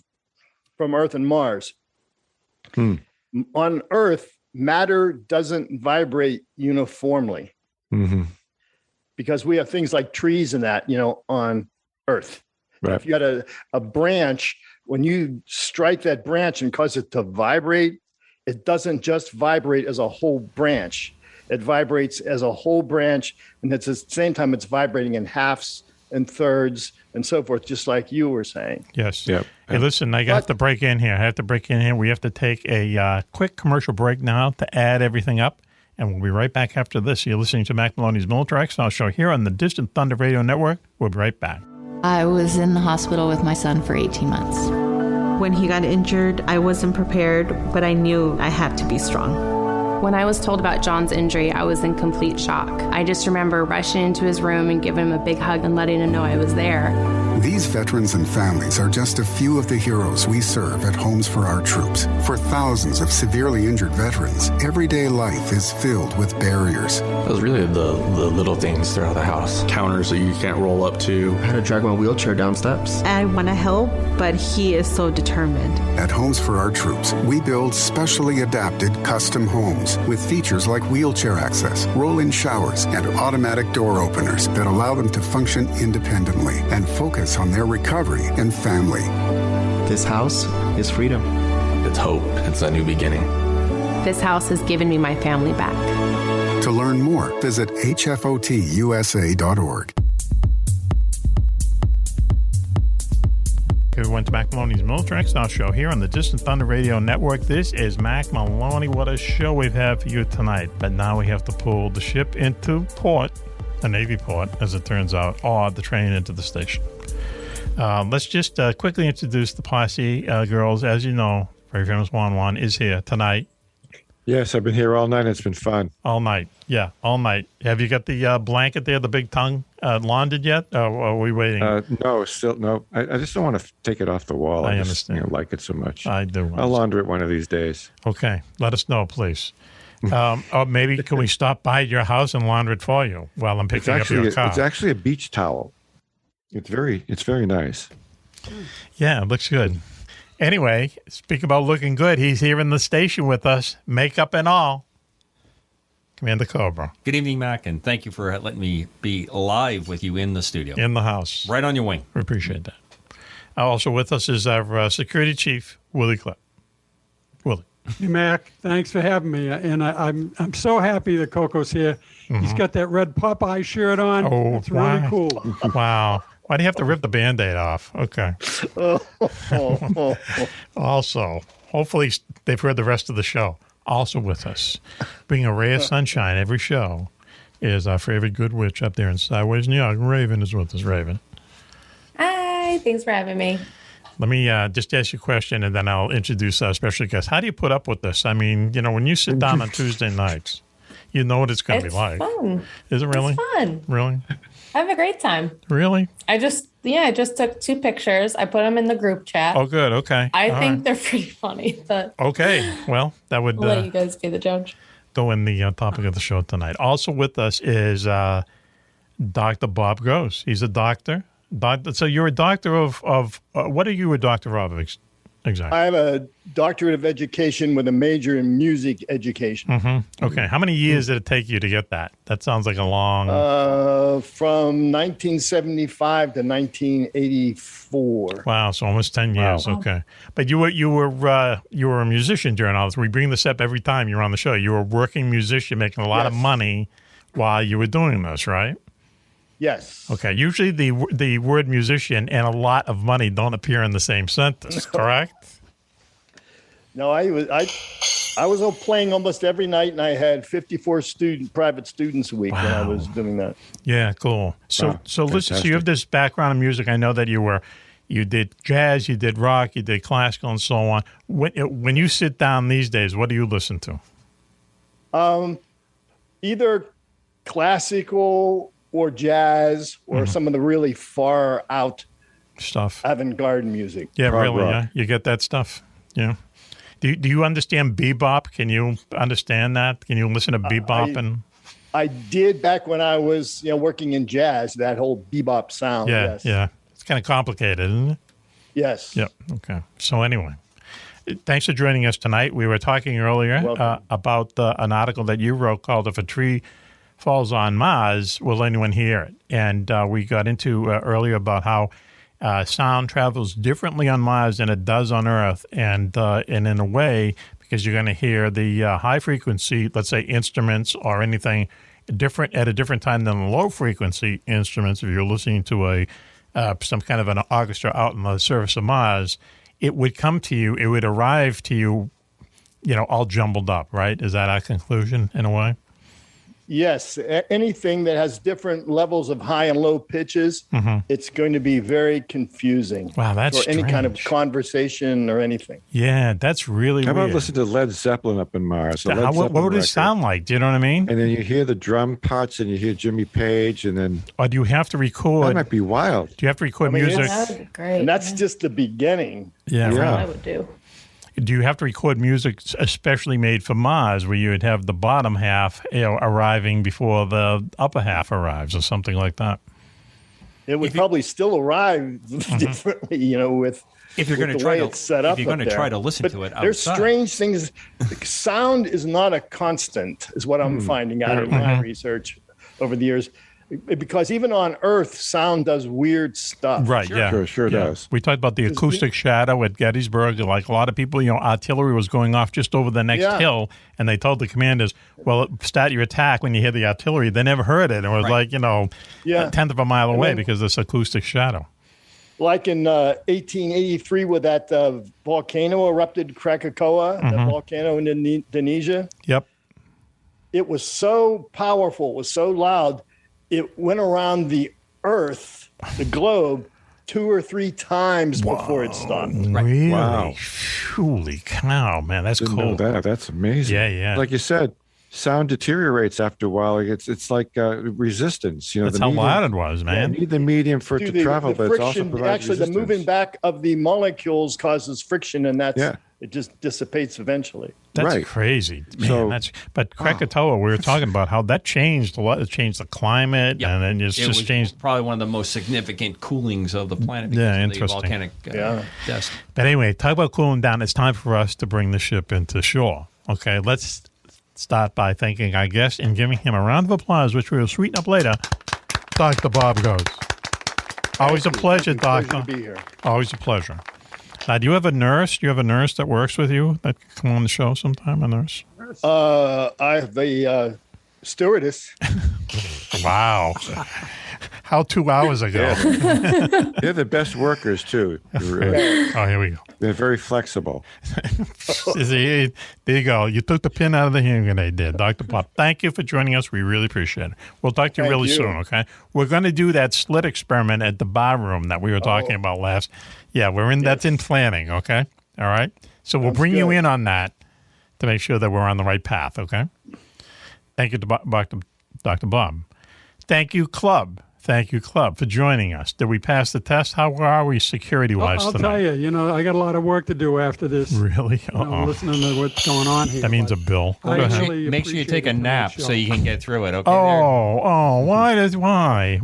from Earth and Mars. On Earth, matter doesn't vibrate uniformly. Mm-hmm. Because we have things like trees and that, on Earth. Right. If you had a branch, when you strike that branch and cause it to vibrate, it doesn't just vibrate as a whole branch. It vibrates as a whole branch, and at the same time, it's vibrating in halves and thirds and so forth, just like you were saying. Yes. Yep. Hey, listen, I have to break in here. We have to take a quick commercial break now to add everything up. And we'll be right back after this. You're listening to Mack Maloney's Military X-Files Show here on the Distant Thunder Radio Network. We'll be right back. I was in the hospital with my son for 18 months. When he got injured, I wasn't prepared, but I knew I had to be strong. When I was told about John's injury, I was in complete shock. I just remember rushing into his room and giving him a big hug and letting him know I was there. These veterans and families are just a few of the heroes we serve at Homes for Our Troops. For thousands of severely injured veterans, everyday life is filled with barriers. It was really the little things throughout the house. Counters that you can't roll up to. I had to drag my wheelchair down steps. I want to help, but he is so determined. At Homes for Our Troops, we build specially adapted custom homes with features like wheelchair access, roll-in showers, and automatic door openers that allow them to function independently and focus on their recovery and family. This house is freedom. It's hope. It's a new beginning. This house has given me my family back. To learn more, visit hfotusa.org. We went to Mack Maloney's Military X-Files Show here on the Distant Thunder Radio Network. This is Mack Maloney. What a show we have for you tonight. But now we have to pull the ship into port, a Navy port, as it turns out, or the train into the station. Let's just quickly introduce the posse. Girls, as you know, very famous Juan is here tonight. Yes, I've been here all night. It's been fun. All night. Yeah, all night. Have you got the blanket there, the big tongue, laundered yet? Or are we waiting? No, still no. I just don't want to take it off the wall. I understand. Just, like it so much. I do. I'll launder it one of these days. Okay. Let us know, please. Or maybe can we stop by your house and launder it for you while I'm picking up your car? It's actually a beach towel. It's very nice. Yeah, it looks good. Anyway, speaking about looking good, he's here in the station with us, makeup and all. Commander Cobra. Good evening, Mac, and thank you for letting me be live with you in the studio. In the house. Right on your wing. We appreciate that. Also with us is our security chief, Willie Klepp. Willie. Hey, Mac, thanks for having me. And I'm so happy that Coco's here. He's got that red Popeye shirt on. Oh, it's really cool. Wow. Why do you have to rip the Band-Aid off? Okay. Also, hopefully they've heard the rest of the show. Also with us, bringing a ray of sunshine every show, is our favorite good witch up there in Sideways, New York. Raven is with us. Raven. Hi, thanks for having me. Let me just ask you a question, and then I'll introduce our special guest. How do you put up with this? I mean, when you sit down on Tuesday nights, you know what it's going to be like. It's fun. Is it really? It's fun. Really? I have a great time. Really? I just took 2 pictures. I put them in the group chat. Oh, good. Okay. I think they're pretty funny. But okay. Well, that would I'll let you guys be the judge. Go in the topic of the show tonight. Also with us is Dr. Bob Gross. He's a doctor. So you're a doctor of what are you a doctor of exactly? I'm a doctorate of education with a major in music education. Mm-hmm. Okay. How many years did it take you to get that? That sounds like a long... From 1975 to 1984. Wow, so almost 10 years. Wow. Okay. But you were a musician during all this. We bring this up every time you're on the show. You were a working musician making a lot of money while you were doing this, right? Yes. Okay. Usually the word musician and a lot of money don't appear in the same sentence, correct? No, I was playing almost every night, and I had 54 private students a week when I was doing that. Yeah, cool. So listen, so you have this background in music. I know that you did jazz, you did rock, you did classical, and so on. When you sit down these days, what do you listen to? Either classical or jazz, or some of the really far out stuff, avant-garde music. Yeah, really. Yeah, you get that stuff. Yeah. Do you understand bebop? Can you understand that? Can you listen to bebop? I did back when I was working in jazz. That whole bebop sound. Yeah, yes. yeah. It's kind of complicated, isn't it? Yes. Yep. Okay. So anyway, thanks for joining us tonight. We were talking earlier about an article that you wrote called "If a Tree Falls on Mars, Will Anyone Hear It?" And we got into earlier about how sound travels differently on Mars than it does on Earth, and in a way, because you're going to hear the high frequency, let's say instruments or anything different at a different time than the low frequency instruments. If you're listening to some kind of an orchestra out on the surface of Mars, it would come to you, it would arrive to you, all jumbled up, right? Is that our conclusion in a way? Yes, anything that has different levels of high and low pitches, it's going to be very confusing. Wow, that's for any kind of conversation or anything. Yeah, that's really weird. How about listen to Led Zeppelin up in Mars? What would it sound like? Do you know what I mean? And then you hear the drum parts, and you hear Jimmy Page, and then... Or do you have to record... That might be wild. Do you have to record music? That would be great. And that's just the beginning. Yeah, That's right. what I would do. Do you have to record music especially made for Mars, where you would have the bottom half, arriving before the upper half arrives, or something like that? It would probably still arrive differently, with if you're going to try to set up. If you're going to try to listen to it outside. There's strange things. Sound is not a constant, is what I'm finding out in my research over the years. Because even on Earth, sound does weird stuff. Right, Sure does. We talked about the acoustic shadow at Gettysburg. Like a lot of people, artillery was going off just over the next hill, and they told the commanders, well, start your attack when you hear the artillery. They never heard it. It was a tenth of a mile away because of this acoustic shadow. Like in 1883 with that volcano erupted, Krakatoa, that volcano in Indonesia. Yep. It was so powerful, it was so loud, it went around the Earth, the globe, 2 or 3 times before it stopped. Really? Wow. Holy cow, man. That's Didn't cool. know that. That's amazing. Yeah. Like you said, sound deteriorates after a while. It's like resistance. That's how loud it was, man. You need the medium for it to travel, but it's also provides actually resistance. The moving back of the molecules causes friction, and that's It just dissipates eventually. That's crazy, man. But Krakatoa, we were talking about how that changed a lot. It changed the climate, and then it just changed. Probably one of the most significant coolings of the planet. Yeah, Of the interesting. volcanic dust. But anyway, talk about cooling down. It's time for us to bring the ship into shore. Okay, let's start by thanking our guest and giving him a round of applause, which we will sweeten up later. Dr. Bob Goes. Always a pleasure, Doctor. To be here. Always a pleasure. Now, do you have a nurse? Do you have a nurse that works with you that can come on the show sometime? A nurse? I have the stewardess. Wow. How 2 hours ago? They're the best workers, too. Oh, here we go. They're very flexible. There you go. You took the pin out of the hand grenade there, Dr. Pop. Thank you for joining us. We really appreciate it. We'll talk to you really soon, okay? We're going to do that slit experiment at the bar room that we were talking about last. Yeah, that's in planning, okay? All right? So we'll bring you in on that to make sure that we're on the right path, okay? Thank you to Dr. Bob. Thank you, Club. Thank you, Club, for joining us. Did we pass the test? How are we security-wise I'll tonight? tell you, I got a lot of work to do after this. Really? Listening to what's going on here. That means a bill. I actually Make sure you take a nap so you can get through it. Okay.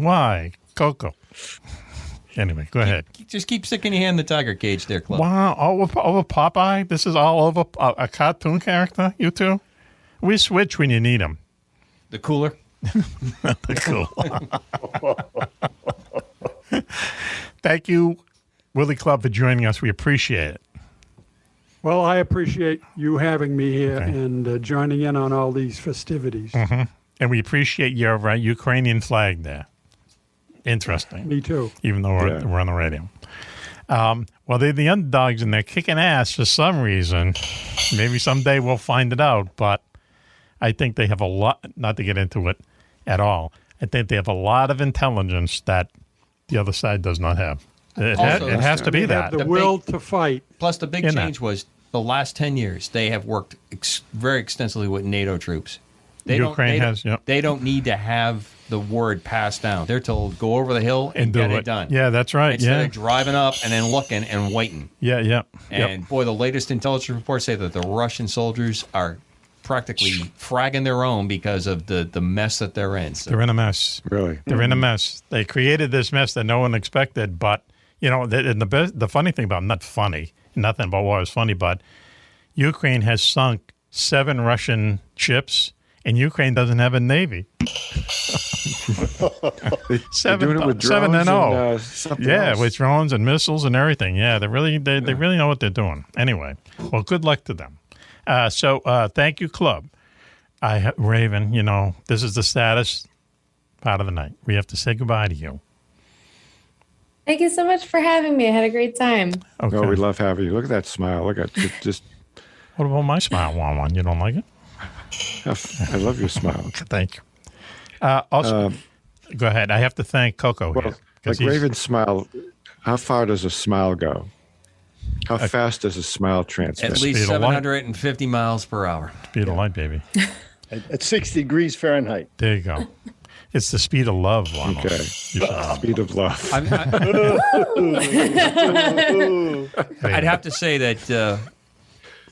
Why? Coco. Anyway, go ahead. Just keep sticking your hand in the tiger cage there, Club. Wow, over Popeye? This is all over a cartoon character, you two? We switch when you need them. The cooler? The cool. Thank you, Willie Club, for joining us. We appreciate it. Well, I appreciate you having me here and joining in on all these festivities. Mm-hmm. And we appreciate your Ukrainian flag there. Interesting. Me too. Even though we're on the radio. Well, they're the underdogs, and they're kicking ass for some reason. Maybe someday we'll find it out, but I think they have a lot, not to get into it at all, I think they have a lot of intelligence that the other side does not have. It has to be that. The will to fight. Plus, the big change was the last 10 years, they have worked very extensively with NATO troops. They don't need to have the word passed down. They're told, go over the hill and get it done. Yeah, that's right. Instead of driving up and then looking and waiting. Yeah. And boy, the latest intelligence reports say that the Russian soldiers are practically fragging their own because of the mess that they're in. So. They're in a mess. Really? They're in a mess. They created this mess that no one expected, but, the funny thing about, not funny, nothing about what was funny, but Ukraine has sunk 7 Russian ships, and Ukraine doesn't have a navy. Doing it with drones and something else. With drones and missiles and everything. Yeah, they really know what they're doing. Anyway, well, good luck to them. Thank you, Club. Raven, this is the saddest part of the night. We have to say goodbye to you. Thank you so much for having me. I had a great time. Okay. Oh, we love having you. Look at that smile. Look at it. Just. What about my smile, Juan? You don't like it? I love your smile. Thank you. Also, go ahead. I have to thank Coco here. Like Raven's smile, how far does a smile go? How fast does a smile transmit? At least 750 miles per hour. Speed of light, baby. At 60 degrees Fahrenheit. There you go. It's the speed of love, Juan. Okay. Speed of love. I'd have to say that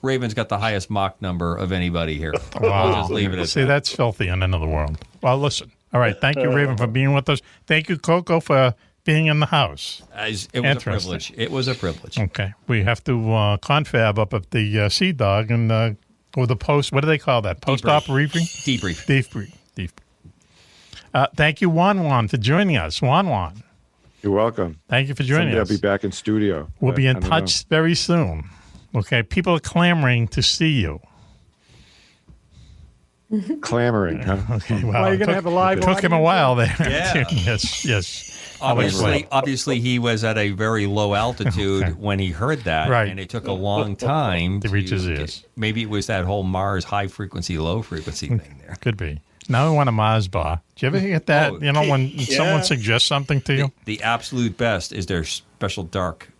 Raven's got the highest Mach number of anybody here. Wow. I'll just leave it at See, that. that's filthy on another world. Well, listen. All right. Thank you, Raven, for being with us. Thank you, Coco, for being in the house. It was a privilege. It was a privilege. Okay. We have to confab up at the Sea Dog and with the post. What do they call that? Post-op briefing? Debrief. Thank you, Juan, for joining us. Juan. You're welcome. Thank you for joining Someday us. I'll be back in studio. We'll be in touch very soon. Okay. People are clamoring to see you. Clamoring, huh? Okay. Well, you're going to have a live It took him a while there. Yeah. Yes. Obviously, he was at a very low altitude when he heard that, Right. and it took a long time to reach his ears. Maybe it was that whole Mars high frequency, low frequency thing there. Could be. Now we want a Mars bar. Do you ever get that? When someone suggests something to you? The absolute best is their special dark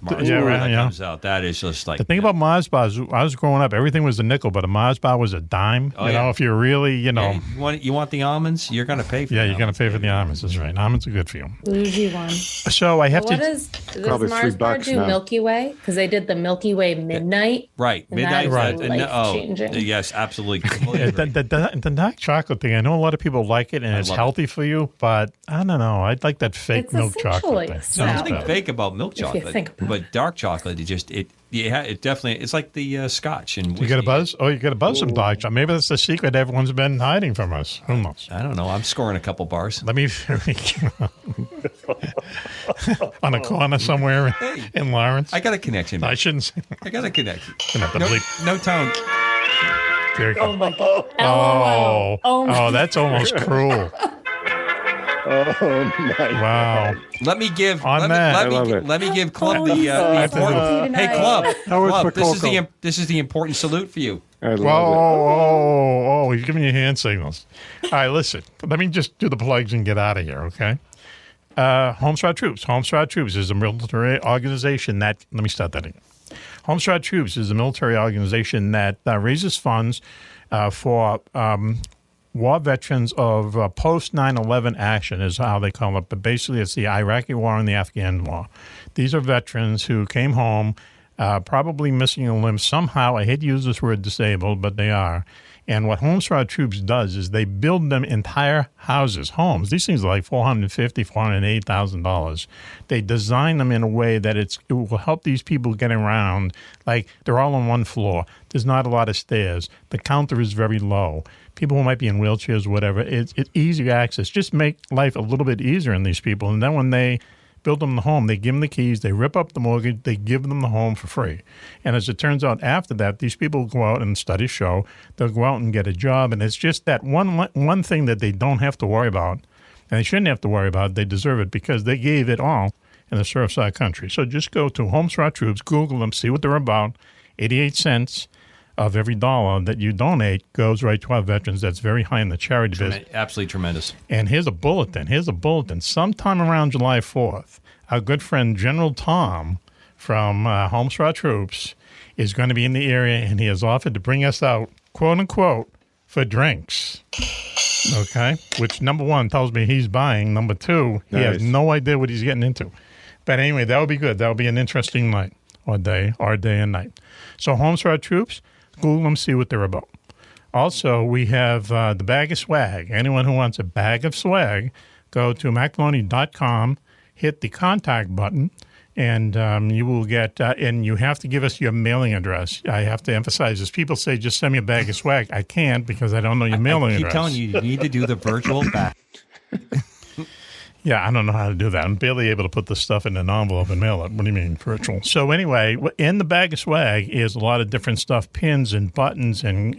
Mars Yeah, bar right, that yeah. comes out. That is just like The thing about Mars bars, I was growing up, everything was a nickel, but a Mars bar was a dime. Oh, you know, yeah. if you're really, you know. Yeah, you want the almonds? You're going to pay for. Yeah, the you're going to pay for the almonds. That's right. Almonds are good for you. Bougie one. So I have What to. does Probably Mars bar $3 do? now. Milky Way? Because they did the Milky Way midnight. Right, And midnight. that is Right. life-changing. Yes, absolutely. Completely agree. The dark chocolate thing, I know a lot of people like it and it's love healthy for you, but I don't know. I'd like that fake It's milk chocolate thing. essentially There's so. nothing fake about milk If you chocolate, think about but dark chocolate, it definitely, it's like the Scotch and You get a buzz? Oh, you get a buzz from dark chocolate. Maybe that's the secret everyone's been hiding from us. Who knows? I don't know. I'm scoring a couple bars. Let me on a corner somewhere in Lawrence. I got a connection. I shouldn't say. I got a connection. Gonna have to bleep. No tone. There you go. Oh my god. Oh, Oh my that's almost cruel. Oh my! Wow. Let me give. On that, I love it. Let me give Club Oh, the he's so important. salty Hey, tonight. Club. That was Club. for Coco. This is the important salute for you. I love Whoa, he's giving you hand signals. All right, listen. Let me just do the plugs and get out of here, okay? Homestar Troops. Homestar Troops is a military organization that, let me start that again. Homestar Troops is a military organization that raises funds for war veterans of post 9/11 action is how they call it. But basically, it's the Iraqi war and the Afghan war. These are veterans who came home probably missing a limb somehow. I hate to use this word disabled, but they are. And what Homestar Troops does is they build them entire houses, homes. These things are like $450,000, $480,000. They design them in a way that it will help these people get around. Like they're all on one floor. There's not a lot of stairs. The counter is very low. People who might be in wheelchairs, whatever, it's easy access. Just make life a little bit easier on these people. And then when they build them the home, they give them the keys, they rip up the mortgage, they give them the home for free. And as it turns out, after that, these people go out and studies show they'll go out and get a job. And it's just that one thing that they don't have to worry about, and they shouldn't have to worry about. They deserve it because they gave it all in the surfside country. So just go to Homestar Troops, Google them, see what they're about. 88 cents of every dollar that you donate goes right to our veterans. That's very high in the charity business. Absolutely tremendous. And here's a bulletin. Sometime around July 4th, our good friend General Tom from Homestar Troops is going to be in the area, and he has offered to bring us out, quote unquote, for drinks. Okay? Which, number one, tells me he's buying. Number two, he has no idea what he's getting into. But anyway, that would be good. That would be an interesting night or day and night. So Homestar Troops, Google them, see what they're about. Also, we have the bag of swag. Anyone who wants a bag of swag, go to MackMaloney.com, hit the contact button, and you will get, and you have to give us your mailing address. I have to emphasize this. People say, just send me a bag of swag. I can't because I don't know your mailing address. I keep telling you, you need to do the virtual bag. Yeah, I don't know how to do that. I'm barely able to put this stuff in an envelope and mail it. What do you mean, virtual? So anyway, in the bag of swag is a lot of different stuff, pins and buttons and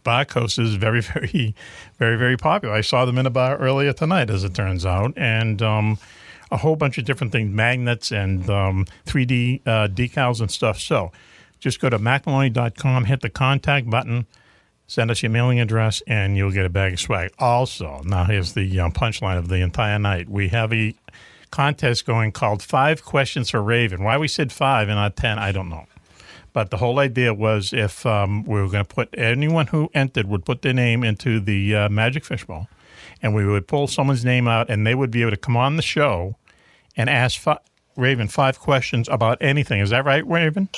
barcodes. Is very, very, very, very popular. I saw them in a bar earlier tonight, as it turns out, and a whole bunch of different things, magnets and 3D decals and stuff. So just go to MackMaloney.com, hit the contact button, send us your mailing address, and you'll get a bag of swag. Also, now here's the punchline of the entire night. We have a contest going called 5 Questions for Raven. Why we said 5 and not 10, I don't know. But the whole idea was if we were going to put anyone who entered would put their name into the Magic Fishbowl, and we would pull someone's name out, and they would be able to come on the show and ask Raven 5 questions about anything. Is that right, Raven?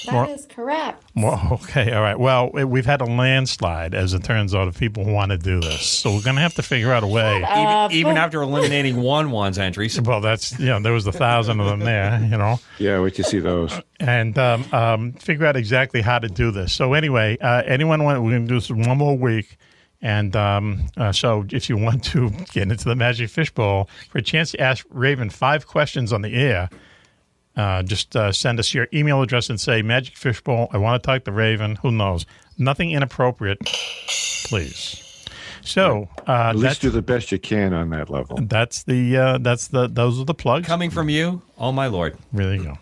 That is correct. Well, okay, all right. Well, we've had a landslide, as it turns out, of people who want to do this. So we're going to have to figure out a way. Even after eliminating one's entries. Well, that's, there was 1,000 of them there, Yeah, wait to see those. And figure out exactly how to do this. So anyway, anyone we're going to do this one more week. And so if you want to get into the Magic Fishbowl, for a chance to ask Raven 5 questions on the air, just send us your email address and say, Magic Fishbowl, I want to talk to Raven. Who knows? Nothing inappropriate, please. So at least do the best you can on that level. Those are the plugs. Coming from you, oh my Lord. There you go.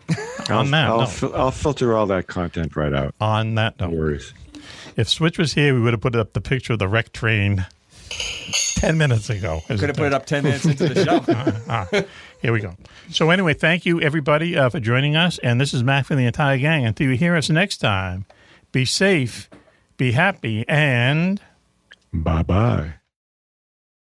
I'll filter all that content right out. On that note. No worries. If Switch was here, we would have put up the picture of the wrecked train 10 minutes ago. Could have put it up 10 minutes into the show. Here we go. So anyway, thank you, everybody, for joining us. And this is Mac for the entire gang. Until you hear us next time, be safe, be happy, and... Bye-bye.